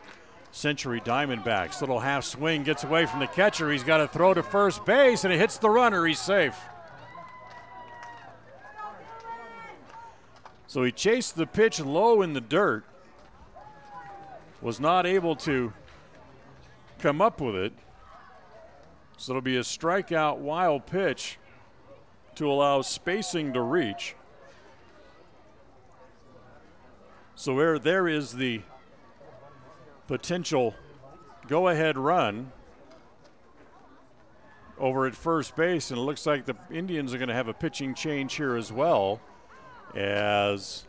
Century Diamondbacks. Little half swing, gets away from the catcher. He's got to throw to first base, and it hits the runner. He's safe. So he chased the pitch low in the dirt, was not able to come up with it. So it'll be a strikeout wild pitch to allow spacing to reach. So there is the potential go-ahead run over at first base, and it looks like the Indians are going to have a pitching change here as well, as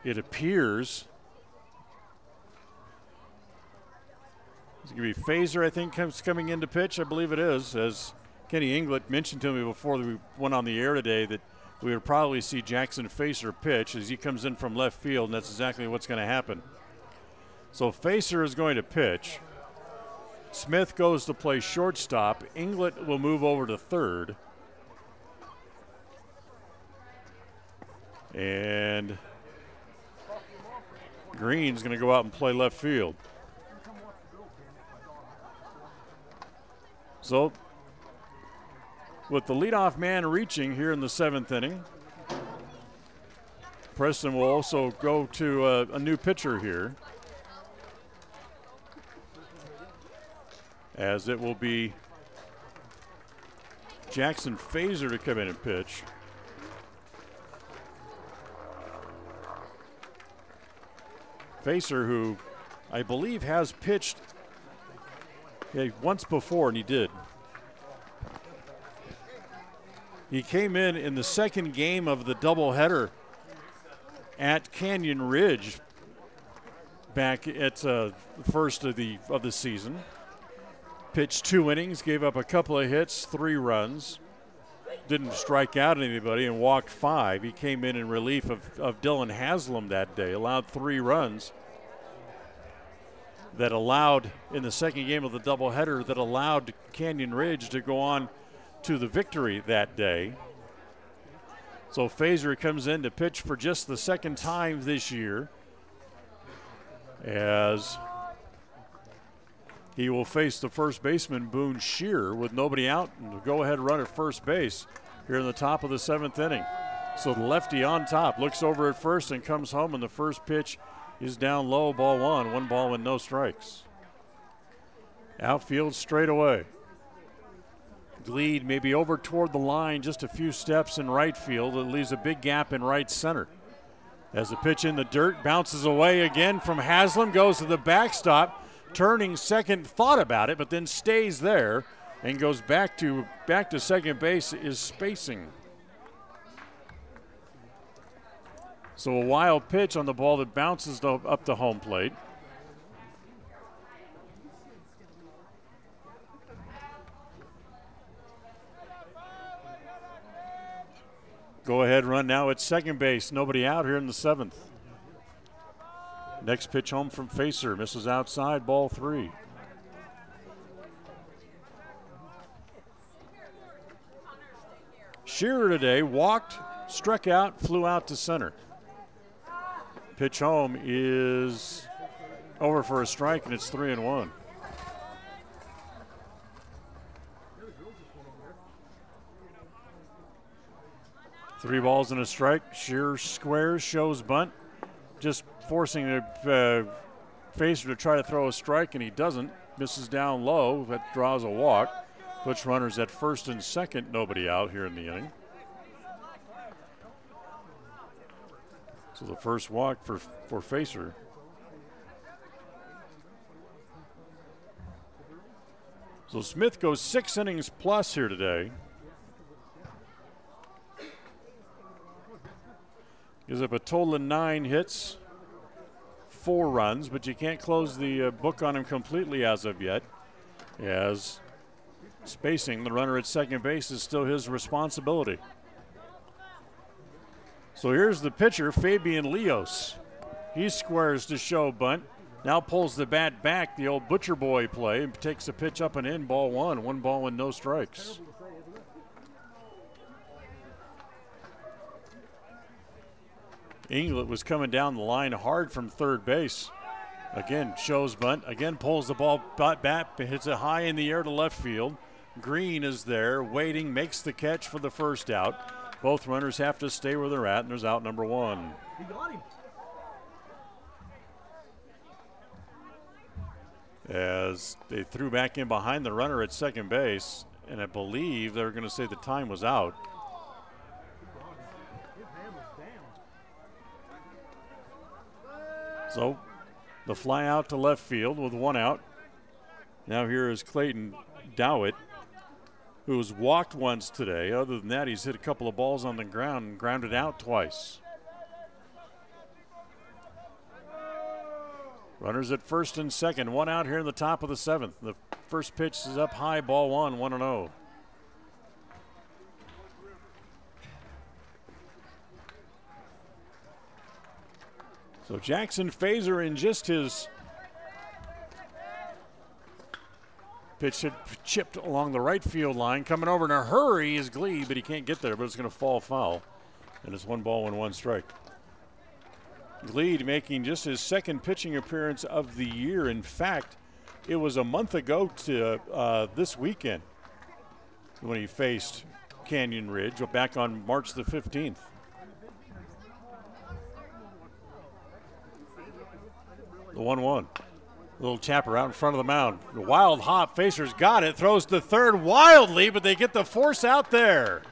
it appears it's going to be Phaser, I think, coming in to pitch. I believe it is, as Kenny Englert mentioned to me before we went on the air today that we would probably see Jackson Phaser pitch as he comes in from left field, and that's exactly what's going to happen. So Phaser is going to pitch. Smith goes to play shortstop. Englert will move over to third. And Green's going to go out and play left field. So, with the leadoff man reaching here in the 7th inning, Preston will also go to a new pitcher here, as it will be Jackson Phaser to come in and pitch. Phaser, who I believe has pitched once before, and he did. He came in the second game of the doubleheader at Canyon Ridge back at the first of the season. Pitched 2 innings, gave up a couple of hits, 3 runs. Didn't strike out anybody and walked 5. He came in relief of Dylan Haslam that day, allowed 3 runs. That allowed, in the second game of the doubleheader, that allowed Canyon Ridge to go on to the victory that day. So Phaser comes in to pitch for just the second time this year, as he will face the first baseman, Boone Shearer, with nobody out, and a go-ahead run at first base here in the top of the 7th inning. So the lefty on top looks over at first and comes home, and the first pitch is down low, ball 1. 1 ball and no strikes. Outfield straight away. Gleed maybe over toward the line, just a few steps in right field. It leaves a big gap in right center. As the pitch in the dirt bounces away again from Haslam, goes to the backstop, turning second, thought about it, but then stays there and goes back to second base. Is spacing. So a wild pitch on the ball that bounces up the home plate. Go ahead run now at second base. Nobody out here in the 7th. Next pitch home from Phaser. Misses outside, ball 3. Shearer today walked, struck out, flew out to center. Pitch home is over for a strike, and it's 3-1. Three balls and a strike. Shearer squares, shows bunt, just forcing a Phaser to try to throw a strike, and he doesn't. Misses down low. That draws a walk. Puts runners at first and second. Nobody out here in the inning. So the first walk for Facer. So Smith goes 6 innings plus here today. Gives up a total of 9 hits, 4 runs, but you can't close the book on him completely as of yet, as spacing the runner at second base is still his responsibility. So here's the pitcher, Fabian Leos. He squares to show bunt. Now pulls the bat back, the old Butcher Boy play, and takes a pitch up and in, ball 1. 1 ball and no strikes. Inglet was coming down the line hard from third base. Again, shows bunt. Again, pulls the ball back, hits it high in the air to left field. Green is there, waiting, makes the catch for the first out. Both runners have to stay where they're at, and there's out number 1. He got him. As they threw back in behind the runner at second base, and I believe they were going to say the time was out. So the fly out to left field with 1 out. Now here is Clayton Dowett, who's walked once today. Other than that, he's hit a couple of balls on the ground and grounded out twice. Runners at first and second. 1 out here in the top of the 7th. The first pitch is up high, ball 1, 1-0. So Jackson Fazer in just his pitch hit chipped along the right field line. Coming over in a hurry is Glee, but he can't get there, but it's going to fall foul. And it's 1 ball and 1 strike. Gleed making just his second pitching appearance of the year. In fact, it was a month ago to this weekend when he faced Canyon Ridge back on March the 15th. The 1-1. Little chapper out in front of the mound. The wild hop. Facer's got it. Throws to third wildly, but they get the force out there.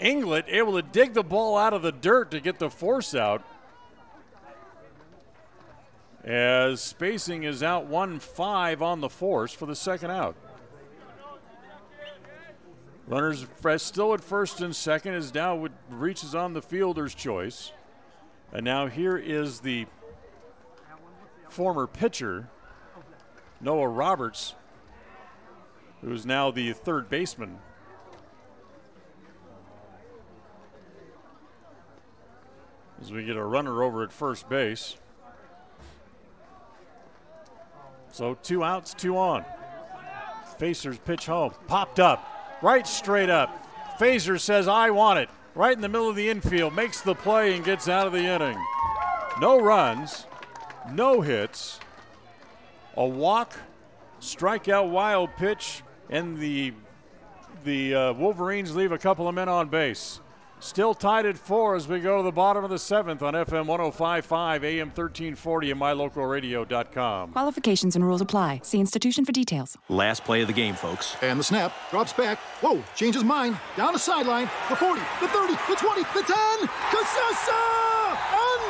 Inglet able to dig the ball out of the dirt to get the force out. As spacing is out 1-5 on the force for the second out. Runners still at first and second as Dow reaches on the fielder's choice. And now here is the former pitcher, Noah Roberts, who is now the third baseman. As we get a runner over at first base. So 2 outs, 2 on. Facer's pitch home, popped up, right straight up. Facer says, I want it. Right in the middle of the infield, makes the play and gets out of the inning. No runs, no hits, a walk, strikeout, wild pitch, and the Wolverines leave a couple of men on base. Still tied at 4 as we go to the bottom of the 7th on FM 105.5, AM 1340, and mylocalradio.com. Qualifications and rules apply. See institution for details. Last play of the game, folks. And the snap, drops back. Whoa, changes mind. Down the sideline. The 40, the 30, the 20, the 10. Casasa!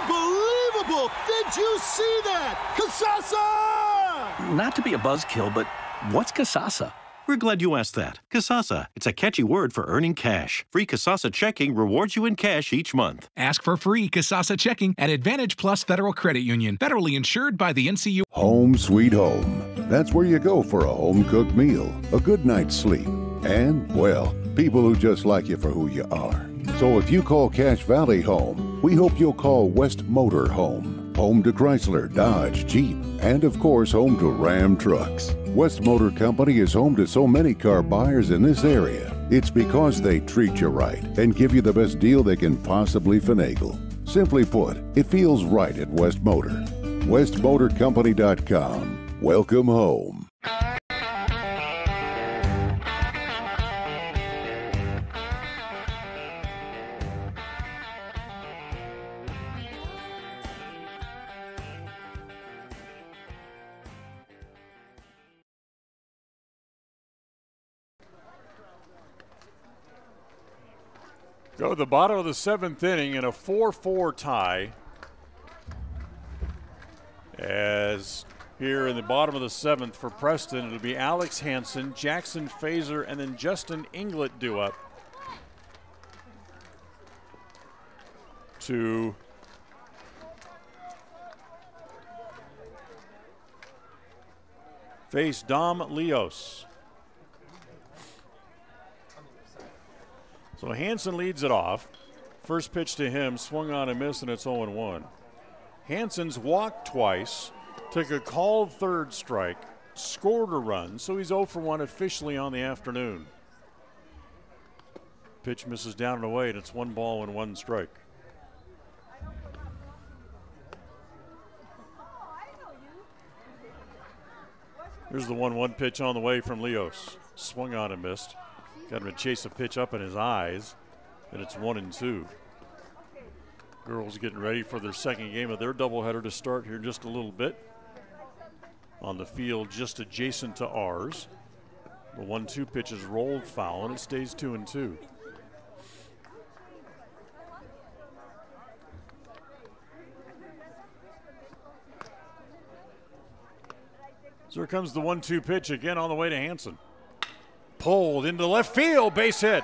Unbelievable! Did you see that? Casasa! Not to be a buzzkill, but what's Casasa? We're glad you asked that. Casasa. It's a catchy word for earning cash. Free Casasa checking rewards you in cash each month. Ask for free Casasa checking at Advantage Plus Federal Credit Union. Federally insured by the NCU. Home sweet home. That's where you go for a home-cooked meal, a good night's sleep, and, well, people who just like you for who you are. So if you call Cache Valley home, we hope you'll call West Motor home. Home to Chrysler, Dodge, Jeep, and of course home to Ram trucks. West Motor Company is home to so many car buyers in this area. It's because they treat you right and give you the best deal they can possibly finagle. Simply put, it feels right at West Motor. WestMotorCompany.com. Welcome home. Go to the bottom of the 7th inning in a 4-4 tie. As here in the bottom of the 7th for Preston, it'll be Alex Hansen, Jackson Fazer, and then Justin Inglett due up to face Dom Leos. So Hansen leads it off. First pitch to him, swung on and missed, and it's 0-1. Hansen's walked twice, took a called third strike, scored a run, so he's 0 for 1 officially on the afternoon. Pitch misses down and away, and it's 1 ball and 1 strike. Here's the 1-1 pitch on the way from Leos. Swung on and missed. Got him to chase a pitch up in his eyes, and it's 1-2. Girls getting ready for their second game of their doubleheader to start here in just a little bit. On the field just adjacent to ours. The 1-2 pitch is rolled foul, and it stays 2-2. So here comes the 1-2 pitch again on the way to Hansen. Pulled into left field, base hit.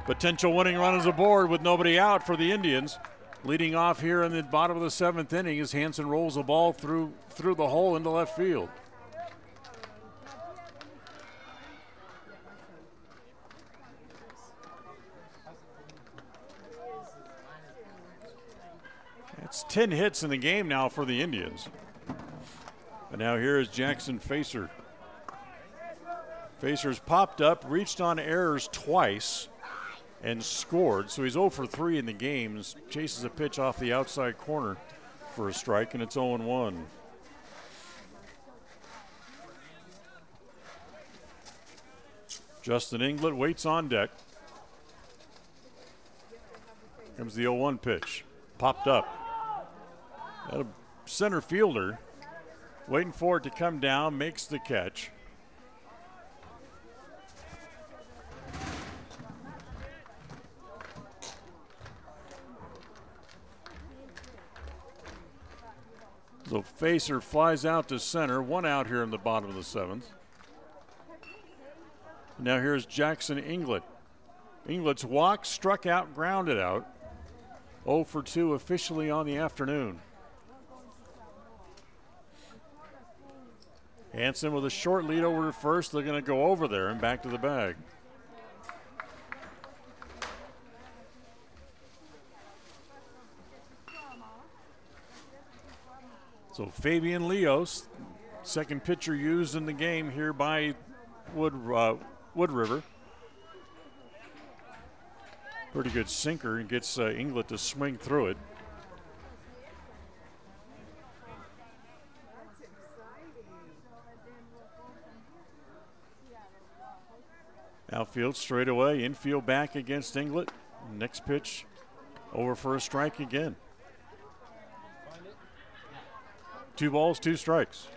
Potential winning run is aboard with nobody out for the Indians. Leading off here in the bottom of the 7th inning as Hansen rolls the ball through the hole into left field. It's 10 hits in the game now for the Indians. And now here is Jackson Fazer. Fazer's popped up, reached on errors twice, and scored. So he's 0 for 3 in the game. Chases a pitch off the outside corner for a strike, and it's 0-1. Justin Inglett waits on deck. Comes the 0-1 pitch. Popped up. Got a center fielder waiting for it to come down, makes the catch. So Fazer flies out to center, 1 out here in the bottom of the 7th. Now here's Jackson Inglett. Inglett's walk, struck out, grounded out. 0 for 2 officially on the afternoon. Hansen with a short lead over to first. They're going to go over there and back to the bag. So Fabian Leos, second pitcher used in the game here by Wood River. Pretty good sinker and gets Inglett to swing through it. Outfield straight away, infield back against Inglett. Next pitch over for a strike again. 2 balls, 2 strikes.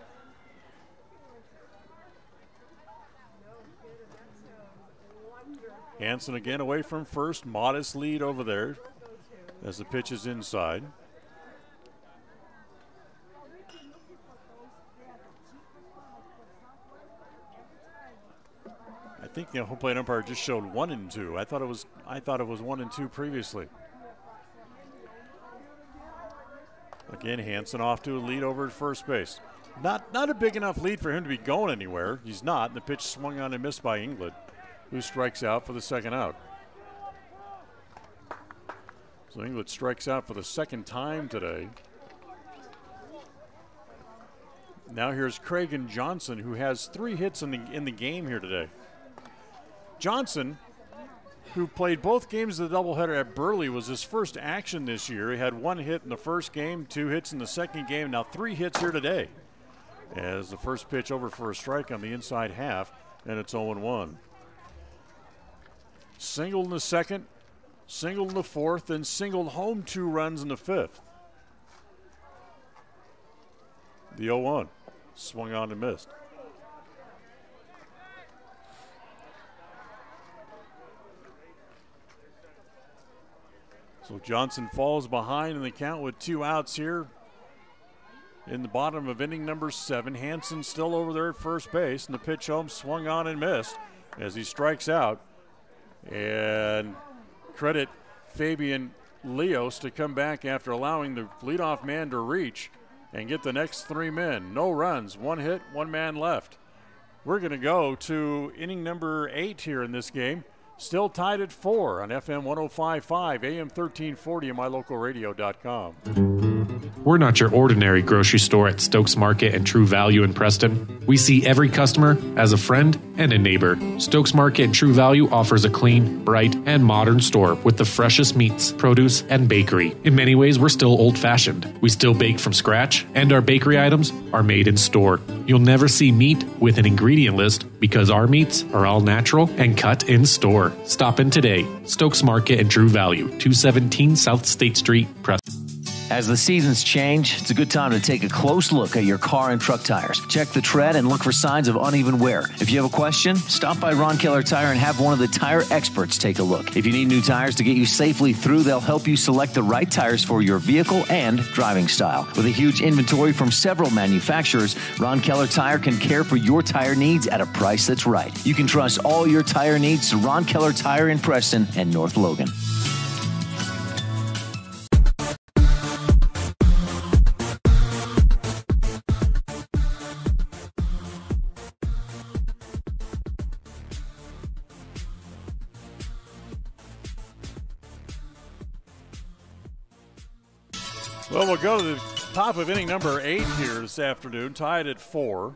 Hansen again away from first. Modest lead over there as the pitch is inside. I think the home plate umpire just showed 1 and 2. I thought it was 1 and 2 previously. Again, Hansen off to a lead over at first base. Not a big enough lead for him to be going anywhere. He's not. And the pitch swung on and missed by Inglett, who strikes out for the second out. So Inglett strikes out for the second time today. Now here's Cragen Johnson, who has 3 hits in the game here today. Johnson, who played both games of the doubleheader at Burley, was his first action this year. He had 1 hit in the first game, 2 hits in the second game, now 3 hits here today. As the first pitch over for a strike on the inside half, and it's 0-1. Singled in the second, singled in the fourth, then singled home 2 runs in the 5th. The 0-1, swung on and missed. So Johnson falls behind in the count with 2 outs here in the bottom of inning number 7. Hansen still over there at first base, and the pitch home swung on and missed as he strikes out. And credit Fabian Leos to come back after allowing the leadoff man to reach and get the next 3 men. No runs, 1 hit, 1 man left. We're going to go to inning number 8 here in this game. Still tied at 4 on FM 105.5, AM 1340, and mylocalradio.com. We're not your ordinary grocery store at Stokes Market and True Value in Preston. We see every customer as a friend and a neighbor. Stokes Market and True Value offers a clean, bright, and modern store with the freshest meats, produce, and bakery. In many ways, we're still old-fashioned. We still bake from scratch, and our bakery items are made in store. You'll never see meat with an ingredient list because our meats are all natural and cut in store. Stop in today. Stokes Market and True Value, 217 South State Street, Preston. As the seasons change, it's a good time to take a close look at your car and truck tires. Check the tread and look for signs of uneven wear. If you have a question, stop by Ron Keller Tire and have one of the tire experts take a look. If you need new tires to get you safely through, they'll help you select the right tires for your vehicle and driving style. With a huge inventory from several manufacturers, Ron Keller Tire can care for your tire needs at a price that's right. You can trust all your tire needs to Ron Keller Tire in Preston and North Logan. Well, we'll go to the top of inning number 8 here this afternoon, tied at 4.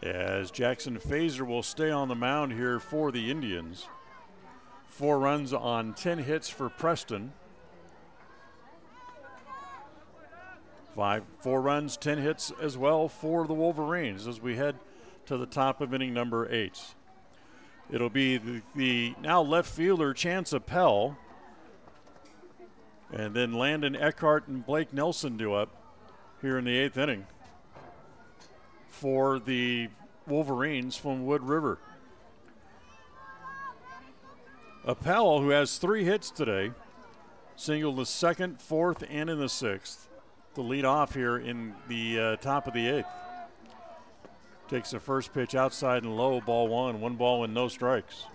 As Jackson Fazer will stay on the mound here for the Indians. 4 runs on 10 hits for Preston. 4 runs, 10 hits as well for the Wolverines as we head to the top of inning number 8. It'll be the now left fielder Chance Appel. And then Landon Eckhart and Blake Nelson do up here in the 8th inning for the Wolverines from Wood River. Appel, who has 3 hits today, singled the 2nd, 4th, and in the 6th to lead off here in the top of the 8th. Takes the first pitch outside and low, ball 1, 1 ball and no strikes.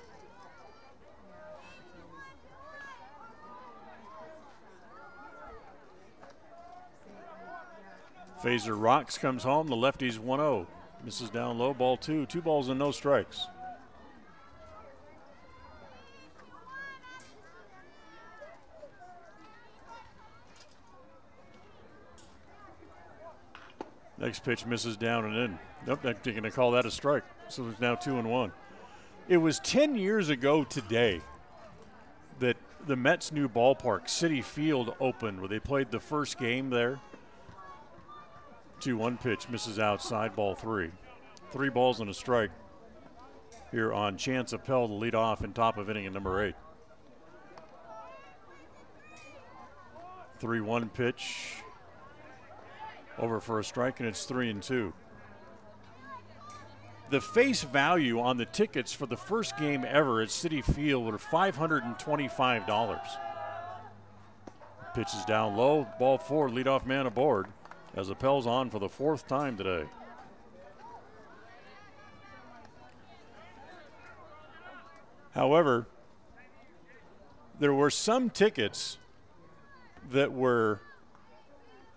Fazer rocks, comes home. The lefty's 1-0. Misses down low, ball 2. 2 balls and no strikes. Next pitch misses down and in. Nope, they're going to call that a strike. So it's now 2-1. It was 10 years ago today that the Mets' new ballpark, Citi Field, opened, where they played the first game there. 2-1 pitch misses outside, ball 3. 3 balls and a strike here on Chance Appel to lead off in top of inning at number 8. 3-1 pitch over for a strike, and it's 3-2. The face value on the tickets for the first game ever at Citi Field were $525. Pitch is down low, ball 4, leadoff man aboard as Appel's on for the 4th time today. However, there were some tickets that were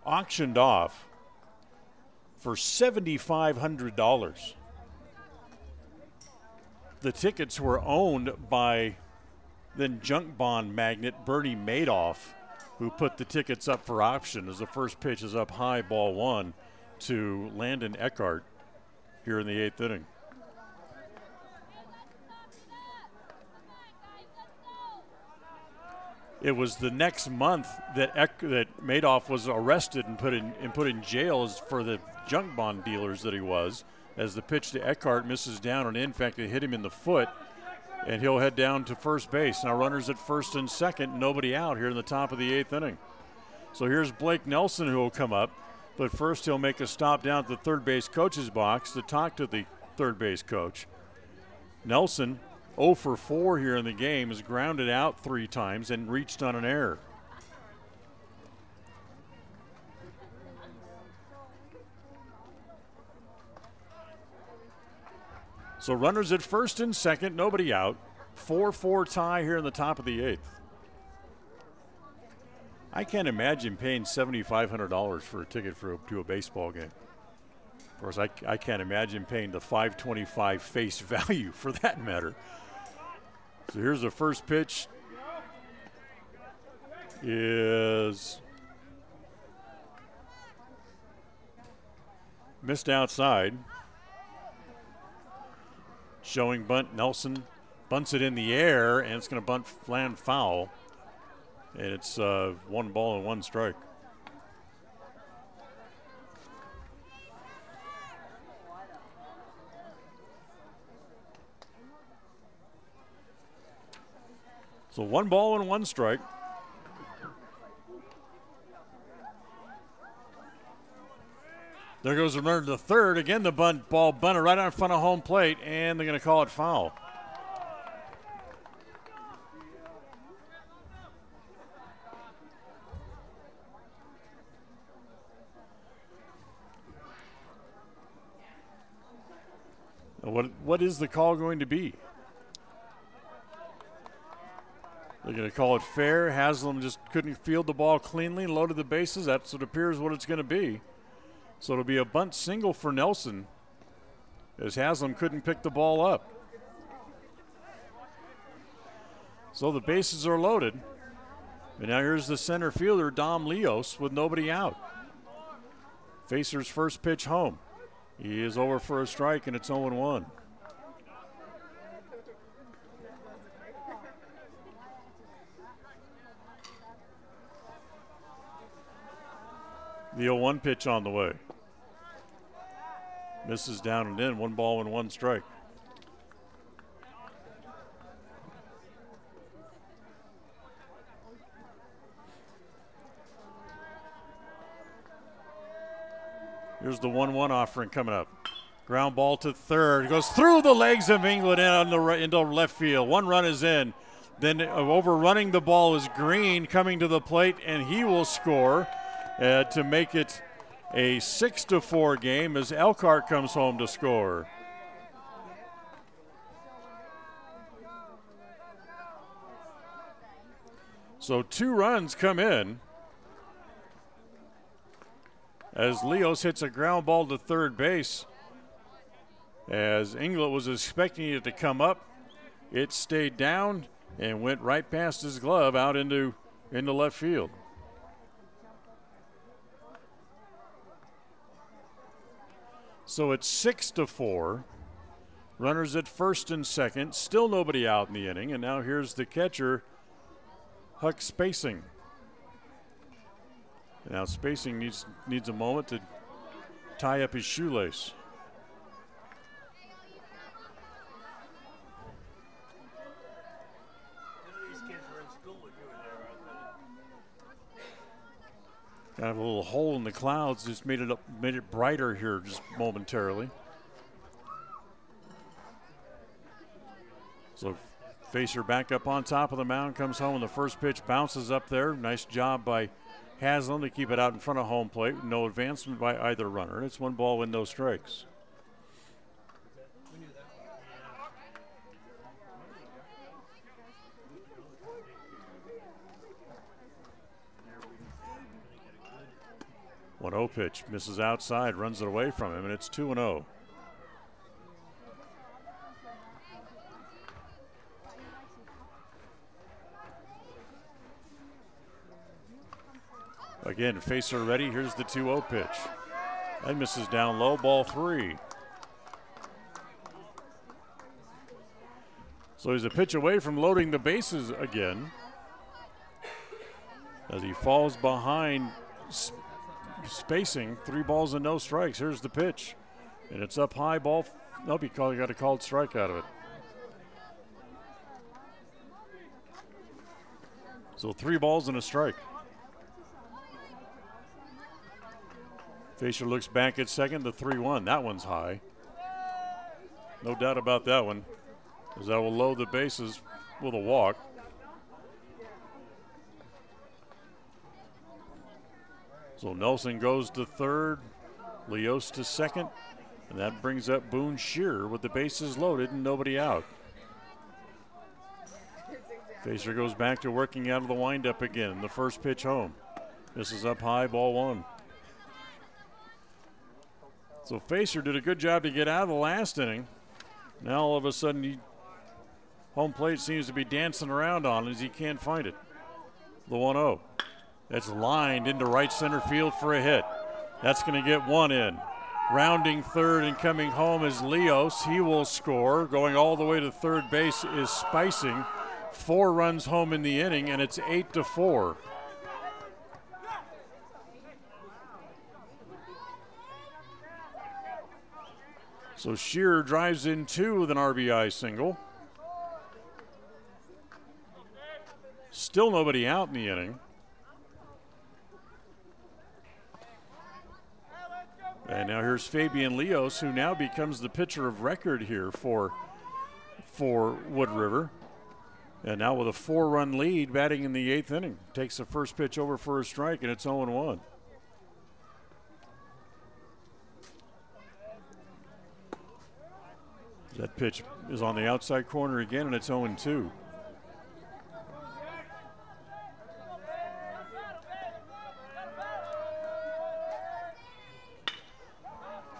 auctioned off for $7,500. The tickets were owned by then junk bond magnate Bernie Madoff, who put the tickets up for option as the first pitch is up high, ball 1 to Landon Eckhart here in the 8th inning. It was the next month that Madoff was arrested and put in jail for the junk bond dealers that he was, as the pitch to Eckhart misses down and in fact it hit him in the foot, and he'll head down to first base. Now runners at first and second, nobody out here in the top of the 8th inning. So here's Blake Nelson who will come up, but first he'll make a stop down at the third base coach's box to talk to the third base coach. Nelson 0 for 4 here in the game, has grounded out 3 times and reached on an error. So runners at first and second, nobody out. 4-4 tie here in the top of the 8th. I can't imagine paying $7,500 for a ticket to a baseball game. Of course, I can't imagine paying the $525 face value for that matter. So here's the first pitch. Is missed outside. Showing bunt, Nelson bunts it in the air, and it's going to land foul. And it's 1 ball and 1 strike. So 1 ball and 1 strike. There goes the runner to the third. Again, the ball bunted right out in front of home plate, and they're going to call it foul. What is the call going to be? They're going to call it fair. Haslam just couldn't field the ball cleanly, loaded the bases. That's what appears what it's going to be. So it'll be a bunt single for Nelson, as Haslam couldn't pick the ball up. So the bases are loaded. And now here's the center fielder, Dom Leos, with nobody out. Facer's first pitch home. He is over for a strike, and it's 0-1. The 0-1 pitch on the way. Misses down and in. 1 ball and 1 strike. Here's the 1-1 offering coming up. Ground ball to third. Goes through the legs of England into left field. 1 run is in. Then overrunning the ball is Green coming to the plate, and he will score to make it a 6-4 game as Elkhart comes home to score. So 2 runs come in as Leos hits a ground ball to third base. As England was expecting it to come up, it stayed down and went right past his glove out into left field. So it's 6-4. Runners at first and second. Still nobody out in the inning. And now here's the catcher, Huck Spacing. Now Spacing needs a moment to tie up his shoelace. Kind of a little hole in the clouds just made it brighter here just momentarily. So Facer back up on top of the mound, comes home, and the first pitch bounces up there. Nice job by Haslam to keep it out in front of home plate. No advancement by either runner. It's 1 ball with no strikes. One 0 pitch, misses outside, runs it away from him, and it's 2-0. Again, Facer ready. Here's the 2-0 pitch. That misses down low, ball 3. So he's a pitch away from loading the bases again as he falls behind Spacing. 3 balls and no strikes. Here's the pitch. And it's up high, ball. Nope, he got a called strike out of it. So 3 balls and a strike. Facer looks back at second, the 3-1. That one's high. No doubt about that one. as that will load the bases with a walk. So Nelson goes to third, Leos to second, and that brings up Boone Shearer with the bases loaded and nobody out. Facer goes back to working out of the windup again. The first pitch home. This is up high, ball one. So Facer did a good job to get out of the last inning. Now all of a sudden, home plate seems to be dancing around on as he can't find it. The 1-0. That's lined into right center field for a hit. That's going to get one in. Rounding third and coming home is Leos. He will score. Going all the way to third base is Spicing. 4 runs home in the inning, and it's 8-4. So Shearer drives in 2 with an RBI single. Still nobody out in the inning. And now here's Fabian Leos, who now becomes the pitcher of record here for Wood River. And now with a 4-run lead, batting in the 8th inning. Takes the first pitch over for a strike, and it's 0-1. That pitch is on the outside corner again, and it's 0-2.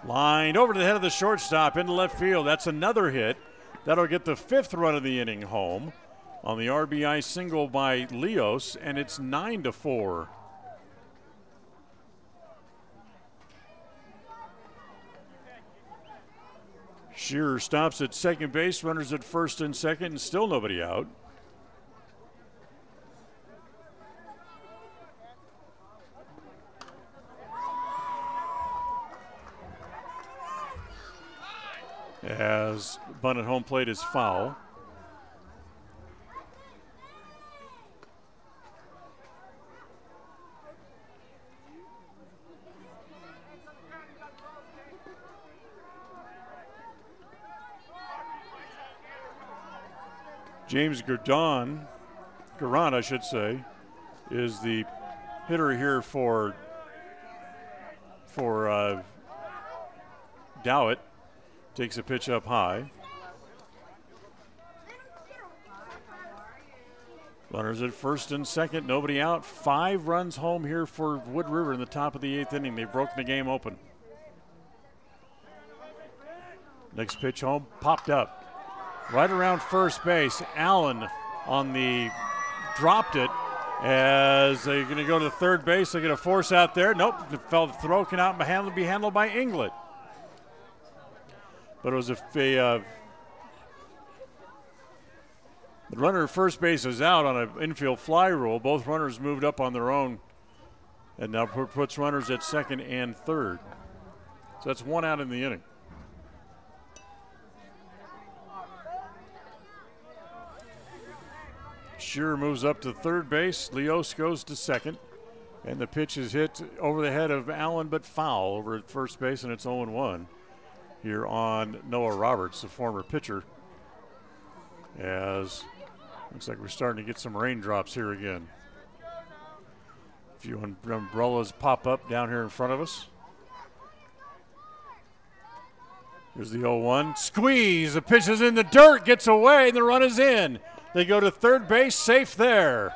Lined over to the head of the shortstop into left field. That's another hit. That'll get the 5th run of the inning home on the RBI single by Leos, and it's 9-4. Shearer stops at second base, runners at first and second, and still nobody out. As bunt at home plate is foul. James Garan, I should say, is the hitter here for Dowett. Takes a pitch up high. Runners at first and second, nobody out. 5 runs home here for Wood River in the top of the 8th inning. They've broken the game open. Next pitch home, popped up. Right around first base, Allen on the, dropped it as they're going to go to the third base. They're going to force out there. Nope, the throw can out and be handled by Inglet. But it was the runner at first base is out on an infield fly rule. Both runners moved up on their own, and now puts runners at second and third. So that's 1 out in the inning. Shearer moves up to third base. Leos goes to second. And the pitch is hit over the head of Allen, but foul over at first base, and it's 0-1 here on Noah Roberts, the former pitcher. As looks like we're starting to get some raindrops here again. A few umbrellas pop up down here in front of us. Here's the 0-1. Squeeze. The pitch is in the dirt, gets away, and the run is in. They go to third base, safe there.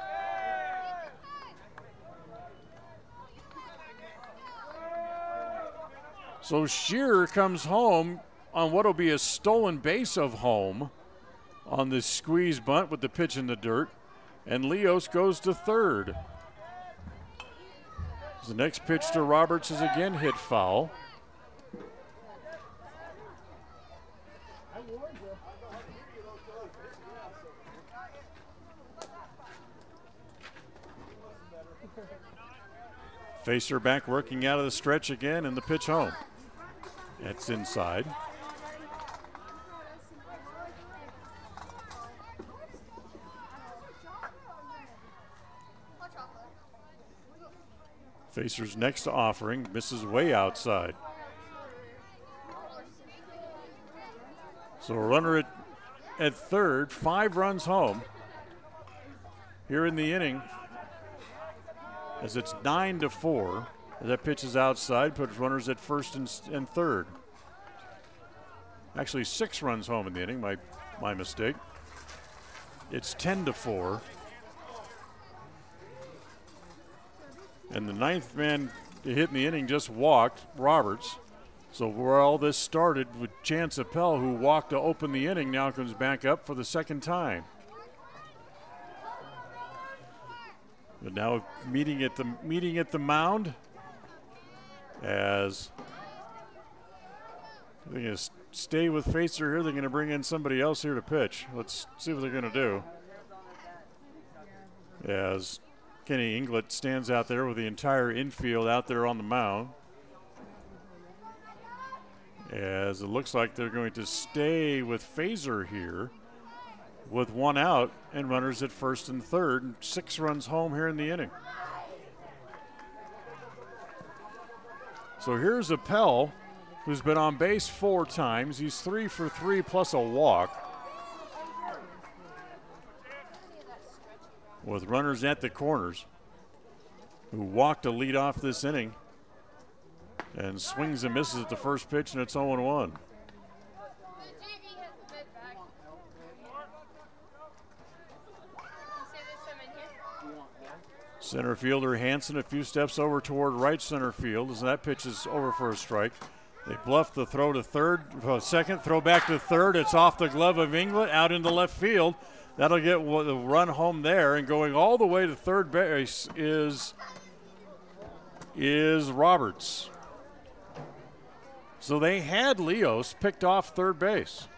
So Shearer comes home on what will be a stolen base of home on this squeeze bunt with the pitch in the dirt, and Leos goes to third. The next pitch to Roberts is again hit foul. Facer back working out of the stretch again, and the pitch home. That's inside. Facer's next offering misses way outside. So a runner at third, 5 runs home here in the inning as it's 9-4. As that pitch is outside, puts runners at first and third. Actually, 6 runs home in the inning, my mistake. It's 10-4. And the 9th man to hit in the inning just walked, Roberts. So where all this started with Chance Appel, who walked to open the inning, now comes back up for the second time. But now meeting at the mound as they're going to stay with Facer here. They're going to bring in somebody else here to pitch. Let's see what they're going to do. As Kenny Inglet stands out there with the entire infield out there on the mound. As it looks like they're going to stay with Facer here with 1 out and runners at first and third, and 6 runs home here in the inning. So here's Appel, who's been on base 4 times. He's 3 for 3 plus a walk, with runners at the corners, who walked to lead off this inning and swings and misses at the first pitch, and it's 0-1. Center fielder Hansen a few steps over toward right center field as that pitch is over for a strike. They bluff the throw to second, throw back to third. It's off the glove of Inglet, out into left field. That'll get the run home there, and going all the way to third base is Roberts. So they had Leos picked off third base,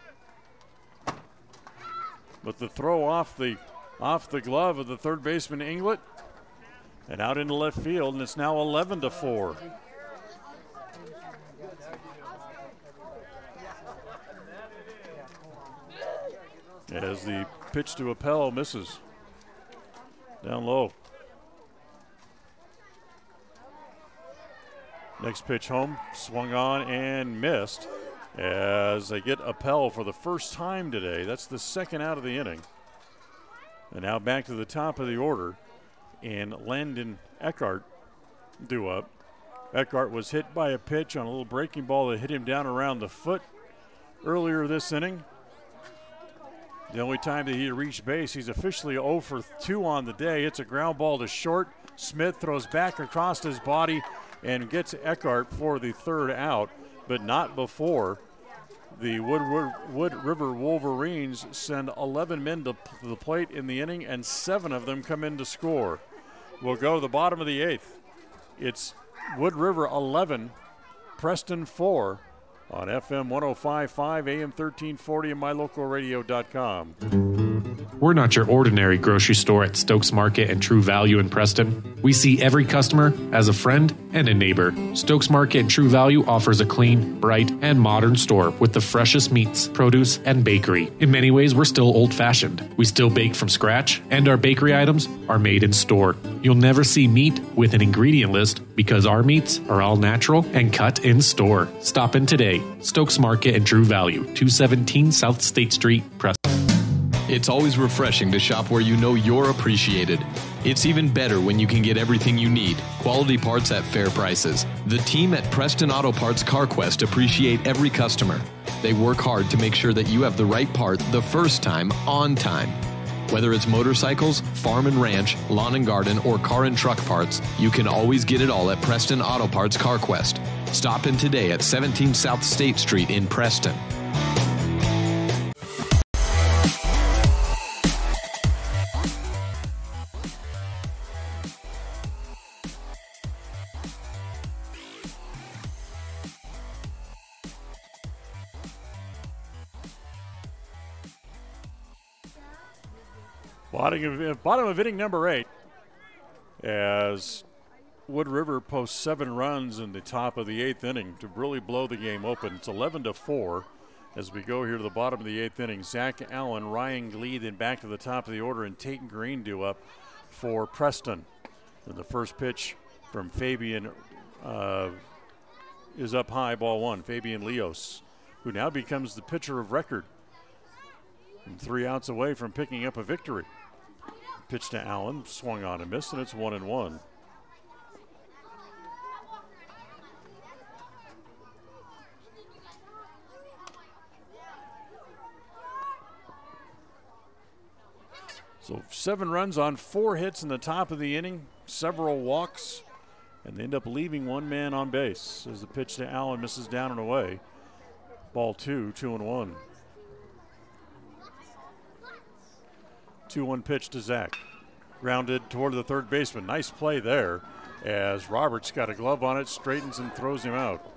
but the throw off the glove of the third baseman Inglet and out into left field, and it's now 11-4. As the pitch to Appel misses down low. Next pitch home, swung on and missed as they get Appel for the first time today. That's the second out of the inning. And now back to the top of the order, and Landon Eckhart due up. Eckhart was hit by a pitch on a little breaking ball that hit him down around the foot earlier this inning. The only time that he reached base, he's officially 0 for 2 on the day. It's a ground ball to short. Smith throws back across his body and gets Eckhart for the third out, but not before the Wood River Wolverines send 11 men to the plate in the inning, and 7 of them come in to score. We'll go to the bottom of the 8th. It's Wood River 11, Preston 4 on FM 105.5, AM 1340, and mylocalradio.com. We're not your ordinary grocery store at Stokes Market and True Value in Preston. We see every customer as a friend and a neighbor. Stokes Market and True Value offers a clean, bright, and modern store with the freshest meats, produce, and bakery. In many ways, we're still old-fashioned. We still bake from scratch, and our bakery items are made in store. You'll never see meat with an ingredient list because our meats are all natural and cut in store. Stop in today. Stokes Market and True Value, 217 South State Street, Preston. It's always refreshing to shop where you know you're appreciated. It's even better when you can get everything you need, quality parts at fair prices. The team at Preston Auto Parts CarQuest appreciate every customer. They work hard to make sure that you have the right part the first time, on time. Whether it's motorcycles, farm and ranch, lawn and garden, or car and truck parts, you can always get it all at Preston Auto Parts CarQuest. Stop in today at 17 South State Street in Preston. Bottom of inning number 8, as Wood River posts 7 runs in the top of the 8th inning to really blow the game open. It's 11-4 as we go here to the bottom of the 8th inning. Zach Allen, Ryan Glee, then back to the top of the order, and Tate Green due up for Preston. And the first pitch from Fabian is up high, ball 1. Fabian Leos, who now becomes the pitcher of record And 3 outs away from picking up a victory. Pitch to Allen, swung on and missed, and it's 1-1. So 7 runs on 4 hits in the top of the inning, several walks, and they end up leaving 1 man on base as the pitch to Allen misses down and away. Ball 2, 2-1. 2-1 pitch to Zach. Grounded toward the third baseman. Nice play there as Roberts got a glove on it, straightens and throws him out.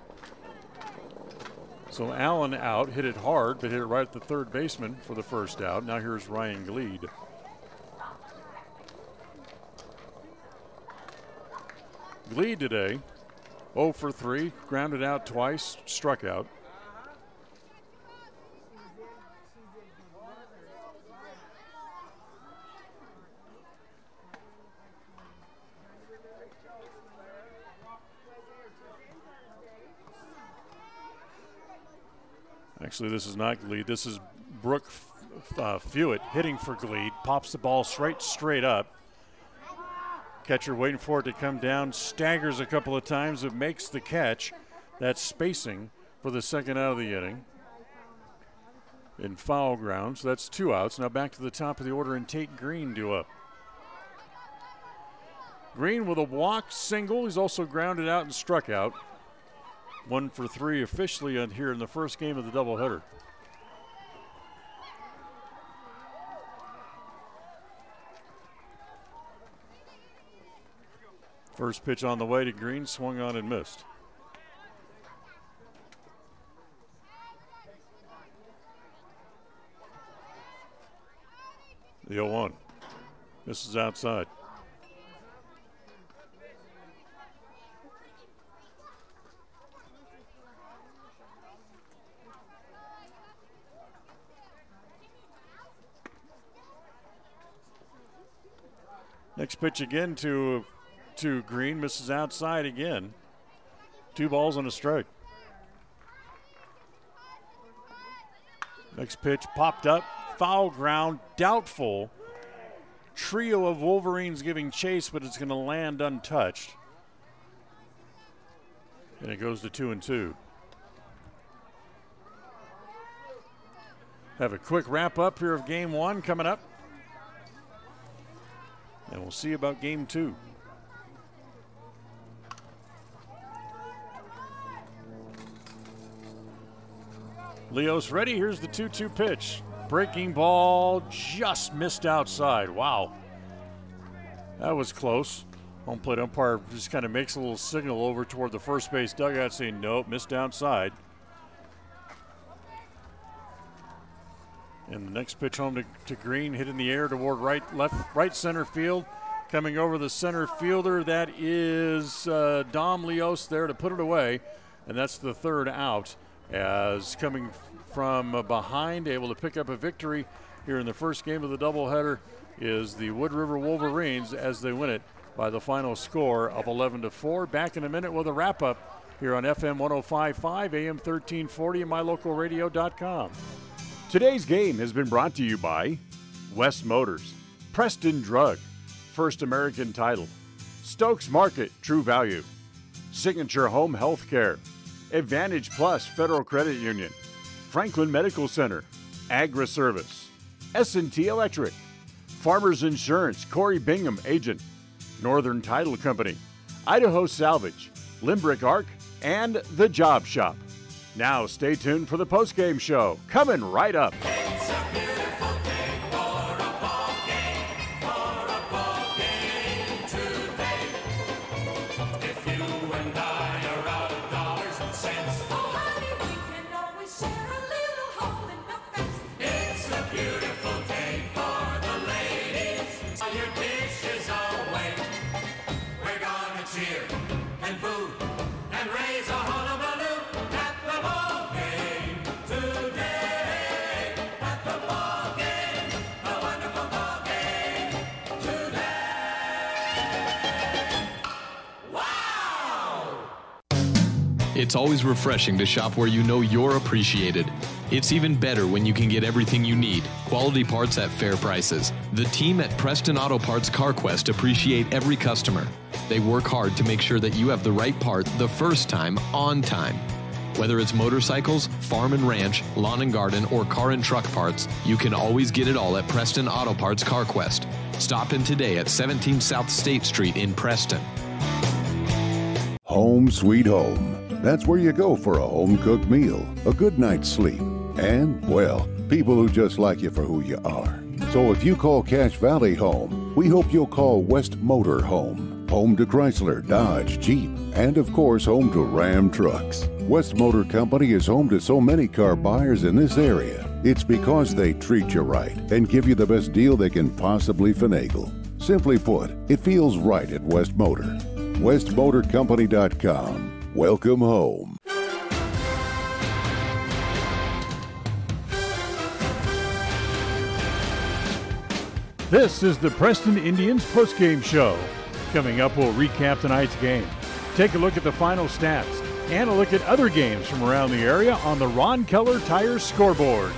So Allen out, hit it hard, but hit it right at the third baseman for the first out. Now here's Ryan Gleed. Gleed today, 0 for 3, grounded out twice, struck out. Actually, this is not Gleed. This is Brooke Fewitt hitting for Gleed. Pops the ball straight up. Catcher waiting for it to come down, staggers a couple of times, it makes the catch. That's spacing for the second out of the inning. In foul ground, so that's 2 outs. Now back to the top of the order, and Tate Green due up. Green with a walk single. He's also grounded out and struck out. 1 for 3 officially here in the first game of the doubleheader. First pitch on the way to Green, swung on and missed. The 0-1. This is outside. Next pitch again to Green, misses outside again. 2 balls and a strike. Next pitch popped up, foul ground, doubtful. Trio of Wolverines giving chase, but it's going to land untouched. And it goes to 2-2. Have a quick wrap up here of game 1 coming up. And we'll see about game 2. Leos ready. Here's the 2-2 pitch. Breaking ball just missed outside. Wow. That was close. Home plate umpire just kind of makes a little signal over toward the first base dugout saying nope, missed outside. And the next pitch home to Green, hit in the air toward right center field. Coming over the center fielder, that is Dom Leos there to put it away. And that's the 3rd out, as coming from behind, able to pick up a victory here in the first game of the doubleheader is the Wood River Wolverines as they win it by the final score of 11-4. Back in a minute with a wrap-up here on FM 105.5, AM 1340, and mylocalradio.com. Today's game has been brought to you by West Motors, Preston Drug, First American Title, Stokes Market, True Value, Signature Home Health Care, Advantage Plus Federal Credit Union, Franklin Medical Center, Agra Service, S&T Electric, Farmers Insurance, Corey Bingham, Agent, Northern Title Company, Idaho Salvage, Limbrick Arc, and The Job Shop. Now stay tuned for the postgame show, coming right up. It's a beautiful day for a ball game today. If you and I are out of dollars and cents, oh honey, we can always share a little hole in the fence. It's a beautiful day for the ladies. All your dishes away. We're gonna cheer and boo and raise a hullabaloo at the ball game today. At the ball game, a wonderful ball game today. Wow! It's always refreshing to shop where you know you're appreciated. It's even better when you can get everything you need. Quality parts at fair prices. The team at Preston Auto Parts CarQuest appreciate every customer. They work hard to make sure that you have the right part the first time, on time. Whether it's motorcycles, farm and ranch, lawn and garden, or car and truck parts, you can always get it all at Preston Auto Parts CarQuest. Stop in today at 17 South State Street in Preston. Home sweet home. That's where you go for a home-cooked meal, a good night's sleep, and, well, people who just like you for who you are. So if you call Cache Valley home, we hope you'll call West Motor home. Home to Chrysler, Dodge, Jeep, and of course home to Ram trucks. West Motor Company is home to so many car buyers in this area. It's because they treat you right and give you the best deal they can possibly finagle. Simply put, it feels right at West Motor. WestMotorCompany.com. Welcome home. This is the Preston Indians postgame show. Coming up, we'll recap tonight's game, take a look at the final stats, and a look at other games from around the area on the Ron Keller Tire scoreboard.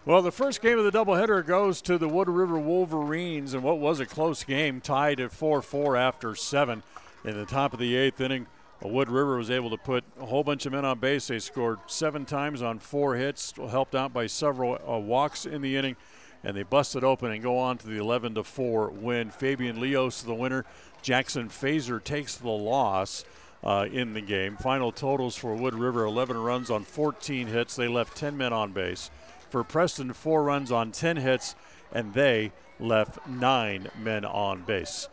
Well, the first game of the doubleheader goes to the Wood River Wolverines in what was a close game, tied at 4-4 after 7. In the top of the 8th inning, Wood River was able to put a whole bunch of men on base. They scored 7 times on 4 hits, helped out by several walks in the inning, and they busted open and go on to the 11-4 win. Fabian Leos the winner. Jackson Fazer takes the loss in the game. Final totals for Wood River: 11 runs on 14 hits. They left 10 men on base. For Preston, 4 runs on 10 hits, and they left 9 men on base.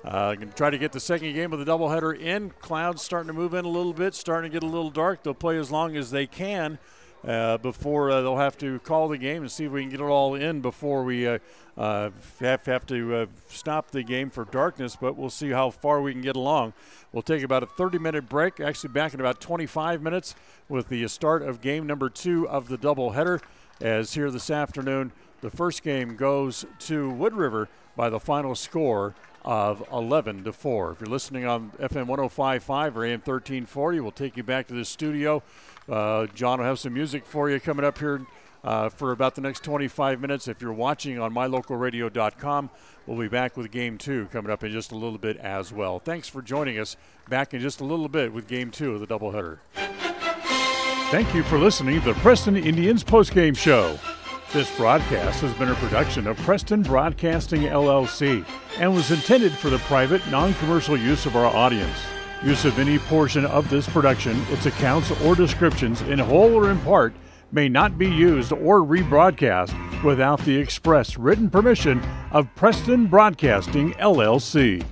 Going to try to get the second game of the doubleheader in. Clouds starting to move in a little bit, starting to get a little dark. They'll play as long as they can before they'll have to call the game and see if we can get it all in before we have to stop the game for darkness, but we'll see how far we can get along. We'll take about a 30-minute break, actually back in about 25 minutes with the start of game number 2 of the doubleheader. As here this afternoon, the first game goes to Wood River by the final score of 11-4. If you're listening on FM 105.5 or AM 1340, we'll take you back to the studio. John will have some music for you coming up here for about the next 25 minutes. If you're watching on mylocalradio.com, we'll be back with Game 2 coming up in just a little bit as well. Thanks for joining us. Back in just a little bit with Game 2 of the doubleheader. Thank you for listening to the Preston Indians postgame show. This broadcast has been a production of Preston Broadcasting, LLC, and was intended for the private, non-commercial use of our audience. Use of any portion of this production, its accounts or descriptions, in whole or in part, may not be used or rebroadcast without the express written permission of Preston Broadcasting, LLC.